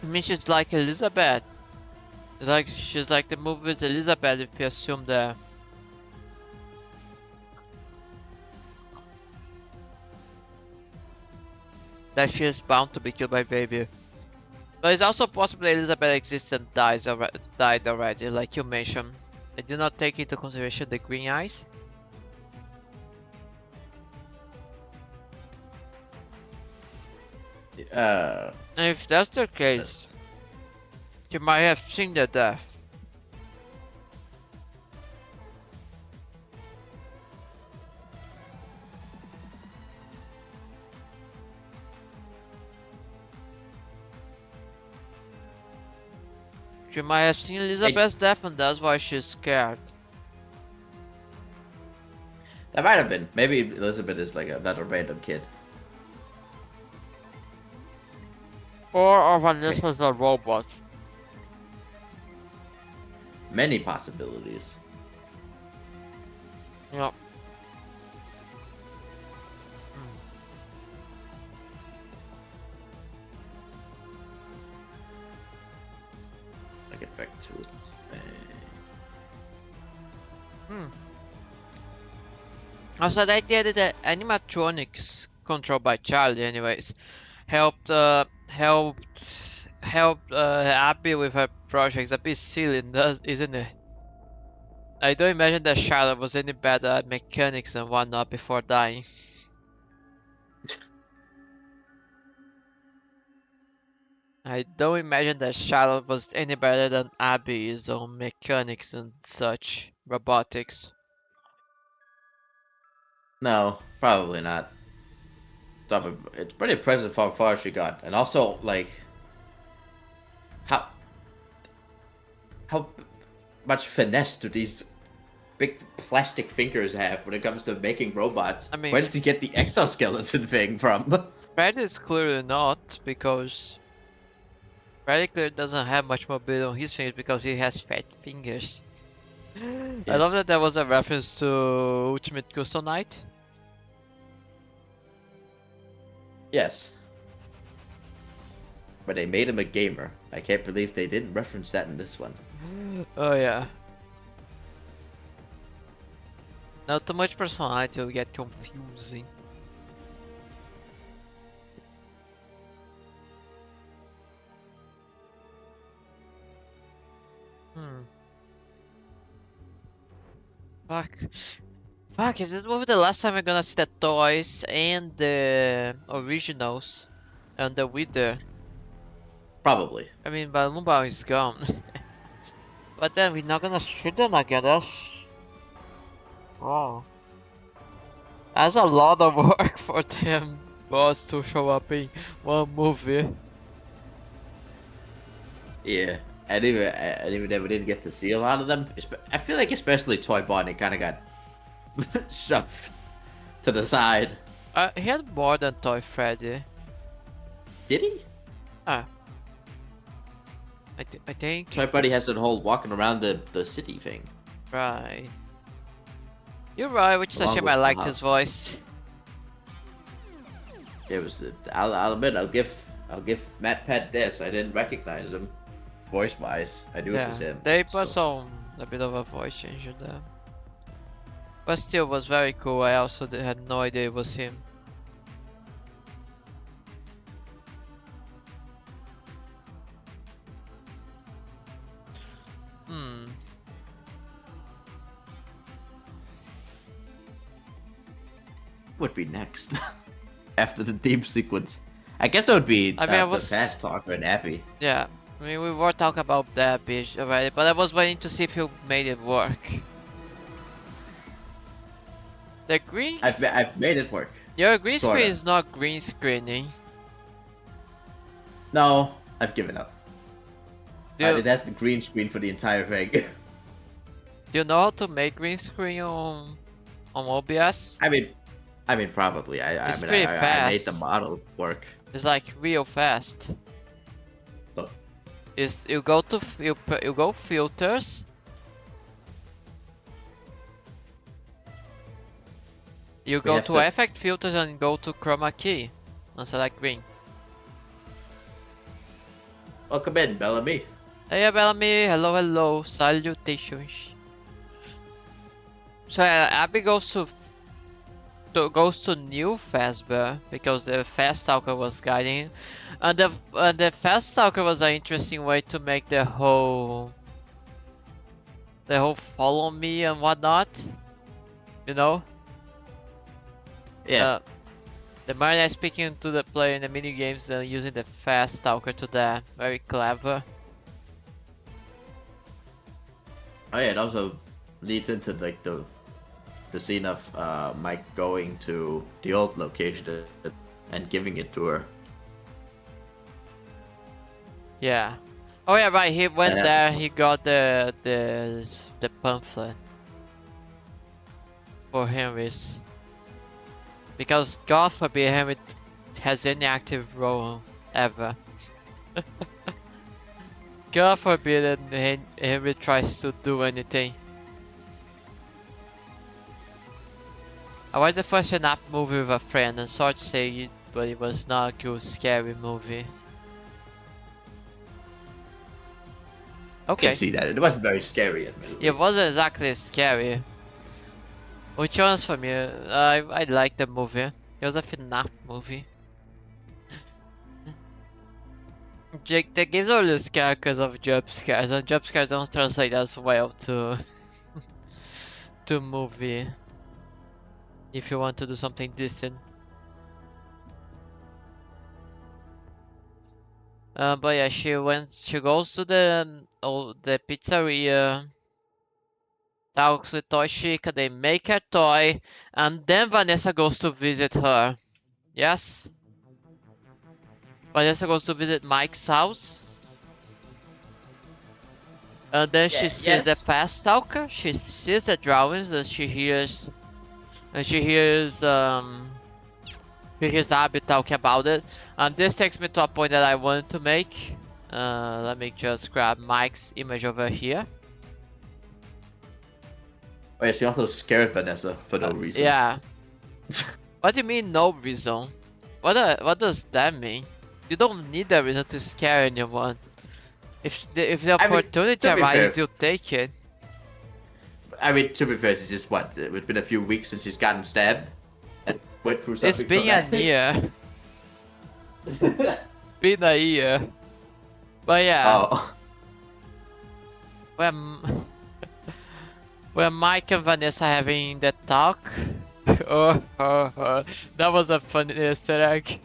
It means she's like Elizabeth. Like she's like the movie with Elizabeth if you assume that. That she is bound to be killed by baby. But it's also possible Elizabeth exists and died already, like you mentioned. I did not take into consideration the green eyes. And if that's the case, you might have seen the death. She might have seen Elizabeth's death and that's why she's scared. That might have been. Maybe Elizabeth is like another random kid. Or Vanessa's a robot. Many possibilities. Yep. I'll get back to it. Also, the idea that the animatronics controlled by Charlie, anyways, helped Abby with her projects. A bit silly, isn't it? I don't imagine that Charlotte was any better at mechanics and whatnot before dying. I don't imagine that Charlotte was any better than Abby is on mechanics and such robotics. No, probably not. It's pretty impressive how far she got, and also like how much finesse do these big plastic fingers have when it comes to making robots? I mean, where did he get the exoskeleton thing from? Fred is clearly not, because Freddy clearly doesn't have much mobility on his fingers because he has fat fingers. I love that was a reference to Ultimate Custom Night. Yes. But they made him a gamer. I can't believe they didn't reference that in this one. Oh yeah. Not too much personality will get confusing. Fuck. Fuck, is it movie the last time we're gonna see the toys and the originals and the Wither? Probably. I mean, Balloon Bound is gone. But then we're not gonna shoot them again, that's... Wow. That's a lot of work for them boss to show up in one movie. Yeah. And even then we didn't get to see a lot of them. I feel like especially Toy Bonnie kind of got shoved to the side. He had more than Toy Freddy. Did he? I think... Toy Buddy has that whole walking around the city thing. Right. You're right, which is a Along shame with I the liked his house. voice. It was. I'll admit. I'll give Matt Pat this. I didn't recognize him, voice wise. I knew it was him. They put so. some a bit of a voice change in there. But still was very cool. I also had no idea it was him. Hmm. Would be next after the theme sequence. I guess that would be I mean, I the was- fast talker and Appy. Yeah. I mean, we were talking about that bitch already, but I was waiting to see if you made it work. The green... I've made it work. Your green sorta. screen is not green screening. No, I've given up. Do That's the green screen for the entire thing. do you know how to make green screen on OBS? I mean, probably. I It's mean, pretty I made fast. the model work. It's like real fast. Look. Is you go to you go filters. You go have to to- effect filters and go to chroma key and select green. Welcome in, Bellamy. Hey Bellamy, hello hello, salutations. So Abby goes to new Fazbear because the Fast Stalker was guiding, and the Fast Stalker was an interesting way to make the whole follow me and whatnot. You know. Yeah. The Mariner speaking to the player in the mini games and using the Fast Stalker to that. Very clever. Oh yeah, it also leads into like the scene of Mike going to the old location and giving it to her. Yeah. Oh yeah, right. He went Yeah. there. He got the pamphlet for Henry's because God forbid Henry has any active role ever. God forbid that Henry tries to do anything. I watched the first FNAF movie with a friend and sorry to say it, but it was not a good scary movie. I Okay. can see that. It wasn't very scary, admittedly. It wasn't exactly scary. Which one's for me? I liked the movie. It was a FNAF movie. Jake, the games are really scary because of jump scares, and jump scares don't translate as well to to movie. If you want to do something decent. But yeah, she goes to the pizzeria, talks with Toy Chica, they make her toy, and then Vanessa goes to visit her. Yes? Vanessa goes to visit Mike's house. And then she sees the Fast Stalker, she sees the drawings, and she hears Abby talking about it. And this takes me to a point that I wanted to make. Let me just grab Mike's image over here. Oh yeah, she also scared Vanessa for no reason. Yeah. What do you mean no reason? What does that mean? You don't need a reason to scare anyone. If the I mean, opportunity to be arises, fair- you take it. I mean, to be fair, it's just what? It's been a few weeks since she's gotten stabbed and went through something. It's been a year. It's been a year. But yeah. Oh. Well, when Mike and Vanessa having the talk. That was a funny Easter egg.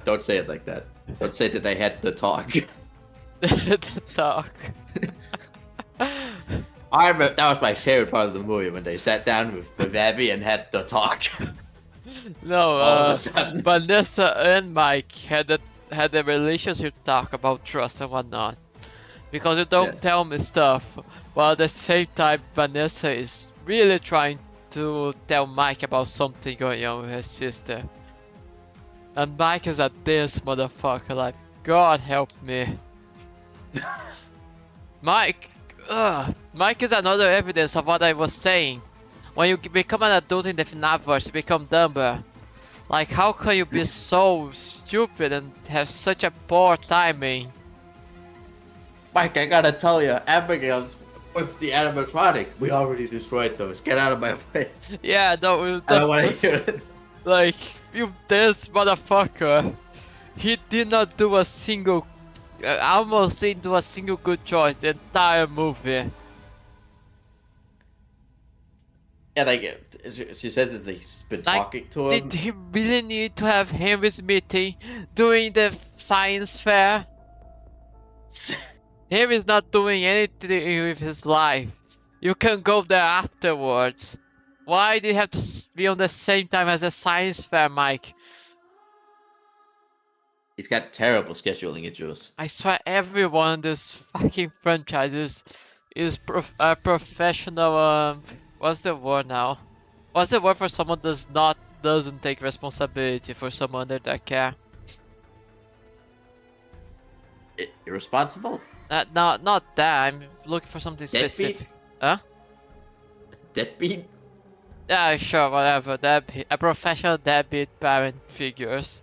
Don't say it like that. Don't say that they had the talk. The talk. I remember that was my favorite part of the movie when they sat down with Abby and had the talk. No, All of a sudden. Vanessa and Mike had a relationship talk about trust and whatnot. Because you don't Yes. tell me stuff, while at the same time Vanessa is really trying to tell Mike about something going on with his sister. And Mike is a dense motherfucker, like, God help me. Mike is another evidence of what I was saying. When you become an adult in the FNAF verse, you become dumber. Like, how can you be so stupid and have such a poor timing? Mike, I gotta tell you, Abigail's with the animatronics. We already destroyed those. Get out of my way. Yeah, no, I don't wanna hear it. like, you dense motherfucker. He did not do a single, almost didn't do a single good choice the entire movie. Yeah, like she says that he's been Like, talking to him. did he really need to have Henry's meeting during the science fair? Henry's not doing anything with his life. You can go there afterwards. Why do you have to be on the same time as a science fair, Mike? He's got terrible scheduling issues. I swear everyone in this fucking franchise is a professional. What's the word now? What's the word for someone doesn't take responsibility for someone under their care? Irresponsible? Not that. I'm looking for something Deadbeat? specific. Huh? Deadbeat? Yeah, sure, whatever. A professional deadbeat parent figures.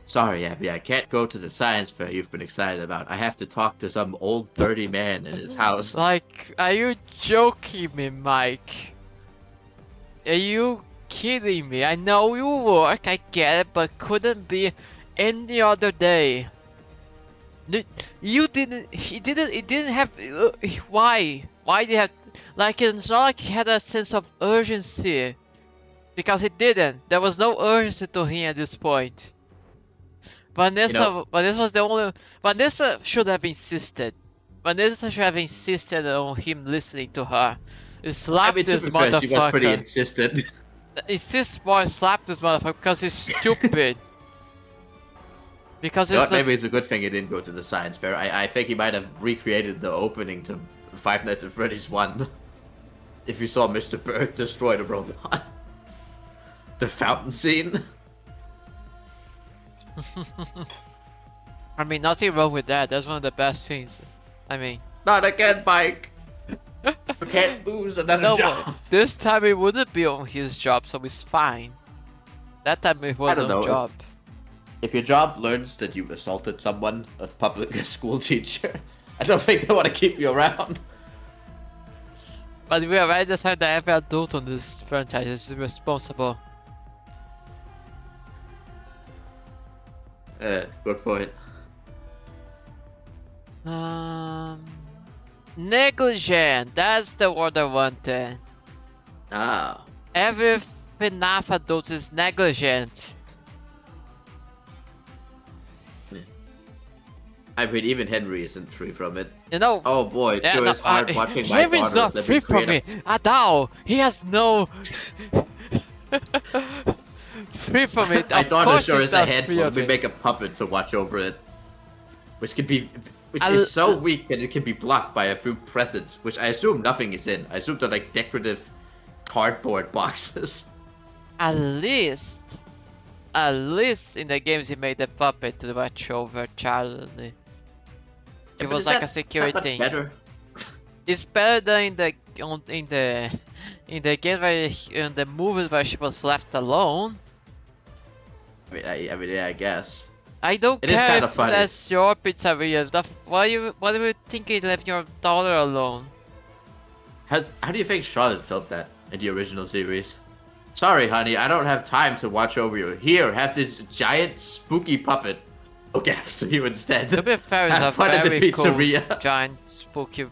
Sorry, Abby, I can't go to the science fair you've been excited about. I have to talk to some old dirty man in his house. Like, are you joking me, Mike? Are you kidding me? I know you work, I get it, but couldn't be any other day. He didn't have, why? Why did he have, like, it's not like he had a sense of urgency. Because he didn't. There was no urgency to him at this point. Vanessa was the only. Vanessa should have insisted. Vanessa should have insisted on him listening to her. Slap this motherfucker. She was pretty insistent. Insist more, slap this motherfucker because he's stupid. Because it's Maybe it's a good thing he didn't go to the science fair. I think he might have recreated the opening to Five Nights at Freddy's 1. If you saw Mr. Bird destroy the robot. The fountain scene. I mean, nothing wrong with that. That's one of the best scenes. I mean, Not again, Mike. You can't lose another no, job. this time it wouldn't be on his job, so it's fine. That time it was don't know, on job. If your job learns that you assaulted someone, a public school teacher, I don't think they want to keep you around. But we already decided that every adult on this franchise is responsible. Good point. Negligent. That's the word I wanted. Ah. Every FNAF adult is negligent. I mean, even Henry isn't free from it. You know. Oh boy, it sure is hard watching my Henry's daughter not let free from create me. Adao, he has no. Free from it. My Of daughter course sure he's is a not handful. free of We it. make a puppet to watch over it, which is so weak that it can be blocked by a few presents, which I assume nothing is in. I assume they're like decorative cardboard boxes. At least in the games he made the puppet to watch over Charlie. It was like a security thing. Better. It's better than in the game where in the movies where she was left alone. I mean, yeah, I guess. I don't It is care kinda if funny. that's your pizzeria. What are you thinking leaving your daughter alone? How do you think Charlotte felt that in the original series? Sorry, honey, I don't have time to watch over you. Here, have this giant spooky puppet. look after you instead. To be fair, it's a Have fun at the very cool pizzeria. giant spooky.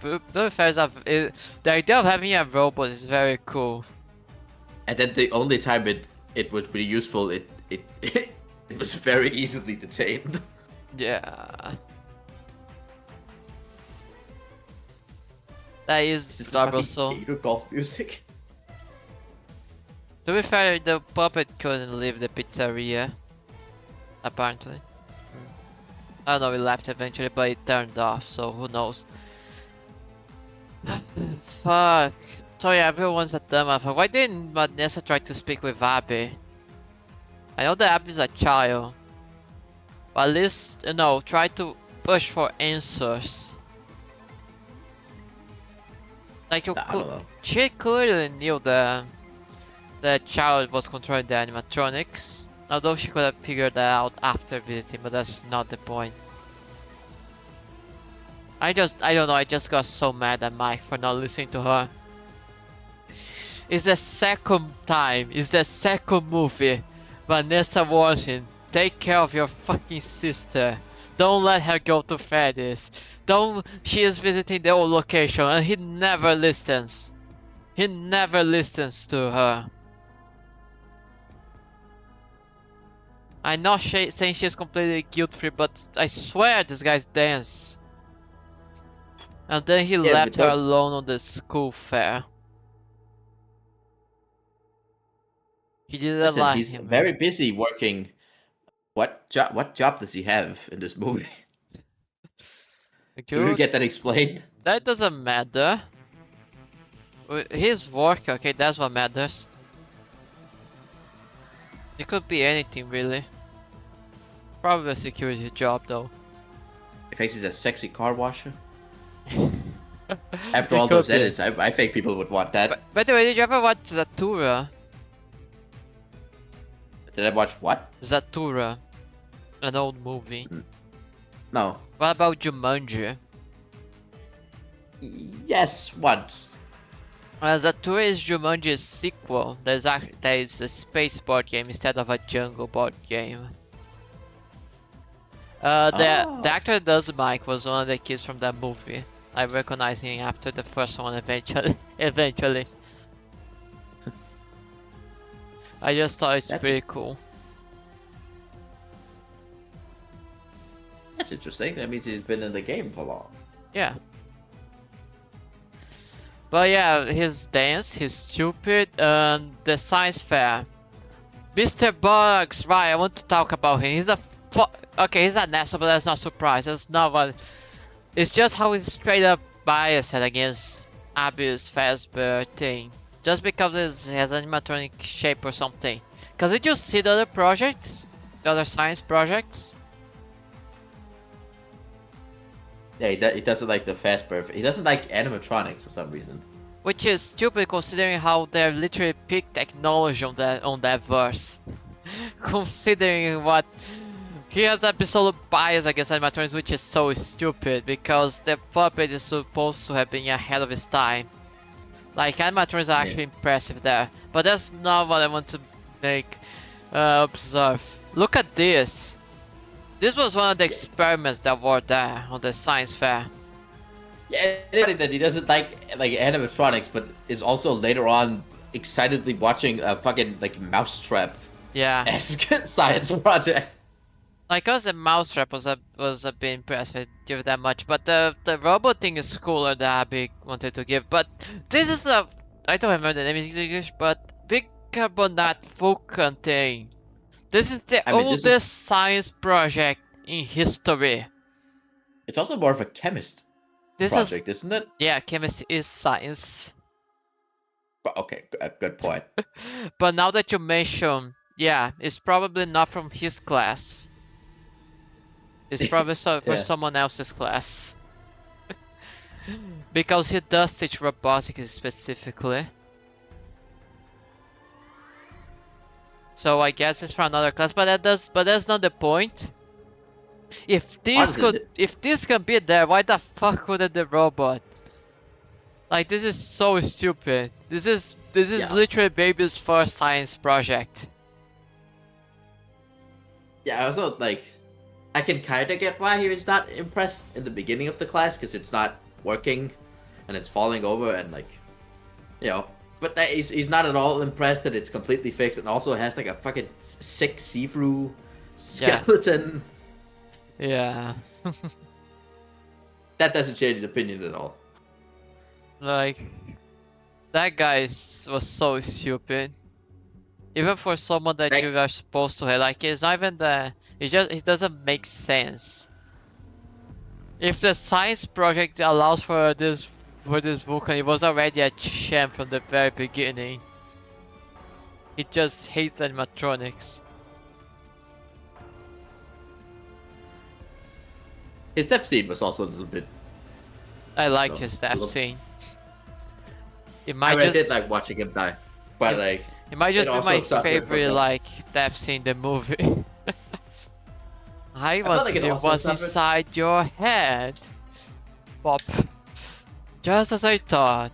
To be fair, the idea of having a robot is very cool. And then the only time it would be useful, it was very easily detained. Yeah. That is This is double fucking so. Gator golf music. To be fair, the puppet couldn't leave the pizzeria. Apparently. I don't know, it left eventually, but it turned off, so who knows. Fuck. So yeah, everyone's a dumbass. Why didn't Vanessa try to speak with Abby? I know that Abby's a child. But at least, you know, try to push for answers. Like, I don't know. she clearly knew the child was controlling the animatronics. Although she could have figured that out after visiting, but that's not the point. I don't know, I just got so mad at Mike for not listening to her. It's the second time, it's the second movie. Vanessa warns him, take care of your fucking sister. Don't let her go to Freddy's. She is visiting the old location and he never listens. He never listens to her. I'm not saying she's completely guilt-free, but I swear this guy's dense. And then he left her alone on the school fair. He didn't like He's him. very busy working. What job does he have in this movie? Do you get that explained? That doesn't matter. His work, okay, that's what matters. It could be anything really. Probably a security job though. He thinks he's a sexy car washer. After all those edits, I think people would want that. By the way, did you ever watch Zatura? Did I watch what? Zatura. An old movie. No. What about Jumanji? Yes, once. Zatura is Jumanji's sequel. There is a space board game instead of a jungle board game. The actor that does Mike was one of the kids from that movie. I recognized him after the first one eventually. I just thought it's pretty cool. That's interesting. That means he's been in the game for long. Yeah. But yeah, his dance, he's stupid, and the science fair. Mr. Bugs, right, I want to talk about him. He's he's an asshole, but that's not surprise. That's not what... It's just how he's straight up biased against Abby's Fazbear thing. Just because he has animatronic shape or something. Cause did you see the other projects? The other science projects? Yeah, he doesn't like the Fazbear. He doesn't like animatronics for some reason. Which is stupid considering how they're literally peak technology on that verse. Considering what... He has absolute bias against animatronics, which is so stupid because the puppet is supposed to have been ahead of his time. Like, animatronics are actually impressive there, but that's not what I want to make observe. Look at this. This was one of the experiments that were there on the science fair. Yeah, that he doesn't like animatronics, but is also later on excitedly watching a fucking mousetrap esque science project. Like, us, the mousetrap was a bit impressive, give it that much. But the robot thing is cooler that Abby wanted to give. But this is I don't remember the name in English, but bicarbonate Vulcan thing. This is the oldest science project in history. It's also more of a chemist project, isn't it? Yeah, chemistry is science. Okay, good point. But now that you mention, yeah, it's probably not from his class. It's probably for someone else's class. Because he does teach robotics specifically. So I guess it's for another class, but that's not the point. If this can be there, why the fuck wouldn't the robot? Like, this is so stupid. This is literally baby's first science project. Yeah, I also I can kind of get why he was not impressed in the beginning of the class, because it's not working, and it's falling over, and like, you know. But that he's not at all impressed that it's completely fixed, and also has like a fucking sick see-through skeleton. Yeah. That doesn't change his opinion at all. Like, that guy was so stupid. Even for someone that you are supposed to have, like, it's not even the. It doesn't make sense. If the science project allows for this Vulcan, it was already a champ from the very beginning. He just hates animatronics. His step scene was also a little bit. I liked his death scene. It I might mean, I just. did like watching him die, but like. It might just it be also my suffered favorite from like death scene in the movie. I felt was like it it also was suffered- inside your head. Pop. Just as I thought.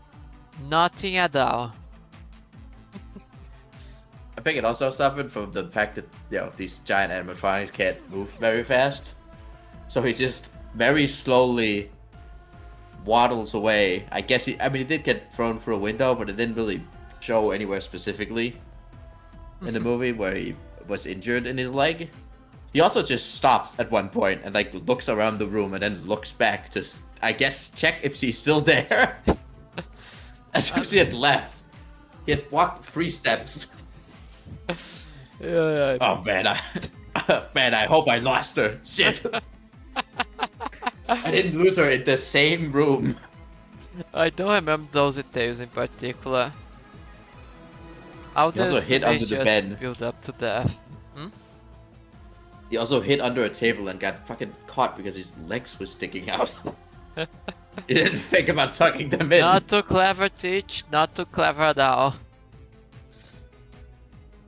Nothing at all. I think it also suffered from the fact that, you know, these giant animatronics can't move very fast. So he just very slowly waddles away. I guess he did get thrown through a window, but it didn't really show anywhere specifically in the movie where he was injured in his leg. He also just stops at one point and like looks around the room and then looks back to, I guess, check if she's still there. As if she had left. He had walked 3 steps. Yeah. Oh man, I hope I lost her. Shit. I didn't lose her in the same room. I don't remember those details in particular. How He also does hid under the just bed. build up to death? He also hid under a table and got fucking caught because his legs were sticking out. He didn't think about tucking them in. Not too clever, Teach. Not too clever at all.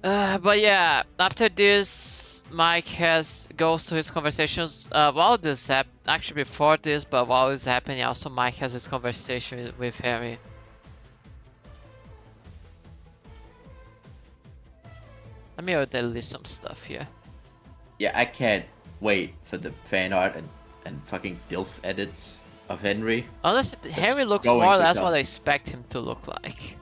But yeah, after this, Mike goes to his conversations. While this actually before this, but while it's happening, also Mike has his conversation with Harry. Let me list some stuff here. Yeah, I can't wait for the fan art and fucking DILF edits of Henry. Honestly, Harry looks going more or to less come. what I expect him to look like.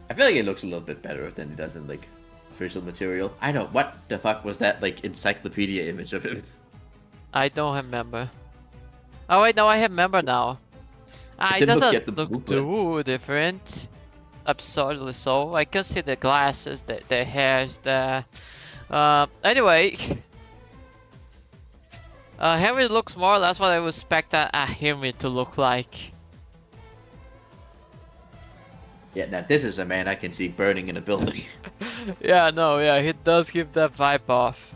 I feel like it looks a little bit better than it does in like official material. I know, what the fuck was that like encyclopedia image of him? I don't remember. Oh wait, no, I remember now. It's It him looking at doesn't the look blueprints. too different. Absurdly so. I can see the glasses, the hairs, the... Anyway. Henry looks more or less what I would expect a Henry to look like. Yeah, now this is a man I can see burning in a building. Yeah, he does give that vibe off.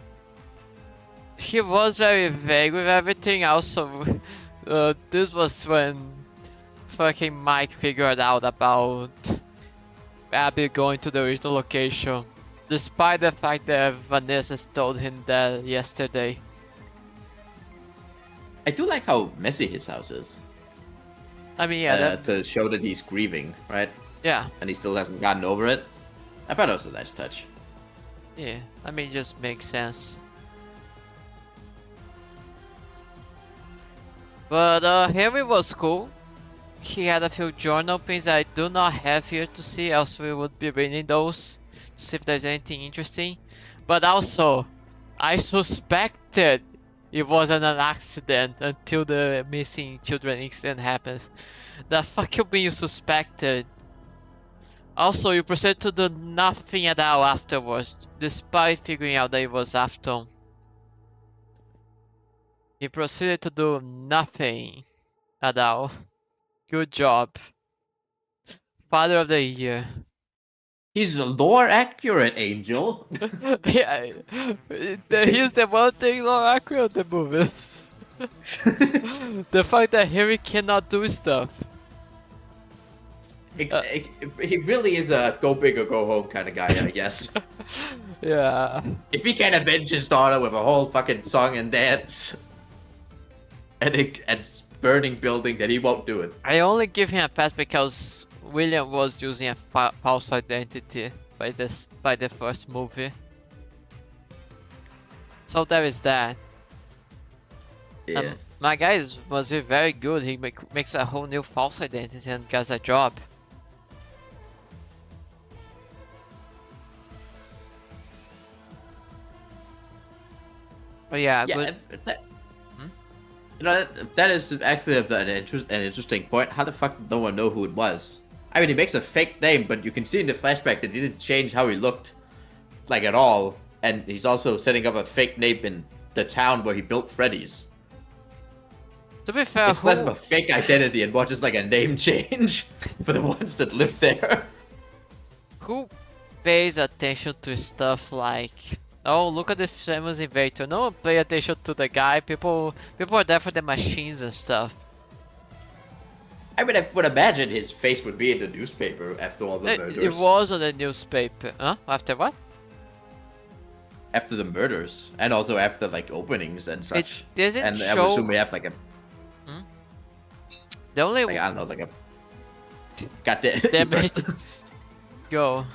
He was very vague with everything. Also, this was when fucking Mike figured out about Abby going to the original location, despite the fact that Vanessa told him that yesterday. I do like how messy his house is. I mean, yeah, To show that he's grieving, right? yeah, And he still hasn't gotten over it. I thought it was a nice touch. yeah. I mean, it just makes sense. But Henry was cool. He had a few journal pins I do not have here to see, else we would be reading those to see if there's anything interesting. But also, I suspected it wasn't an accident until the missing children incident happens. The fuck you mean you suspected? Also, you proceeded to do nothing at all afterwards, despite figuring out that it was Afton. He proceeded to do nothing at all. Good job. Father of the year. He's lore accurate, Angel. Yeah, here's the one thing more accurate the movies. The fact that Harry cannot do stuff. He really is a go big or go home kind of guy, I guess. Yeah. If he can't avenge his daughter with a whole fucking song and dance and burning building, then he won't do it. I only give him a pass because William was using a false identity by the first movie. So there is that. Yeah. My guy must be very good. He makes a whole new false identity and gets a job. But yeah, Yeah, but that, you know, that is actually an interesting point. How the fuck did no one know who it was? I mean, he makes a fake name, but you can see in the flashback that he didn't change how he looked, like, at all. And he's also setting up a fake name in the town where he built Freddy's. to be fair, It's less of a fake identity and more just like a name change for the ones that live there. who pays attention to stuff like, oh, look at the famous invader? No one pay attention to the guy. People are there for the machines and stuff. I mean, I would imagine his face would be in the newspaper after all the murders. It was on the newspaper. Huh? After what? After the murders, and also after like openings and such. It doesn't and I show. would assume we have like a, The only like, I don't know, like a. Goddamn. damn it. Go.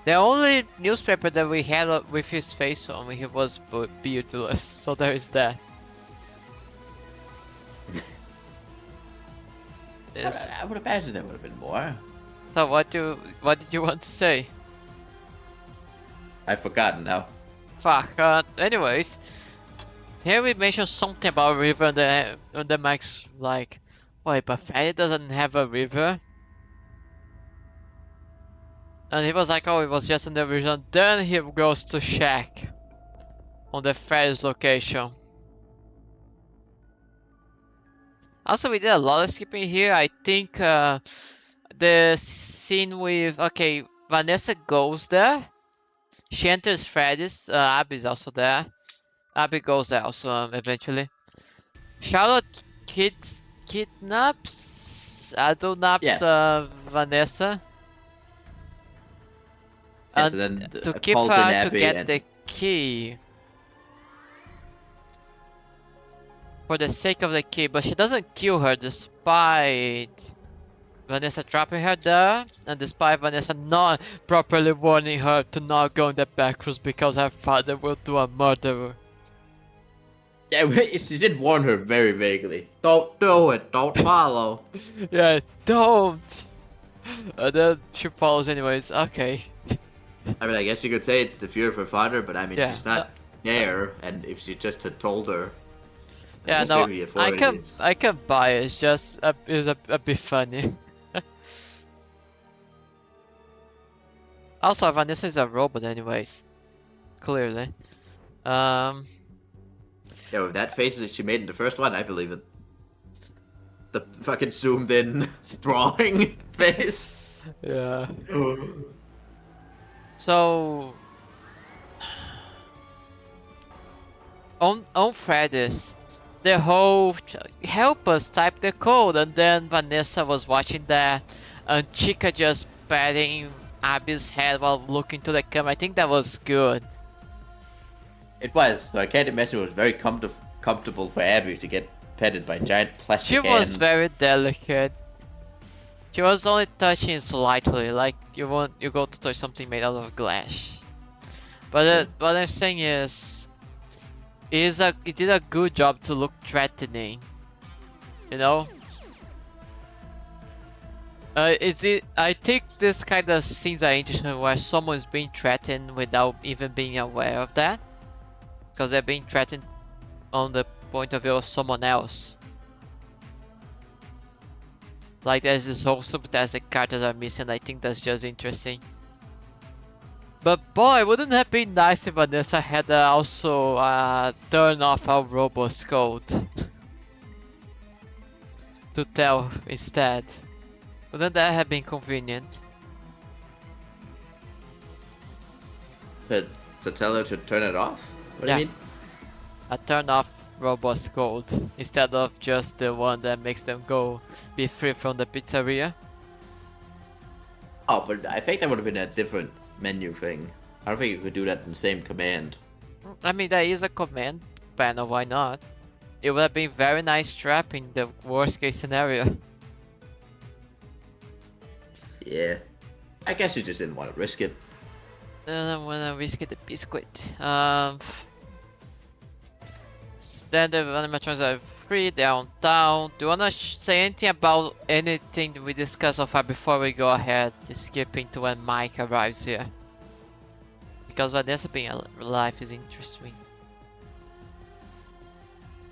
The only newspaper that we had with his face on, he was beardless. So there is that. Yes. I would imagine there would have been more. So what did you want to say? I've forgotten now. Fuck. Anyways, here we mentioned something about river and the Max like, wait, but Freddy doesn't have a river. And he was like, oh, it was just in the region. Then he goes to check on the Freddy's location. Also, we did a lot of skipping here. I think the scene with, okay, Vanessa goes there. She enters Freddy's. Abby's also there. Abby goes there also eventually. Charlotte kidnaps, Yes. Vanessa. Yeah, And so then to keep calls in her to Abby get and- the key. For the sake of the key, but she doesn't kill her despite Vanessa trapping her there, and despite Vanessa not properly warning her to not go in the back rooms because her father will do a murder. Yeah, she did warn her very vaguely. Don't do it. Don't follow. Yeah, don't! And then she follows anyways, okay. I mean, I guess you could say it's the fear of her father, but I mean, Yeah, she's not there, and if she just had told her. I Yeah, guess no, maybe I can buy it, it's just it's a bit funny. Also, Vanessa is a robot anyways. Clearly. Yeah, with that face that she made in the first one, I believe it. The fucking zoomed in drawing face. Yeah. So on Freddy's, the whole help us type the code, and then Vanessa was watching that, and Chica just patting Abby's head while looking to the camera. I think that was good. It was, so I can't imagine it was very comfortable for Abby to get petted by giant plastic She was hands. very delicate. She was only touching slightly, like you go to touch something made out of glass. But what I'm saying is, it did a good job to look threatening. You know. I think this kind of scenes are interesting where someone is being threatened without even being aware of that, because they're being threatened on the point of view of someone else. Like there's this whole subtask that characters are missing. I think that's just interesting. But boy, wouldn't it have been nice if Vanessa had also turn off our robot's code to tell instead? Wouldn't that have been convenient? To tell her to turn it off? What do Yeah. you mean? A turn off robot's code instead of just the one that makes them go be free from the pizzeria. Oh, but I think that would have been a different menu thing. I don't think you could do that in the same command. I mean, there is a command panel, why not? It would have been very nice trap in the worst case scenario. Yeah. I guess you just didn't want to risk it. Then I'm gonna whiskey the biscuit. Then the animatronics are free, downtown. Do you wanna say anything about anything we discussed so far before we go ahead, skipping to when Mike arrives here? Because Vanessa being alive is interesting.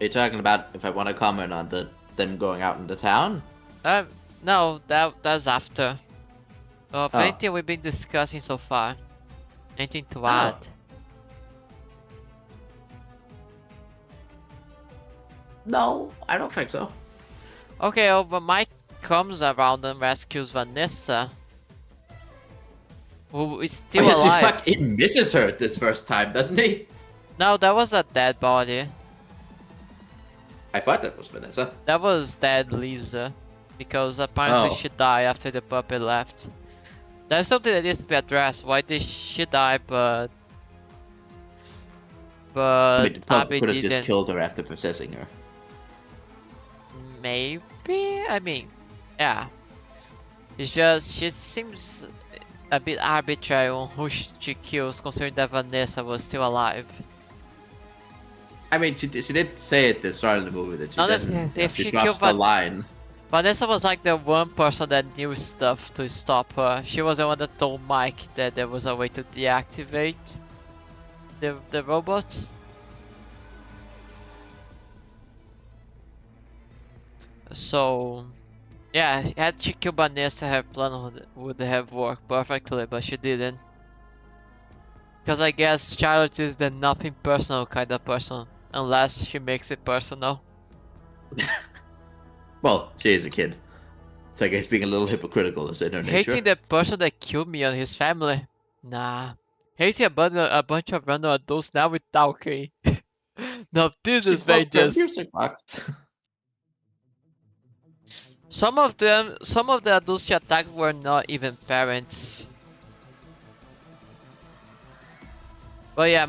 Are you talking about if I want to comment on them going out into town? No, that's after. Of Oh. anything we've been discussing so far. Anything to Oh. add? No, I don't think so. Okay, but Mike comes around and rescues Vanessa, who is still I guess alive. he misses her this first time, doesn't he? No, that was a dead body. I thought that was Vanessa. That was dead Lisa, because apparently Oh. she died after the puppy left. There's something that needs to be addressed. Why did she die, but I mean, the pup Abby could have didn't? just killed her after possessing her. Maybe? I mean, yeah. It's just, she seems a bit arbitrary on who she kills, considering that Vanessa was still alive. I mean, she did say at the start of the movie that she Honestly, doesn't. if She she drops killed the line. Vanessa was like the one person that knew stuff to stop her. She was the one that told Mike that there was a way to deactivate the robots. So, yeah, had she killed Vanessa, her plan would have worked perfectly, but she didn't. Because I guess Charlotte is the nothing personal kind of person, unless she makes it personal. Well, she is a kid. So I guess being a little hypocritical is in her nature. Hating the person that killed me and his family? Nah. Hating a bunch of random adults now with talking. Now this is vengeance. Music box. Some of the adults she attacked were not even parents. But yeah,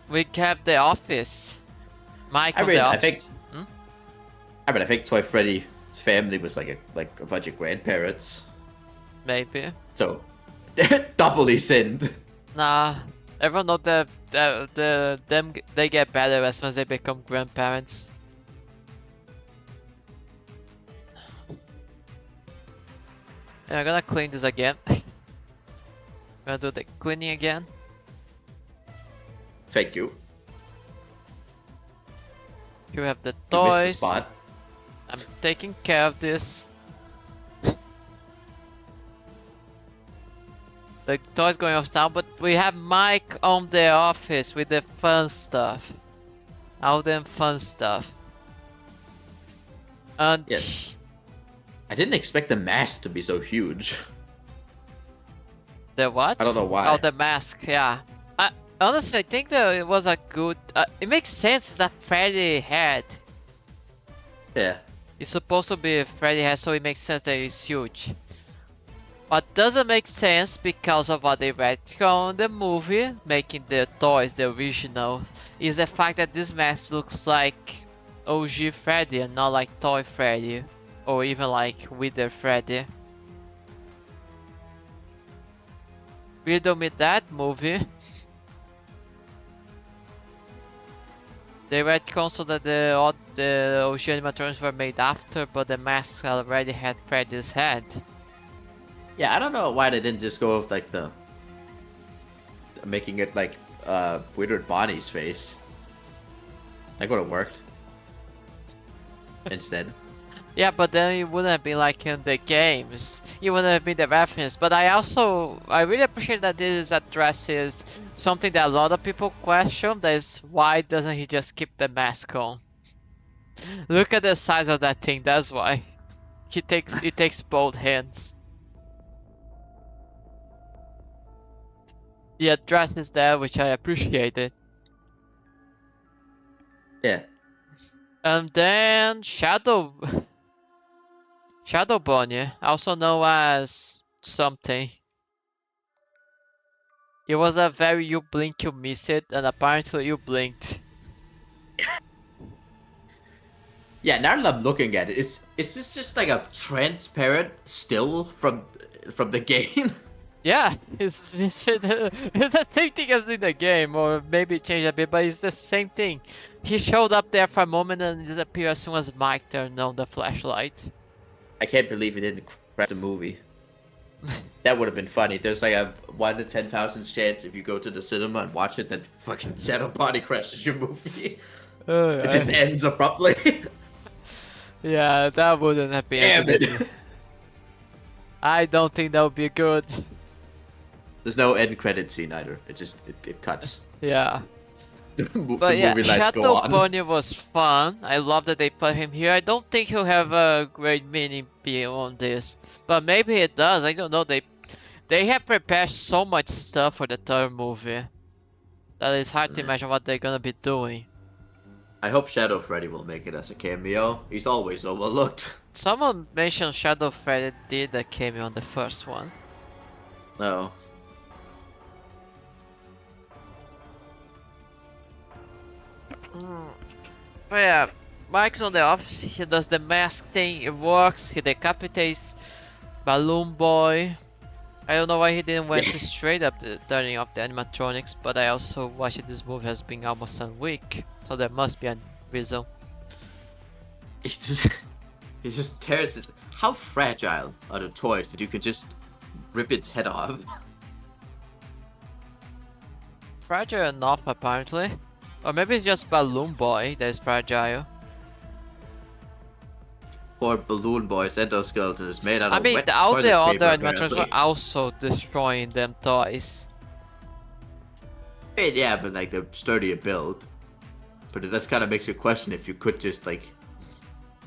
we kept the office. Mike I on mean, the I office. think- I think Toy Freddy's family was like a bunch of grandparents. Maybe. So doubly sinned. Nah. Everyone know that they get better as soon as they become grandparents. Yeah, I'm gonna clean this again. Gonna do the cleaning again. Thank you. Here we have the You missed the toys. spot. I'm taking care of this. The toys going off now, but we have Mike on the office with the fun stuff. All them fun stuff. And Yes. I didn't expect the mask to be so huge. the what? I don't know why. Oh, the mask, yeah. Honestly, I think that it was a good... it makes sense, it's a Freddy head. Yeah. It's supposed to be a Freddy head, so it makes sense that it's huge. What doesn't make sense because of what they retcon in the movie, making the toys the original, is the fact that this mask looks like OG Freddy and not like Toy Freddy, or even like Wither Freddy. We don't meet that movie. They retcon so that the OG animatronics were made after, but the mask already had Freddy's head. Yeah, I don't know why they didn't just go with like the making it like Withered Bonnie's face. That would have worked. Instead. Yeah, but then it wouldn't have been like in the games. It wouldn't have been the reference. But I really appreciate that this addresses something that a lot of people question. That is, why doesn't he just keep the mask on? Look at the size of that thing. That's why. It takes both hands. The address is there, which I appreciated. Yeah. And then Shadow Bunny, also known as something. It was a very you blink you miss it, and apparently you blinked. Yeah, now that I'm looking at it, is this just like a transparent still from the game? Yeah, it's the same thing as in the game, or maybe change a bit, but it's the same thing. He showed up there for a moment and disappeared as soon as Mike turned on the flashlight. I can't believe he didn't crash the movie. That would have been funny. There's like a 1 in 10,000 chance if you go to the cinema and watch it that fucking Shadow Body crashes your movie. It just ends abruptly. Yeah, that wouldn't have been Damn a good it. idea. I don't think that would be good. There's no end credit scene either. It cuts. Yeah. The But yeah, movie lights go Shadow on. Bunny was fun. I love that they put him here. I don't think he'll have a great meaning beyond this, but maybe it does. I don't know. They have prepared so much stuff for the third movie that it's hard to imagine what they're gonna be doing. I hope Shadow Freddy will make it as a cameo. He's always overlooked. Someone mentioned Shadow Freddy did a cameo on the first one. No. But yeah, Mike's on the office. He does the mask thing. It works. He decapitates Balloon Boy. I don't know why he didn't went to straight up to turning off the animatronics, but I also watched this movie has been almost a week, so there must be a reason. He just tears it. How fragile are the toys that you can just rip its head off? Fragile enough, apparently. Or maybe it's just Balloon Boy that is fragile. Poor Balloon Boy's endoskeleton is made out I of mean, wet all toilet the other paper, animatronics were apparently. also destroying them toys. I mean, yeah, but like they're sturdier build. But it does kind of makes you question if you could just like,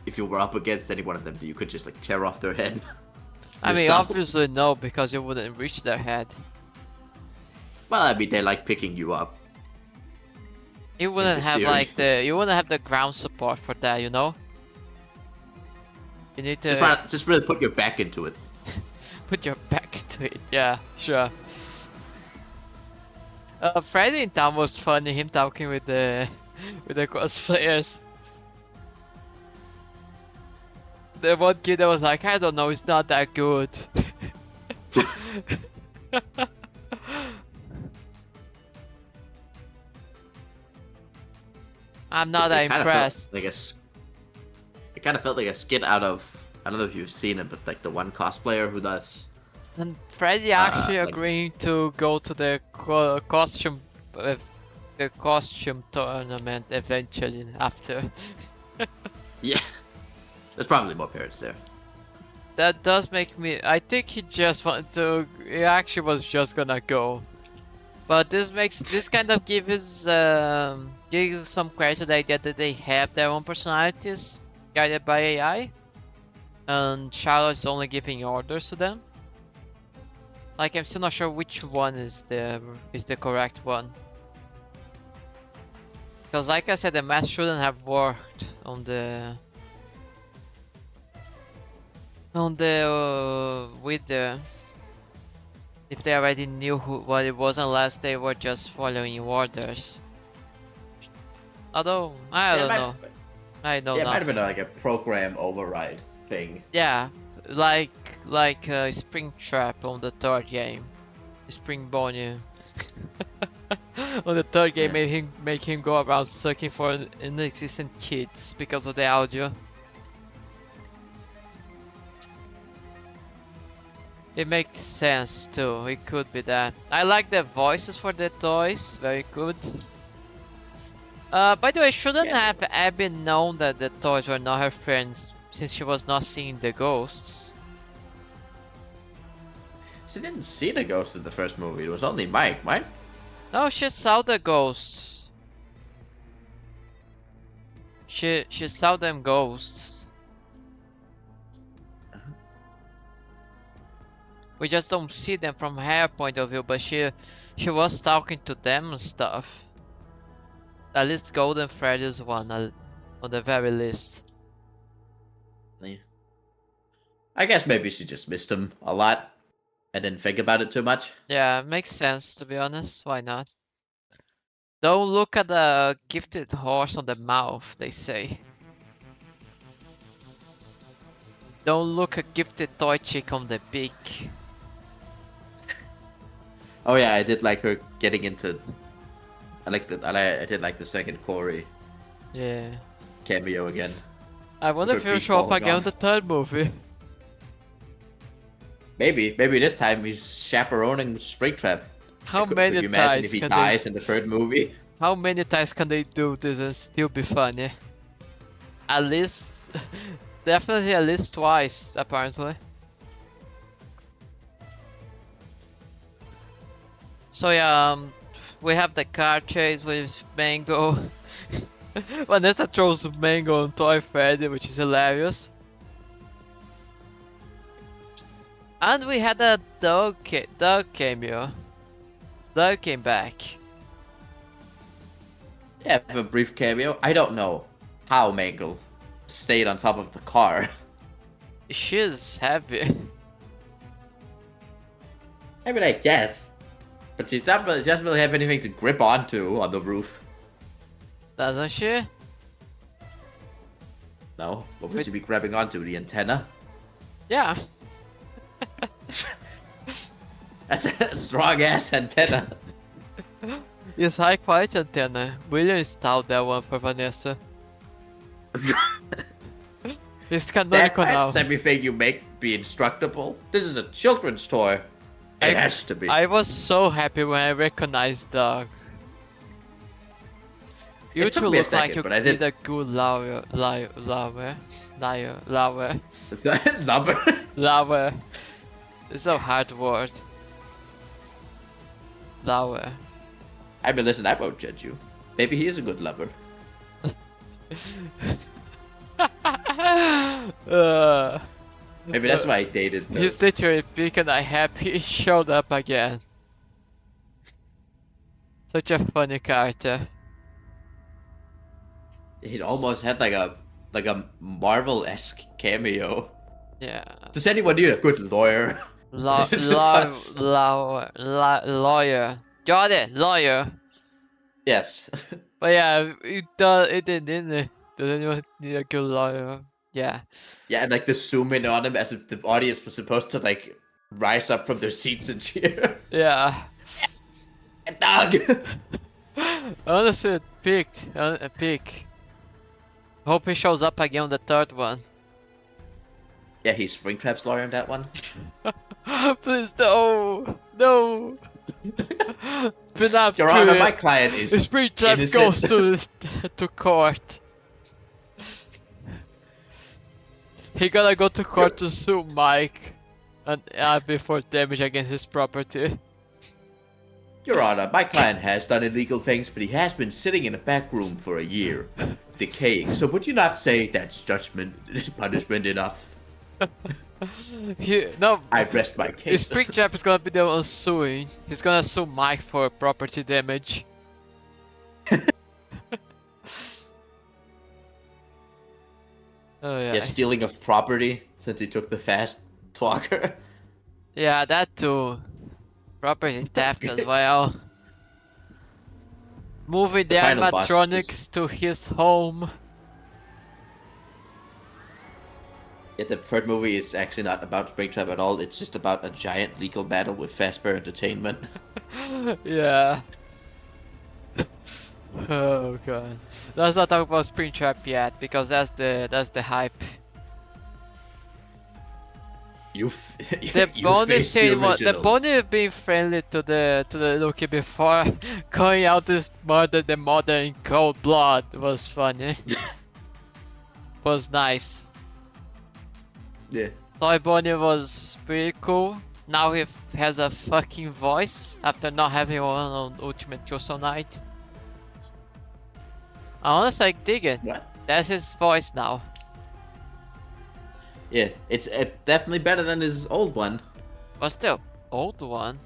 if you were up against any one of them, you could just like tear off their head. I mean, yourself. obviously no, because you wouldn't reach their head. Well, I mean, they like picking you up. You wouldn't the have like series. you wouldn't have the ground support for that, you know? You need to Just really put your back into it. put your back to it. Yeah, sure. Friday in Town was funny. Him talking with the cosplayers. The one kid that was like, I don't know, it's not that good. I'm not that It kinda felt impressed. like it kind of felt like a skit out of, I don't know if you've seen it, but like the one cosplayer who does. And Freddy actually like- agreeing to go to the costume tournament eventually after. Yeah, there's probably more parents there. That does make me. I think he just wanted to. He actually was just gonna go, but this kind of gives some credit to the idea that they have their own personalities, guided by AI, and Charlotte's only giving orders to them. Like I'm still not sure which one is the correct one. Because like I said, the math shouldn't have worked on the with the if they already knew what it was, unless they were just following orders. Although I don't know. I know Yeah, it might have nothing. been like a program override thing. Yeah, like Springtrap on the third game, Spring Bonnie. On the third game, Yeah. make him go around searching for inexistent kids because of the audio. It makes sense too. It could be that. I like the voices for the toys. Very good. By the way, shouldn't Yeah. have Abby known that the toys were not her friends since she was not seeing the ghosts? She didn't see the ghost in the first movie. It was only Mike, right? No, she saw the ghosts. She saw them ghosts. We just don't see them from her point of view, but she was talking to them and stuff. At least Golden Freddy is one, on the very least. Yeah. I guess maybe she just missed him a lot and didn't think about it too much. Yeah, makes sense to be honest. Why not? Don't look at the gifted horse on the mouth, they say. Don't look a gifted toy chick on the beak. Oh yeah, I did like her getting into. I did like the second Corey Yeah. cameo again. I wonder With if her he'll feet show up falling again in off. the third movie. Maybe this time he's chaperoning Springtrap. How Could many you imagine times if he can dies in the third movie? How many times can they do this and still be funny? At least, definitely at least twice, apparently. So yeah, we have the car chase with Mango. Vanessa throws Mango on Toy Freddy, which is hilarious. And we had a dog cameo. Dog came back. Yeah, have a brief cameo. I don't know how Mangle stayed on top of the car. She's heavy. I mean, I guess. But she doesn't really have anything to grip onto on the roof. Doesn't she? No? What would she be grabbing onto? The antenna? Yeah. That's a strong-ass antenna. It's high quality antenna. William installed that one for Vanessa. It's canonical now. That's everything you make be instructable. This is a children's toy. It has to be. I was so happy when I recognized Dog. You It took two me a look like second, you but I need did- a good lover. Lover. It's a hard word. Lover. I mean, listen, I won't judge you. Maybe he is a good lover. Maybe that's why I dated the... He's literally picking a happy he showed up again. Such a funny character. It almost had like a Marvel-esque cameo. Yeah. Does anyone need a good lawyer? This is us. Lawyer. Got it, lawyer. Yes. But yeah, it didn't. Does anyone need a good lawyer? Yeah. Yeah, and like the zoom in on him as if the audience was supposed to like rise up from their seats and cheer. Yeah. A dog. Honestly, it peaked. A peak. Hope he shows up again on the third one. Yeah, he's Springtrap's lawyer in that one. Please, no! No! FNAF Your Honor, my client is Springtrap innocent. goes to court. He gonna go to court to sue Mike and before damage against his property. Your Honor, my client has done illegal things, but he has been sitting in a back room for a year, decaying. So would you not say that's punishment enough? No, I rest my case. Springtrap is gonna be the one suing. He's gonna sue Mike for property damage. Oh yeah. Yeah, stealing of property since he took the fast talker. Yeah, that too. Property theft as well. Moving the final boss animatronics to his home. Yeah, the third movie is actually not about Springtrap at all. It's just about a giant legal battle with Fazbear Entertainment. Yeah. Oh god. Let's not talk about Springtrap yet because that's the hype. The Bonnie scene was the Bonnie being friendly to the Loki before going out to murder the mother in cold blood was funny. Was nice. Yeah. Toy Bonnie was pretty cool. Now he has a fucking voice after not having one on Ultimate Crystal Knight. Honestly, I dig it. What? That's his voice now. Yeah, it's definitely better than his old one. What's the old one?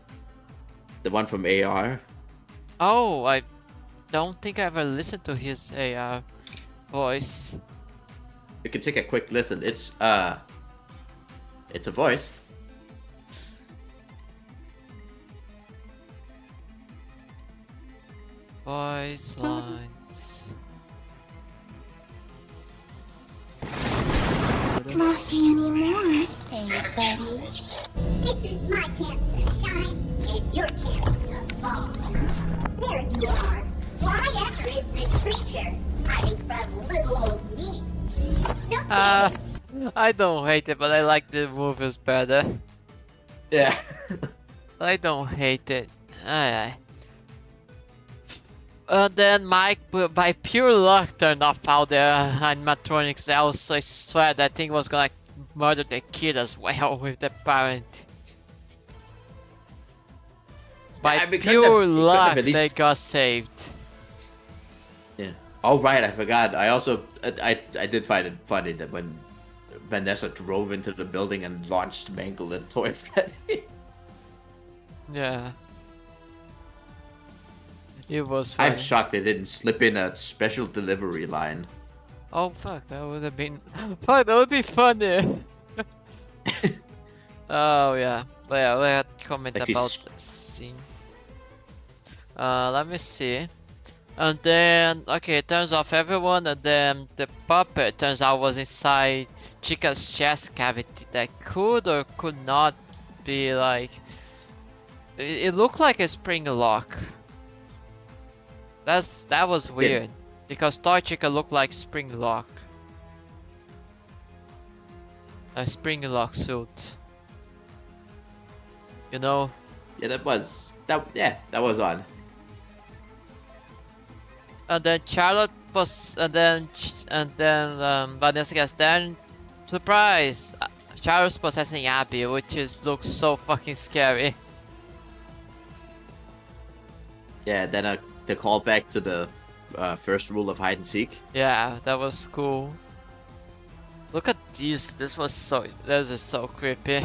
The one from AR. Oh, I don't think I ever listened to his AR voice. You can take a quick listen. It's a voice. Voice lines. Nothing anymore. Hey, buddy. This is my chance to shine. It's your chance I don't hate it, but I like the movies better. Yeah. I don't hate it. Aye. Then Mike, by pure luck, turned off all the animatronics else, so I swear that thing was gonna murder the kid as well with the parent. By I mean, pure he couldn't have luck, at least- they got saved. Yeah. Oh right, I forgot. I also I did find it funny that when Vanessa drove into the building and launched Mangle and Toy Freddy. Yeah. It was funny. I'm shocked they didn't slip in a special delivery line. Oh fuck, that would have been... Fuck, that would be funny! Oh yeah. But yeah, we had comment Like about he's- the scene. Let me see. And then, okay, it turns off everyone, and then the puppet turns out was inside Chica's chest cavity that could or could not be like... It looked like a spring lock. That was weird. Because Toy Chica looked like spring lock. A spring lock suit. You know? Yeah, that was on. And then Charlotte was, and then Vanessa gets then surprise. Charlotte's possessing Abby, which looks so fucking scary. Yeah, then the callback to the first rule of hide and seek. Yeah, that was cool. Look at this. This is so creepy.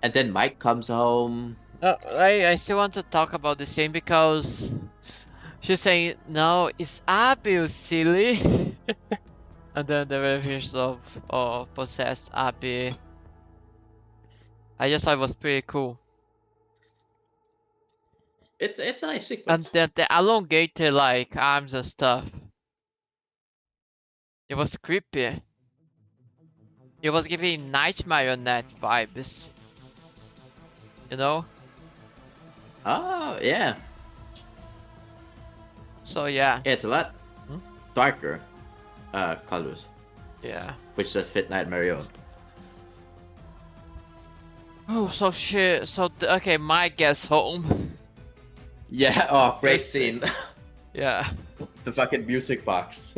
And then Mike comes home. I still want to talk about the scene because she's saying, no, it's Abby, you silly. And then the revenge of possessed Abby. I just thought it was pretty cool. It's a nice And sequence. then the elongated like arms and stuff. It was creepy. It was giving Night Marionette vibes. You know? Oh yeah. So yeah. Yeah, it's a lot darker colors, Yeah. which does fit Night Mario. Oh, so shit. So, okay, Mike gets home. Yeah. Oh, great Yes. scene. Yeah. The fucking music box.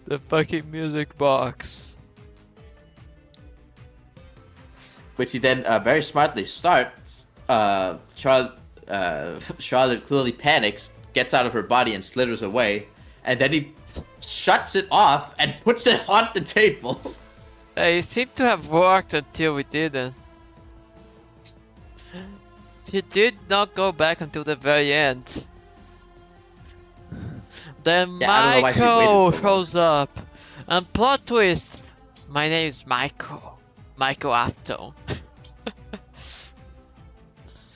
The fucking music box. Which he then very smartly starts. Charlotte clearly panics, gets out of her body and slithers away, and then he shuts it off and puts it on the table. It seemed to have worked until we didn't. He did not go back until the very end. Then Yeah, I don't know why she waited Michael so long. shows up. And plot twist. My name is Michael. Michael Afton.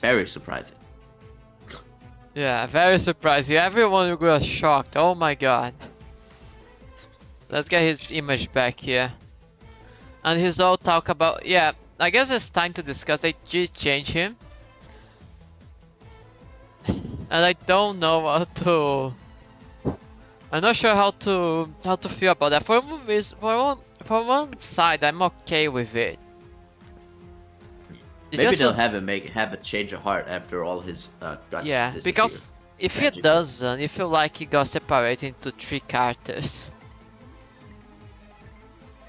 Very surprising. Yeah, very surprising. Everyone was shocked. Oh my god. Let's get his image back here. And he's all talk about... Yeah, I guess it's time to discuss. They did change him. And I don't know what to... I'm not sure how to feel about that. For one side, I'm okay with it. It Maybe just they'll was- have a change of heart after all his guts Yeah, disappear. because if he Magically. doesn't, you feel like he got separated into 3 characters.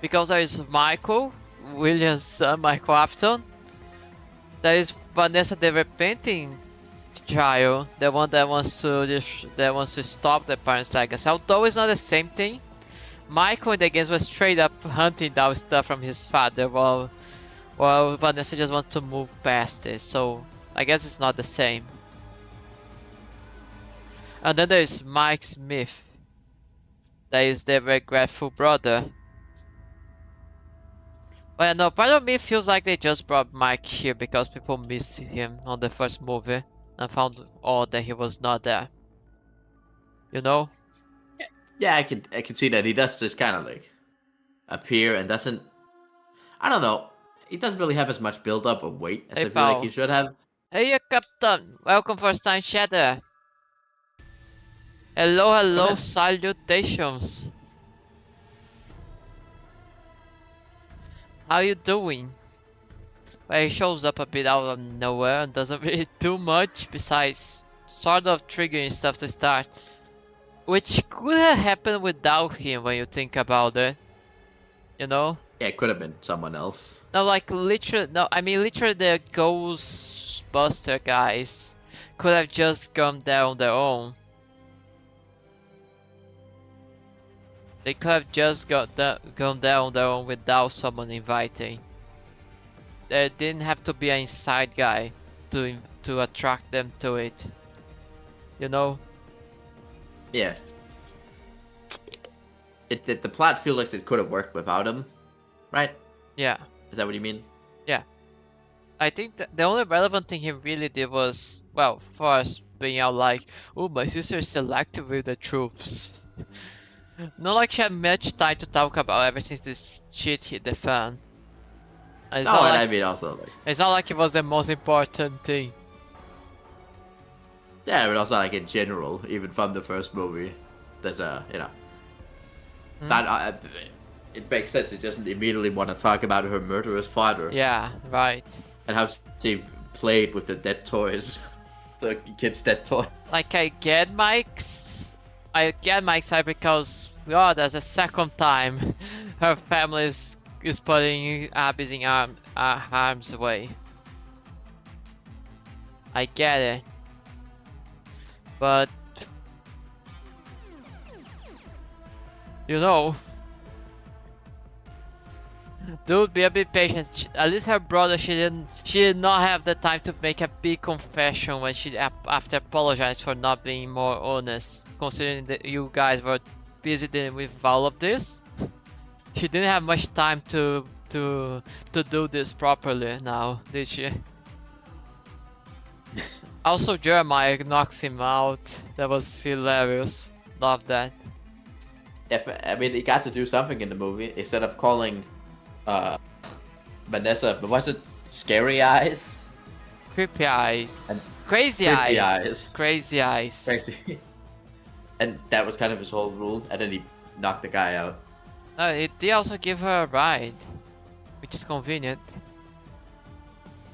Because there is Michael, William's son, Michael Afton. There is Vanessa the Repenting Child, the one that wants to stop the parents' legacy. Although it's not the same thing. Michael in the games was straight up hunting down stuff from his father, while Vanessa just wants to move past it. So I guess it's not the same. And then there is Mike Smith. That is the regretful brother. But no, part of me feels like they just brought Mike here because people missed him on the first movie and found odd that he was not there. You know? Yeah, I can see that he does just kind of like appear and doesn't. I don't know. He doesn't really have as much build up of weight as Hey, I feel like pal. he should have. Hey, Captain! Welcome first time Shadow. Hello, hello, ahead. salutations. How you doing? Well, he shows up a bit out of nowhere and doesn't really do much besides sort of triggering stuff to start. Which could have happened without him when you think about it. You know? Yeah, it could have been someone else. No, like literally, no, I mean literally the Ghostbuster guys could have just gone there on their own. They could have just gone there on their own without someone inviting. There didn't have to be an inside guy to attract them to it. You know? Yeah. The plot feels like it could have worked without him, right? Yeah. Is that what you mean? I think that the only relevant thing he really did was, well, first being out like, oh, my sister is selective with the troops. Not like she had much time to talk about ever since this shit hit the fan. And No, and I mean also like it's not like it was the most important thing. yeah, but also like in general, even from the first movie, there's a Hmm? that it makes sense. It doesn't immediately want to talk about her murderous father Yeah, right. and how she played with the dead toys, the kid's dead toy. Like I get Mike's side because, well, there's a second time her family is putting Abby's in harm's way. I get it. But you know, dude, be a bit patient. At least her brother, she did not have the time to make a big confession when she after apologized for not being more honest. Considering that you guys were busy dealing with all of this, she didn't have much time to do this properly. Now, did she? Also, Jeremiah knocks him out. That was hilarious. Love that. I mean, he got to do something in the movie instead of calling Vanessa, but was it Scary Eyes? Creepy eyes. And Crazy creepy eyes. eyes. Crazy eyes. Crazy. And that was kind of his whole rule, and then he knocked the guy out. No, it did also give her a ride, which is convenient.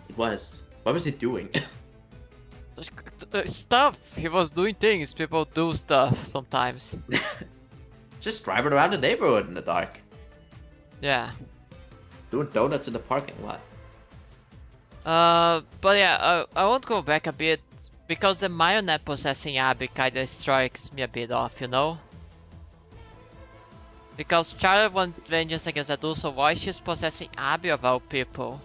It was. What was he doing? Stuff! He was doing things. People do stuff sometimes. Just driving around the neighborhood in the dark. Yeah. Doing donuts in the parking lot. But yeah, I want to go back a bit because the marionette possessing Abby kinda strikes me a bit off, you know? Because Charlotte wants vengeance against Adu, so why she's possessing Abby of all people?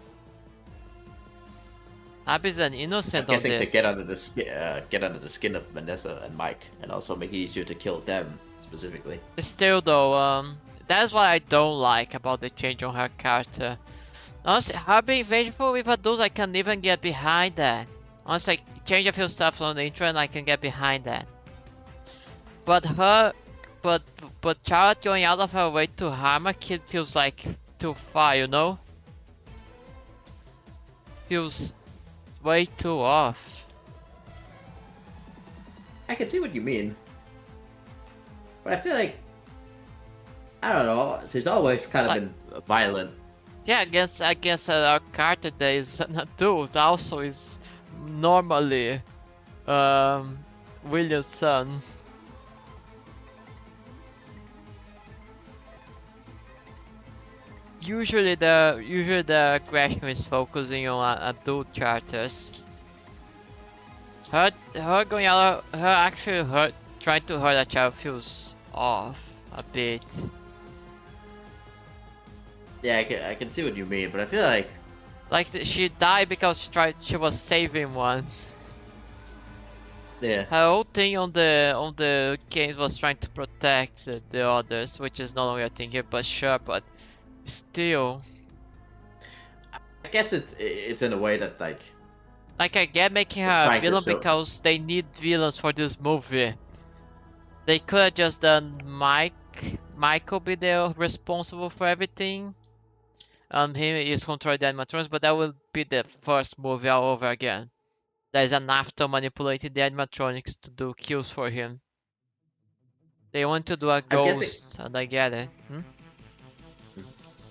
Abby's an I'm innocent on guessing this. to get under the skin of Vanessa and Mike, and also make it easier to kill them specifically. Still though, that's what I don't like about the change on her character. Honestly, her being vengeful with Adults, I can even get behind that. Honestly, change a few stuff on the intro and I can get behind that. But Charlotte going out of her way to harm a kid feels like too far, you know? Feels way too off. I can see what you mean. But I feel like, I don't know, she's always kind of Like- been violent. Yeah, I guess our character that is an adult also is normally William's son. Usually the aggression is focusing on adult characters. Her going out, her actually trying to hurt a child feels off a bit. Yeah, I can see what you mean, but I feel like She died because she was saving one. yeah, Her whole thing on the games was trying to protect the others, which is no longer a thing here. But sure, but still, I guess it's in a way that like I get making her a trying to villain show- because they need villains for this movie. They could have just done Michael be the responsible for everything. He is controlling the animatronics, but that will be the first movie all over again. There's an after manipulating the animatronics to do kills for him. They want to do a guessing- ghost, and I get it. Hmm?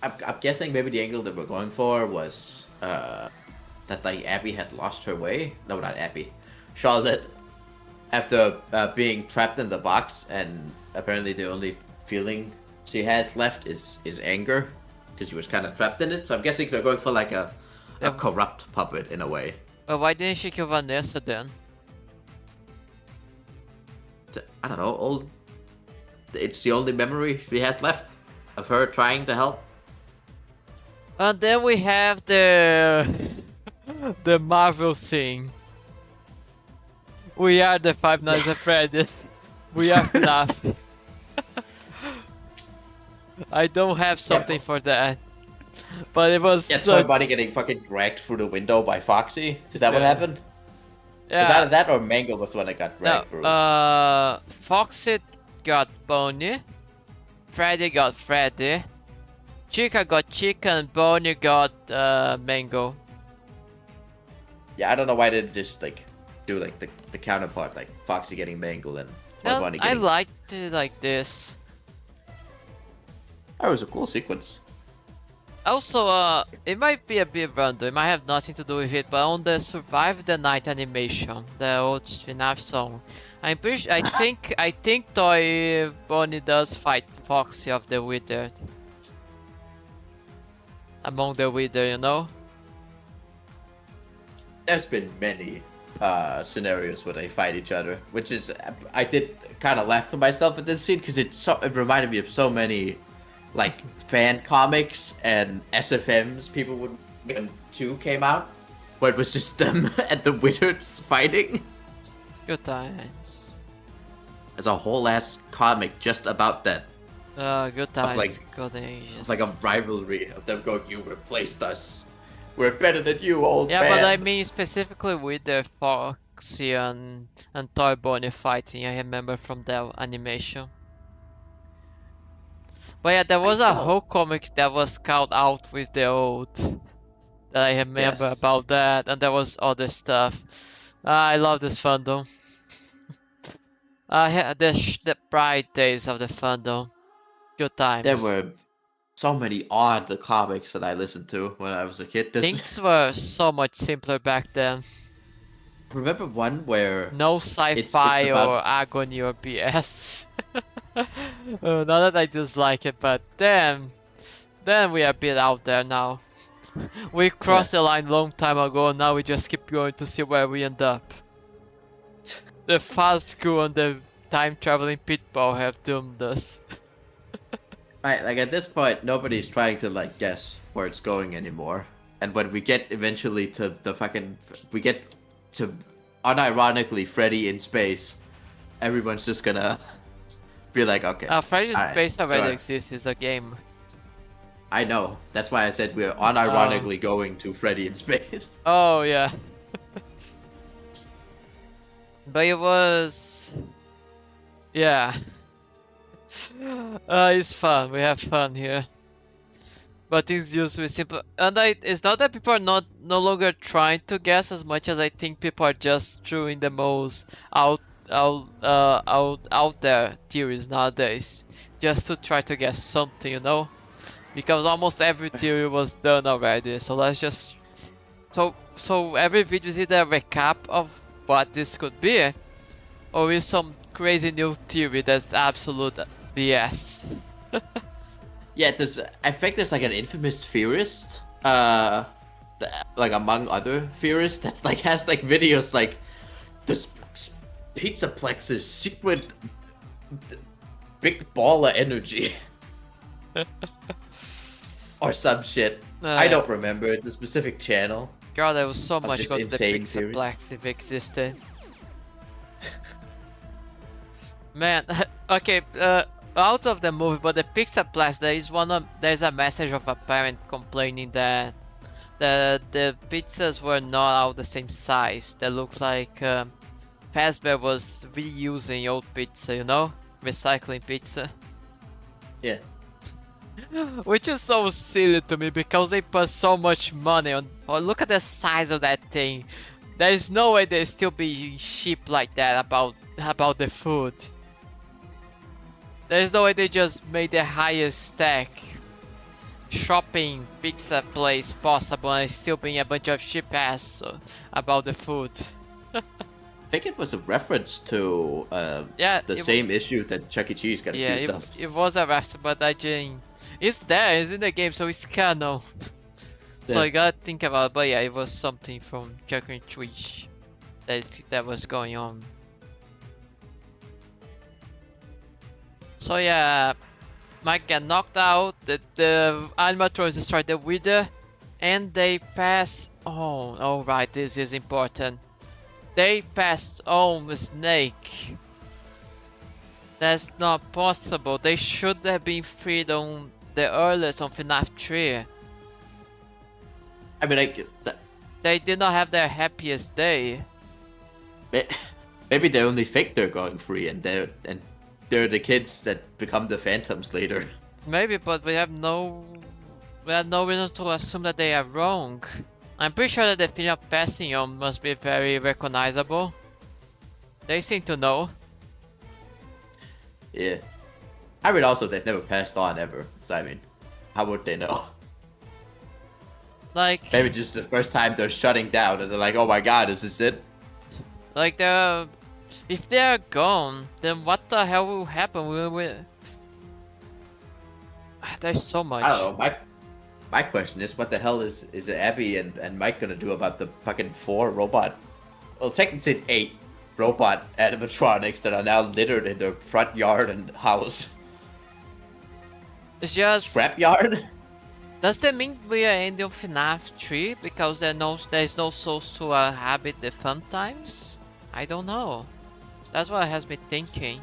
I'm guessing maybe the angle that we're going for was that like Abby had lost her way. No, not Abby. Charlotte, after being trapped in the box, and apparently the only feeling she has left is anger, because she was kind of trapped in it. So I'm guessing they're going for like a corrupt puppet in a way. But why didn't she kill Vanessa then? I don't know. It's the only memory she has left of her trying to help. And then we have the the Marvel thing. We are the Five Nights at Freddy's. We are FNAF. I don't have something for that. But it was Yeah, so... Toy Body getting fucking dragged through the window by Foxy. Is that what Yeah. happened? Is either that or Mango was the one that got dragged through? Foxy got Bonnie. Freddy got Freddy. Chica got Chica, Bonnie got Mango. Yeah, I don't know why they just like do like the counterpart, like Foxy getting Mangle and Toy No, Bunny I getting... liked it like this. That was a cool sequence. Also, it might be a bit random, it might have nothing to do with it, but on the Survive the Night animation, the old FNAF song, I think Toy Bonnie does fight Foxy of the Withered. Among the Wither, you know? There's been many scenarios where they fight each other, which is... I did kind of laugh to myself at this scene, because it reminded me of so many like fan comics and SFMs people would... when 2 came out, where it was just them and the Wizards fighting. Good times. There's a whole ass comic just about that. Good times, like- good ages. It's like a rivalry of them going, "You replaced us. We're better than you, old Yeah, man." but I mean specifically with the Foxy and Toy Bonnie fighting, I remember from the animation. But yeah, there was a whole comic that was called Out with the Old. That I remember Yes. about that, and there was other stuff. I love this fandom. The bright days of the fandom. Good times. There were so many odd comics that I listened to when I was a kid. Things were so much simpler back then. Remember one where No sci-fi it's about- or agony or BS. Not that I dislike it, but then we are a bit out there now. We crossed the line long time ago, and now we just keep going to see where we end up. The fast school and the time traveling pitball have doomed us. Right, like at this point, nobody's trying to like guess where it's going anymore. And when we get eventually to we get to unironically Freddy in space, everyone's just gonna be like, okay. Freddy's alright, Space already sure. exists, it's a game. I know. That's why I said we're unironically going to Freddy in space. Oh yeah. But it was... yeah. It's fun, we have fun here. But things used to be simple. And it's not that people are no longer trying to guess as much as I think people are just throwing the most out there theories nowadays. Just to try to guess something, you know? Because almost every theory was done already, so let's just... So every video is either a recap of what this could be, or is some crazy new theory that's absolute BS. Yeah, I think there's like an infamous theorist, like among other theorists, that's like has like videos like this Pizzaplex's secret big ball of energy. Or some shit. I don't remember. It's a specific channel. God, there was so much just go to the insane theories. Pixaplex if it existed. Man, okay, out of the movie, but the Pixaplex, there's a message of a parent complaining that the pizzas were not all the same size. That looks like Fazbear was reusing old pizza, you know? Recycling pizza. Yeah. Which is so silly to me because they put so much money on. Oh, look at the size of that thing. There is no way they still be cheap like that about the food. There's no way they just made the highest stack shopping pizza place possible and still being a bunch of shit ass about the food. I think it was a reference to Yeah, the same issue that Chuck E. Cheese got yeah, accused of. it was a reference, but I didn't. It's there, it's in the game, so it's canon. So Yeah. I gotta think about it, but yeah, it was something from Chuck E. Cheese that was going on. So yeah, Mike got knocked out, the animatronics destroyed the Wither, and they pass on. Alright, this is important. They passed on the Snake. That's not possible. They should have been freed on the earliest on FNAF 3. I mean, like, They did not have their happiest day. maybe they only think they're going free, and they're the kids that become the Phantoms later. Maybe, but we have no reason to assume that they are wrong. I'm pretty sure that the feeling of passing on must be very recognizable. They seem to know. Yeah. I mean, also, they've never passed on ever. So, I mean, how would they know? Like, Maybe just the first time they're shutting down and they're like, oh my god, is this it? like if they are gone, then what the hell will happen? There's so much. I don't know. My question is, what the hell is Abby and Mike gonna do about the fucking 4 robot? Well, technically 8 robot animatronics that are now littered in their front yard and house. It's just Scrapyard? Does that mean we are ending FNAF 3 because there's no source to habit the fun times? I don't know. That's what has me thinking.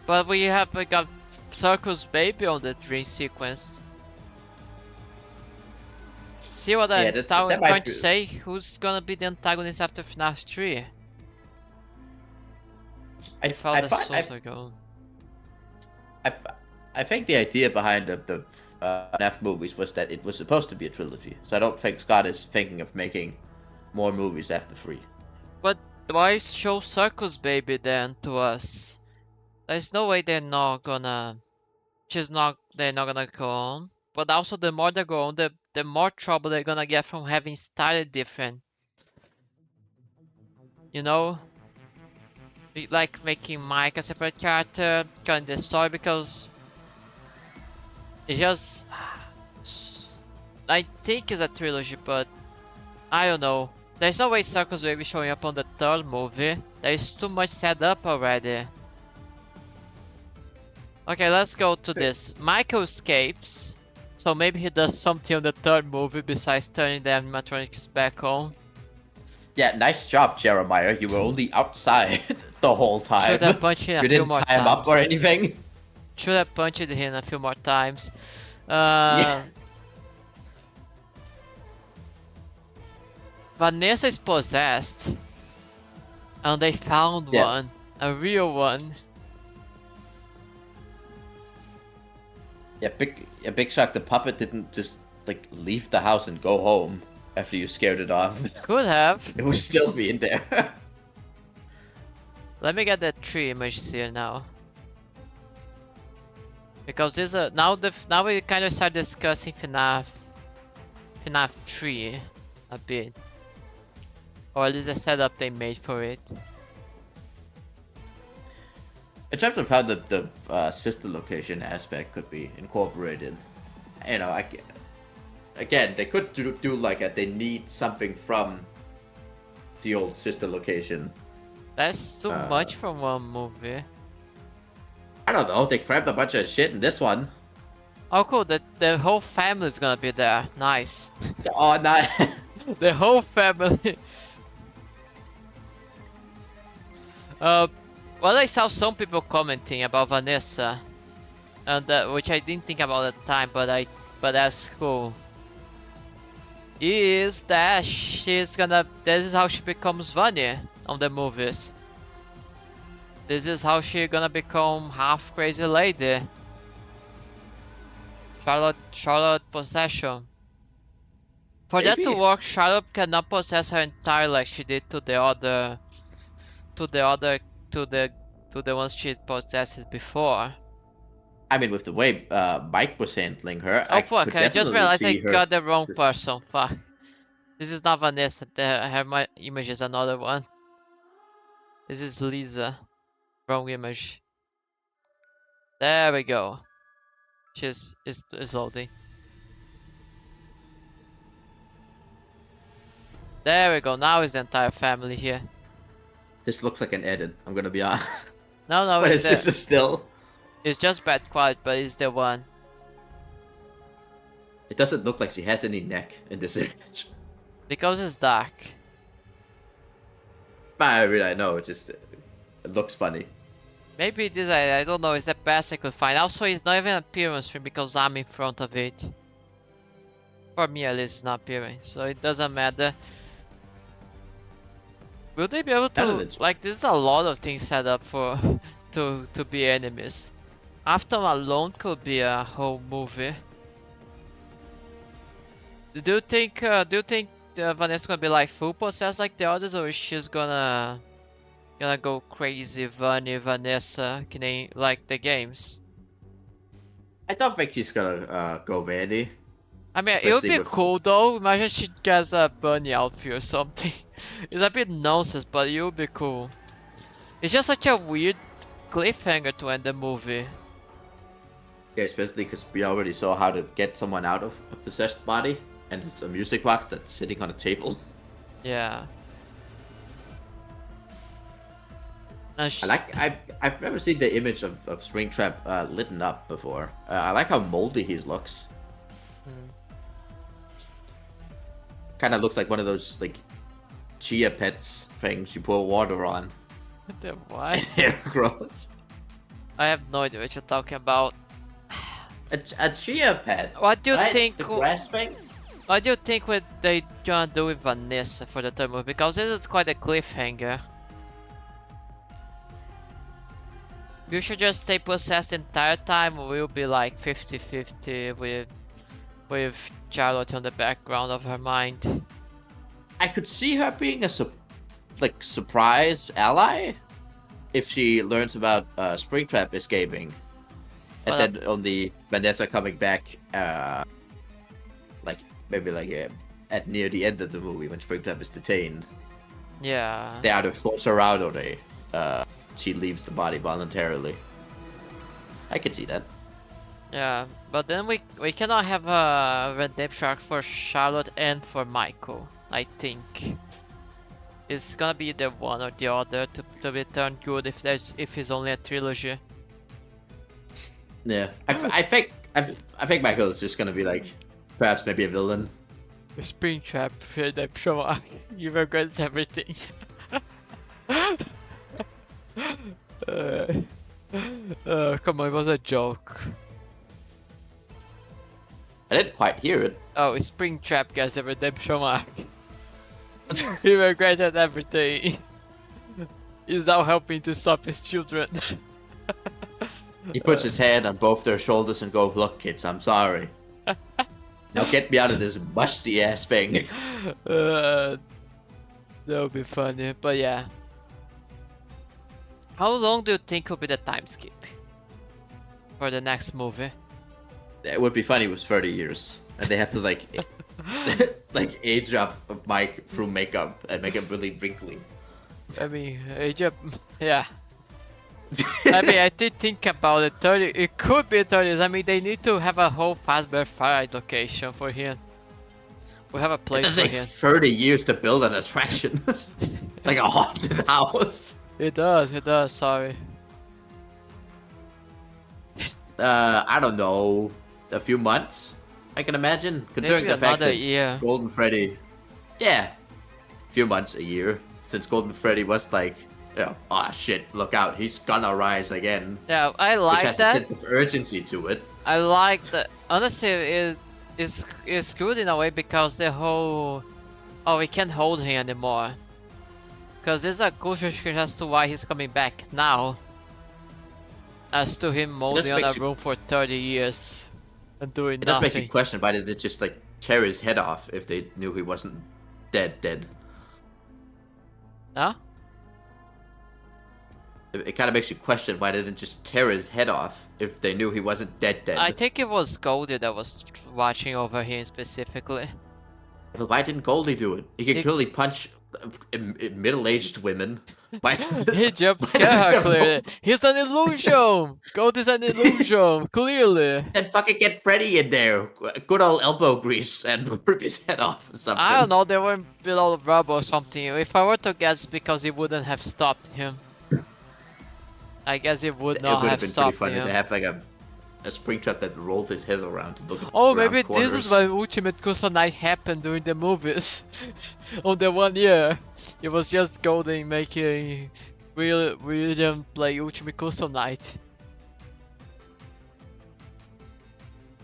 But we got Circus Baby on the dream sequence. See what I'm that trying might to be- say? Who's gonna be the antagonist after FNAF 3? If all the souls are gone. I think the idea behind the FNAF movies was that it was supposed to be a trilogy. So I don't think Scott is thinking of making more movies after 3. But why show Circus Baby then to us? There's no way they're not gonna go on. But also the more they go on, the more trouble they're gonna get from having started different. You know? Like making Mike a separate character, cutting the story, because it's just I think it's a trilogy, but I don't know. There's no way Circus Baby showing up on the 3rd movie. There's too much set up already. Okay, let's go to this. Michael escapes, so maybe he does something on the 3rd movie besides turning the animatronics back on. Yeah, nice job, Jeremiah. You were only outside the whole time. Should have punched him a You few didn't more tie him up or times. anything. Should have punched him a few more times. Yeah. Vanessa is possessed, and they found Yes. one, a real one. Yeah, Big Shock the puppet didn't just like leave the house and go home after you scared it off. Could have. It would still be in there. Let me get that tree image here now. Because there's a now we kind of start discussing FNAF 3 a bit. Or at least the setup they made for it. In terms of how the sister location aspect could be incorporated, you know, again, they could do like they need something from the old sister location. That's too much from one movie. I don't know, they crammed a bunch of shit in this one. Oh cool, the whole family is gonna be there. Nice. Oh, no. The whole family. Well, I saw some people commenting about Vanessa, and which I didn't think about at the time, but that's cool. Is that this is how she becomes Vanya on the movies. This is how she gonna become half crazy lady. Charlotte possession. For that to Maybe. work, Charlotte cannot possess her entirely like she did to the to the ones she possesses before. I mean, with the way Mike was handling her, Oh I fuck, could I just definitely realized I see her. got the wrong just- person. Fuck. This is not Vanessa. My image is another one. This is Lisa. Wrong image. There we go. She's is loading. There we go. Now is the entire family here. This looks like an edit. I'm gonna be honest. No, no, But it's it's just the, a still. it's just bad quality, but it's the one. It doesn't look like she has any neck in this image. Because it's dark. I mean, I know. It just it looks funny. Maybe this I don't know. It's the best I could find. Also, it's not even appearance frame because I'm in front of it. For me, at least, it's not appearing, so it doesn't matter. Will they be able to like? There's a lot of things set up for to be enemies. After alone could be a whole movie. Do you think Vanessa's gonna be like full possessed like the others, or is she's gonna go crazy, Vanessa, like the games? I don't think she's gonna go Vanny. I mean, it would Especially be with- cool though. Imagine she gets a bunny outfit or something. It's a bit nonsense, but it would be cool. It's just such a weird cliffhanger to end the movie. Yeah, especially because we already saw how to get someone out of a possessed body, and it's a music box that's sitting on a table. Yeah. And I've never seen the image of Springtrap lit up before. I like how moldy he looks. Kind of looks like one of those like chia pets things you pour water on. The what? Hair grows. I have no idea what you're talking about. A chia pet. What do you right? think? The grass things? What do you think what they gonna do with Vanessa for the third movie? Because this is quite a cliffhanger. You should just stay possessed the entire time, or we'll be like 50-50 with Charlotte on the background of her mind. I could see her being a surprise ally if she learns about Springtrap escaping, and Well, then only Vanessa coming back, at near the end of the movie when Springtrap is detained. Yeah. They either force her out or she leaves the body voluntarily. I could see that. Yeah, but then we cannot have a redemption arc for Charlotte and for Michael. I think it's gonna be the one or the other to be turned good if it's only a trilogy. Yeah, I think Michael is just gonna be like perhaps maybe a villain. Springtrap redemption arc. You regret everything. Come on, it was a joke. I didn't quite hear it. Oh, Springtrap gets the redemption arc. He regretted everything. He's now helping to stop his children. He puts his hand on both their shoulders and goes, "Look, kids, I'm sorry. Now get me out of this musty ass thing." That would be funny, but yeah. How long do you think will be the time skip for the next movie? It would be funny. It was 30 years, and they had to like age up Mike through makeup and make him really wrinkly. I mean, yeah. I mean, I did think about it. 30. It could be 30. I mean, they need to have a whole Fazbear Fire location for him. We have a It place does for take him. 30 years to build an attraction, like a haunted house. It does. Sorry. I don't know, a few months, I can imagine, considering Maybe the fact another that year. Golden Freddy, yeah, a few months, a year, since Golden Freddy was like, oh shit, look out, he's gonna rise again, Yeah, I which like has a that. sense of urgency to it. I like that. Honestly, it's good in a way because the whole we can't hold him anymore. Because there's a good justification as to why he's coming back now. As to him molding on a makes you- room for 30 years and doing It does make you nothing. question why did they just like tear his head off if they knew he wasn't dead. Huh? it kind of makes you question why they didn't just tear his head off if they knew he wasn't dead. I think it was Goldie that was watching over here specifically. But why didn't Goldie do it? He could clearly punch middle-aged women. Why does He jump scare her clearly. He's an illusion! Goldie's an illusion, clearly. Then fucking get Freddy in there. Good old elbow grease and rip his head off or something. I don't know, they were below the rubble or something. If I were to guess, because he wouldn't have stopped him. I guess it would not have been stopped pretty funny him. to have like a Springtrap that rolled his head around to look at Oh, around maybe corners. this is why Ultimate Custom Night happened during the movies. On the 1 year. It was just Golden making William play Ultimate Custom Night.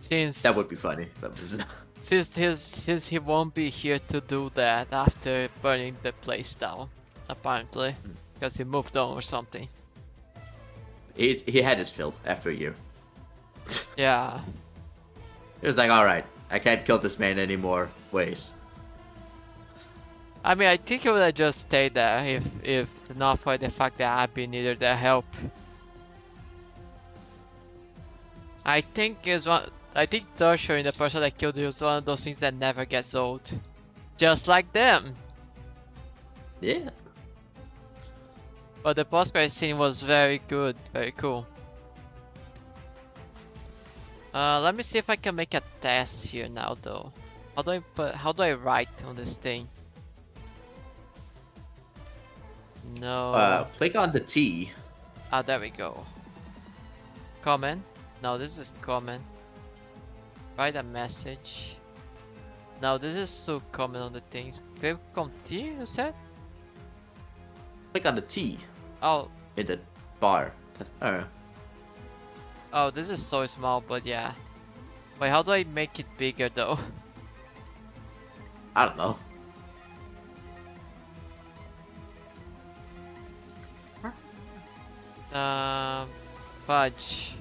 Since That would be funny. That was... since he won't be here to do that after burning the place down, apparently. Because he moved on or something. he had his fill after a year. Yeah. He was like, alright, I can't kill this man anymore. Ways. I mean, I think he would have just stayed there if not for the fact that Abby needed their help. I think torturing the person that killed you is one of those things that never gets old. Just like them. Yeah. But the post-credit scene was very good, very cool. Let me see if I can make a test here now, though. How do I write on this thing? No. Click on the T. Ah, there we go. Comment? No, this is comment. Write a message. No, this is to comment on the things. Click on T, you said? Click on the T Oh, in the bar. oh, this is so small, but yeah. Wait, how do I make it bigger though? I don't know. Fudge.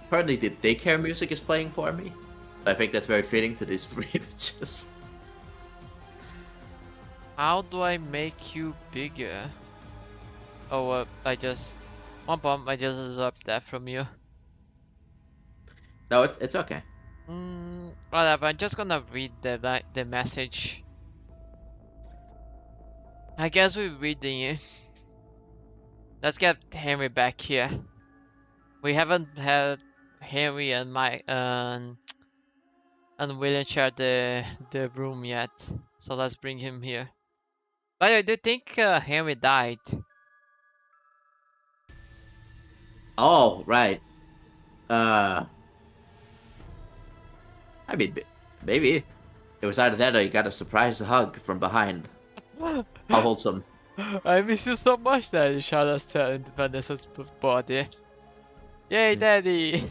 Apparently the daycare music is playing for me. I think that's very fitting to these three images. How do I make you bigger? Oh, I just... One bomb, I just absorbed that from you. No, it's okay. Whatever, I'm just gonna read the message. I guess we're reading it. Let's get Henry back here. We haven't had Henry and William share the room yet, so let's bring him here. By the way, do you think Henry died? Oh, right. I mean, maybe. It was either that or you got a surprise hug from behind. How wholesome. I miss you so much that you shot us in Vanessa's body. Yay, Daddy!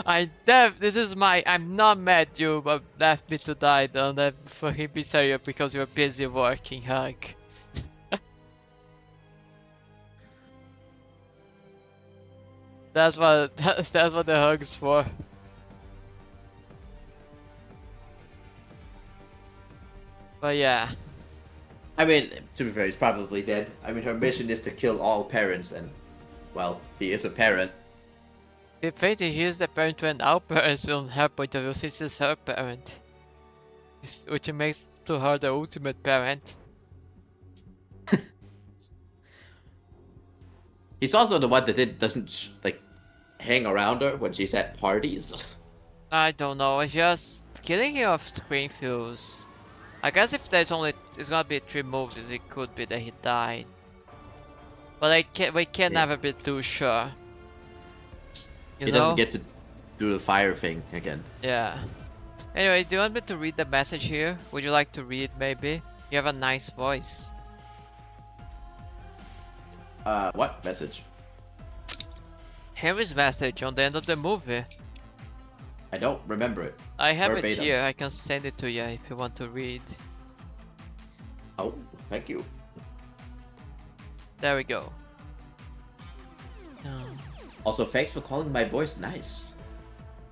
I'm not mad you but left me to die. Don't let for him be sorry because you're busy working, hug. that's what the hug's for. But yeah. I mean, to be fair, he's probably dead. I mean, her mission is to kill all parents, and, well, he is a parent. The fate he is the parent when our parents from her point of view since he's her parent. Which makes to her the ultimate parent. He's also the one that doesn't, like, hang around her when she's at parties. I don't know, it's just killing him off screen feels... I guess if it's gonna be 3 movies, it could be that he died. But we can never be too sure. He doesn't get to do the fire thing again. Yeah. Anyway, do you want me to read the message here? Would you like to read maybe? You have a nice voice. What message? Henry's message on the end of the movie. I don't remember it. I have it Verbatim. here, I can send it to you if you want to read. Oh, thank you. There we go. Also, thanks for calling my voice nice.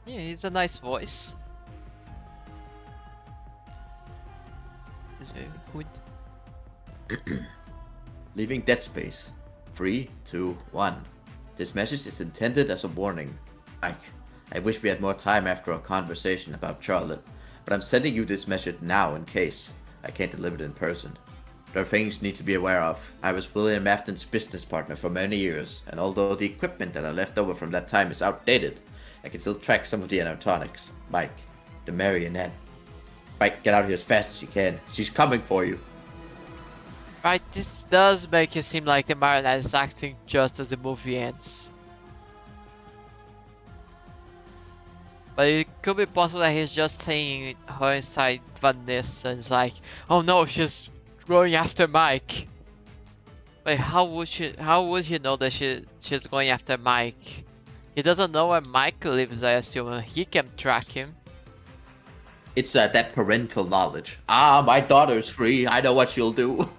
Yeah, he's a nice voice. He's very good. Leaving Dead Space. 3, 2, 1. This message is intended as a warning. Mike, I wish we had more time after our conversation about Charlotte, but I'm sending you this message now in case I can't deliver it in person. There are things you need to be aware of. I was William Afton's business partner for many years, and although the equipment that I left over from that time is outdated, I can still track some of the animatronics. Mike, the marionette. Mike, get out of here as fast as you can. She's coming for you. Right, this does make it seem like the marionette is acting just as the movie ends. But it could be possible that he's just seeing her inside Vanessa and it's like, oh no, she's going after Mike. Like, how would he know that she's going after Mike? He doesn't know where Mike lives, I assume. He can track him. It's that parental knowledge. Ah, my daughter's free. I know what she'll do.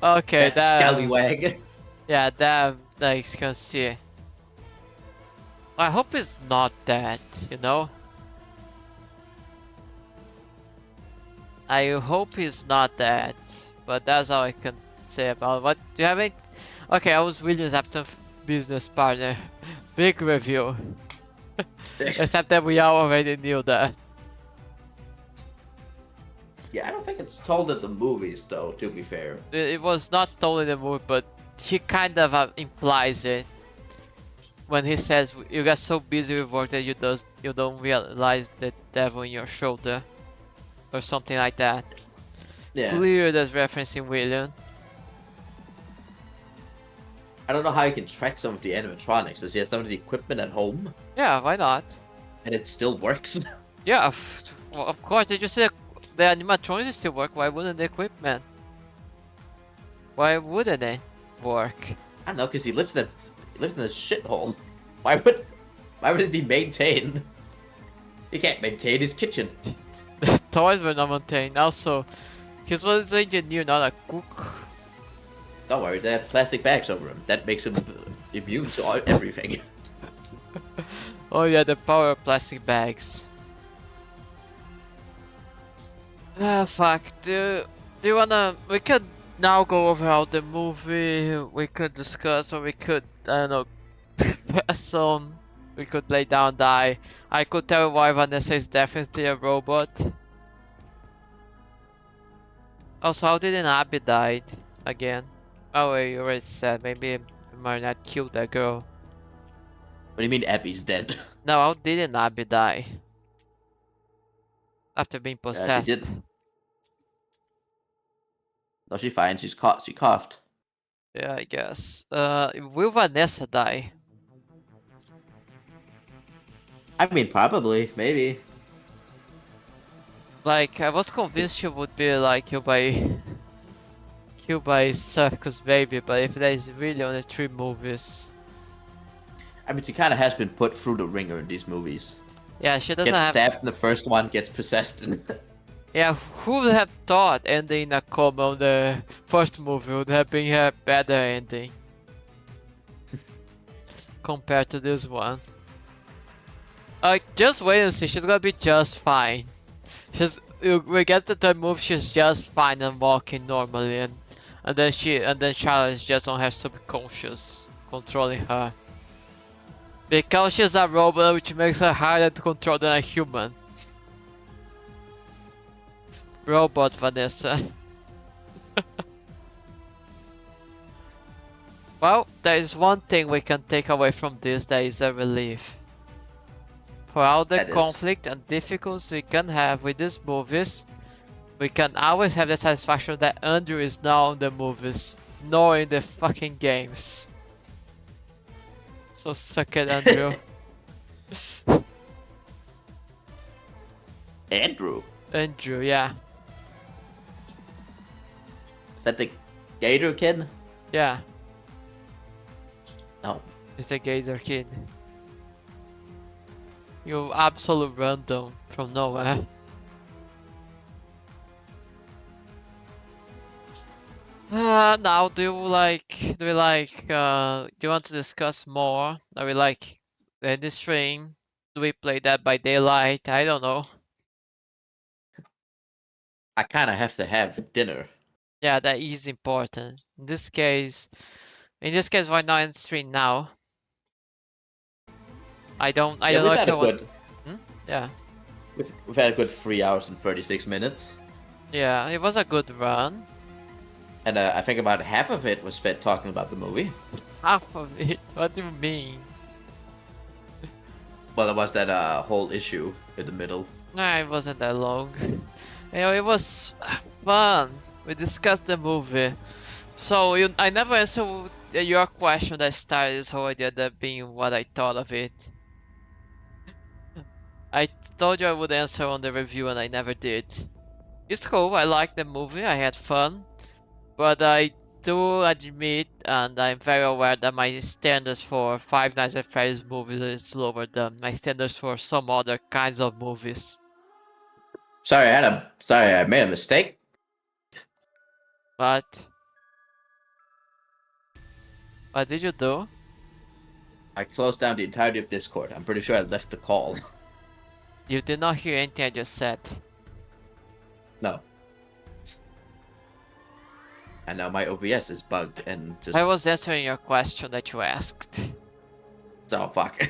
Okay, that scallywag. Yeah, that like can see. I hope it's not that, you know. I hope it's not that, but that's all I can say about what do you have it. Okay, I was William's Afton business partner. Big review. Except that we all already knew that. Yeah, I don't think it's told in the movies, though, to be fair. It was not told in the movie, but he kind of implies it when he says you got so busy with work that you don't realize the devil in your shoulder, or something like that. Yeah. Clear that's referencing William. I don't know how you can track some of the animatronics. Does he have some of the equipment at home? Yeah, why not? And it still works? Yeah, well, of course. Did you say the animatronics still work? Why wouldn't the equipment? Why wouldn't it work? I don't know, because he lives in a shithole. Why would it be maintained? He can't maintain his kitchen. The toys were not maintained. Also, he was an engineer, not a cook. Don't worry, they have plastic bags over him. That makes him immune to everything. Oh yeah, the power of plastic bags. Ah, fuck. Do you wanna? We could now go over how the movie. We could discuss, or we could, I don't know, pass on. We could lay down, die. I could tell why Vanessa is definitely a robot. Also, how did Abby died again? Oh wait, you already said. Maybe Marionette killed that girl. What do you mean Abby's dead? No, how didn't Abby die? After being possessed. She didn't. No, she's fine. She coughed. Yeah, I guess. Will Vanessa die? I mean, probably. Maybe. Like, I was convinced she would be like killed by Circus Baby, but if there is really only 3 movies. I mean, she kind of has been put through the ringer in these movies. Yeah, she doesn't Gets have. stabbed in the first one, gets possessed in Yeah, who would have thought ending in a coma on the first movie would have been a better ending compared to this one? Just wait and see. She's gonna be just fine. We get the third movie. She's just fine and walking normally, and then Charlotte is just on her subconscious controlling her. Because she's a robot, which makes her harder to control than a human. Robot Vanessa. Well, there is one thing we can take away from this that is a relief. For all the conflict and difficulties we can have with these movies, we can always have the satisfaction that Andrew is now in the movies, nor in the fucking games. So suck it, Andrew. Andrew. Andrew, yeah. Is that the Gator kid? Yeah. No. It's the Gator kid. You absolute random from nowhere. Now do you want to discuss more? Are we like in this stream? Do we play Dead by Daylight? I don't know. I kind of have to have dinner. Yeah, that is important. In this case, why not end stream now? I don't Yeah, know we've if had you a want. good. Yeah, We've had a good 3 hours and 36 minutes, yeah, it was a good run. and I think about half of it was spent talking about the movie. Half of it. What do you mean? Well, there was that whole issue in the middle. Nah, it wasn't that long. You know, it was fun. We discussed the movie. So I never answered your question that started this whole idea, that being what I thought of it. I told you I would answer on the review and I never did. It's cool, I liked the movie, I had fun, but I do admit, and I'm very aware that my standards for Five Nights at Freddy's movies is lower than my standards for some other kinds of movies. Sorry, I made a mistake. But what did you do? I closed down the entirety of Discord. I'm pretty sure I left the call. You did not hear anything I just said. No. And now my OBS is bugged and just. I was answering your question that you asked. Oh, fuck.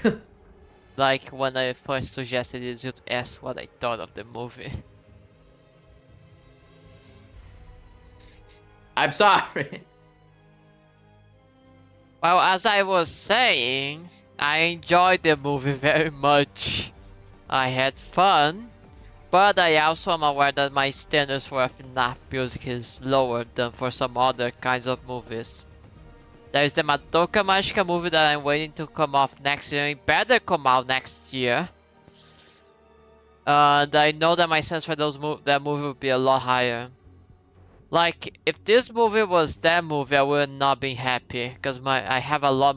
Like when I first suggested it, you to ask what I thought of the movie. I'm sorry. Well, as I was saying, I enjoyed the movie very much. I had fun, but I also am aware that my standards for FNAF music is lower than for some other kinds of movies. There is the Madoka Magica movie that I'm waiting to come off next year. It better come out next year. And I know that my standards for that movie would be a lot higher. Like, if this movie was that movie, I would not be happy, because I have a lot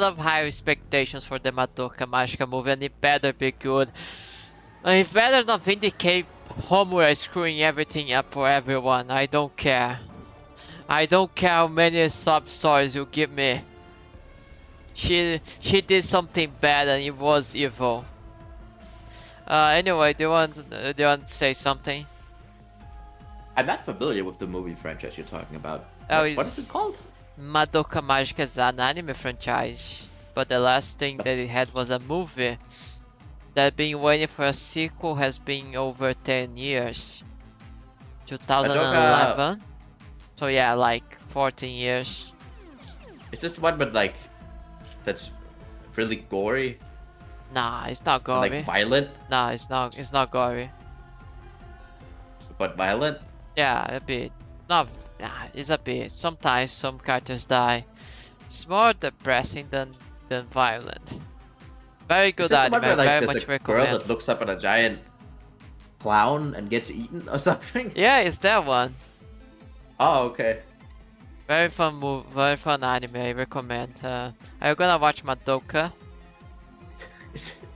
of high expectations for the Madoka Magica movie, and it better be good. And it better not vindicate Homura screwing everything up for everyone. I don't care. I don't care how many sub stories you give me. She did something bad and it was evil. Anyway, do you want to say something? I'm not familiar with the movie franchise you're talking about. Oh, What is it called? Madoka Magica is an anime franchise, but the last thing that it had was a movie. That been waiting for a sequel has been over 10 years. 2011. So yeah, like 14 years. Is this the one with like that's really gory? Nah, it's not And, gory. like violent, Nah, it's not gory. but violent? Yeah, a bit. Not, nah, it's a bit. Sometimes some characters die. It's more depressing than violent. Very good Is this the anime, one where, like, very there's much a girl recommend. that looks up at a giant clown and gets eaten or something? Yeah, it's that one. Oh, okay. Very fun very fun anime, I recommend. Are you gonna watch Madoka?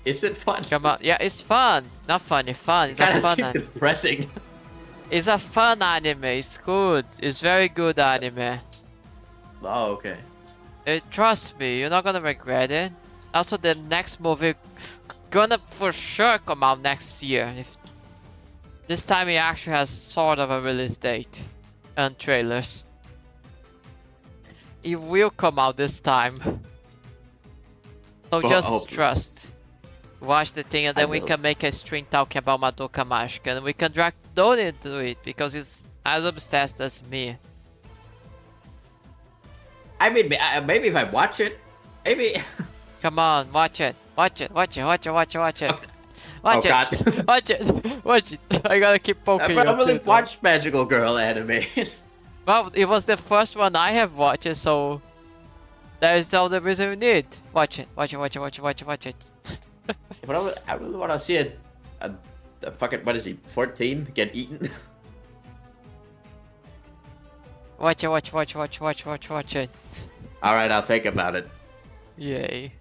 Is it fun? Come on, yeah, it's fun. Not funny, fun. It's a Kinda fun seems anime. depressing. It's a fun anime, it's good. It's very good anime. Oh, okay. Trust me, you're not gonna regret it. Also, the next movie gonna for sure come out next year. If this time it actually has sort of a release date and trailers. It will come out this time. So Well, just hopefully. trust. Watch the thing and I then we will. can make a stream talking about Madoka Magica and we can drag Donnie into it because he's as obsessed as me. I mean, maybe if I watch it, maybe. Come on, watch it. Watch it. Watch it. Watch it. Watch it. Watch it. Oh, Watch it. God. Watch it. Watch it. I gotta keep I poking you. probably too, though. watch magical girl animes. Well, it was the first one I have watched, so that is all the reason we need. Watch it. Watch it. Watch it. Watch it. Watch it. Watch it. But I really want to see a fucking, what is he, 14 get eaten? Watch it. Watch. Watch. Watch. Watch. Watch. Watch it. All right, I'll think about it. Yay.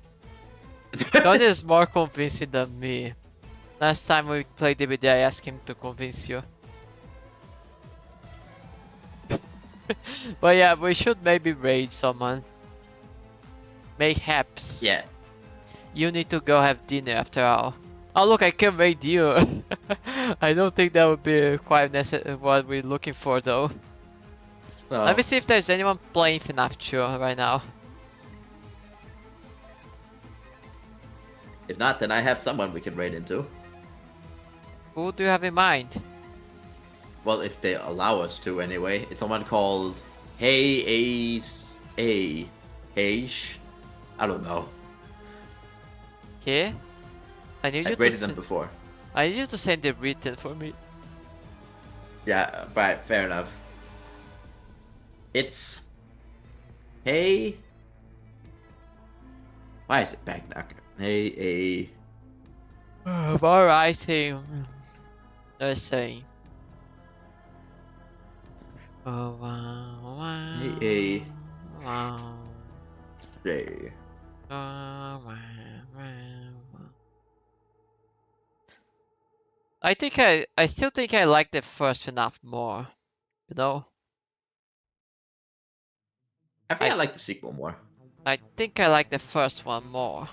Don is more convincing than me. Last time we played DBD, I asked him to convince you. But yeah, we should maybe raid someone. Mayhaps. Yeah. You need to go have dinner after all. Oh look, I can raid you. I don't think that would be quite necessary what we're looking for though. No. Let me see if there's anyone playing FNAF 2 right now. If not, then I have someone we can raid into. Who do you have in mind? Well, if they allow us to anyway. It's someone called Hey Ace A Hage. I don't know. Okay. I need you I've to rated them before. I need you to send it written for me. Yeah, right, fair enough. It's Hey. Why is it back now? Hey More writing. Let's see. Oh wow, wow. Hey Wow. J. Wow, wow, wow. I still think I like the first FNAF more. You know? I think I like the sequel more. I think I like the first one more.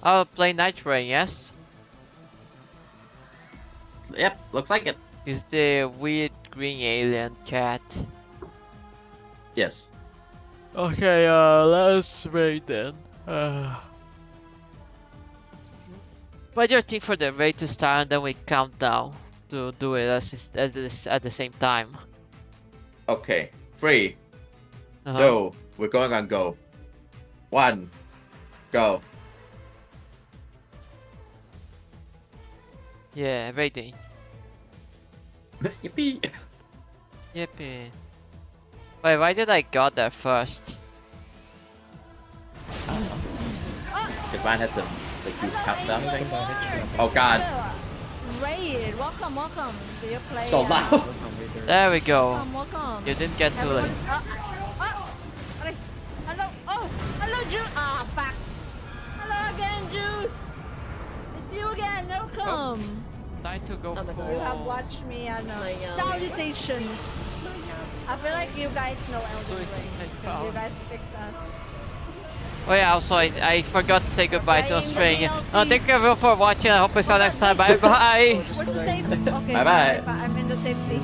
I'll play Night Rain, yes? Yep, looks like it. Is the weird green alien cat. Yes. Okay, let's wait then. What do you think for the raid to start and then we count down to do it at the same time? Okay. 3, Uh-huh. 2, we're going on go. 1, go. Yeah, waiting. Yippee! Yippee. Wait, why did I got there first? If mine had some like huge countdown thing. Oh god, Raid, welcome, welcome. Do you play? so loud. There we go. Welcome, welcome. You didn't get too Everyone, late. hello, oh, hello, Juice. Ah, fuck. Hello again, Juice. It's you again. Welcome. Time to go. You have watched me and salutations. I feel like you guys know Elden Ring. You guys picked us. Oh yeah, also I forgot to say goodbye to Playing the Australia. DLC. Thank you everyone for watching. I hope we see you next time. Bye bye. Where's the safe? Okay, Bye-bye. I'm in the safety.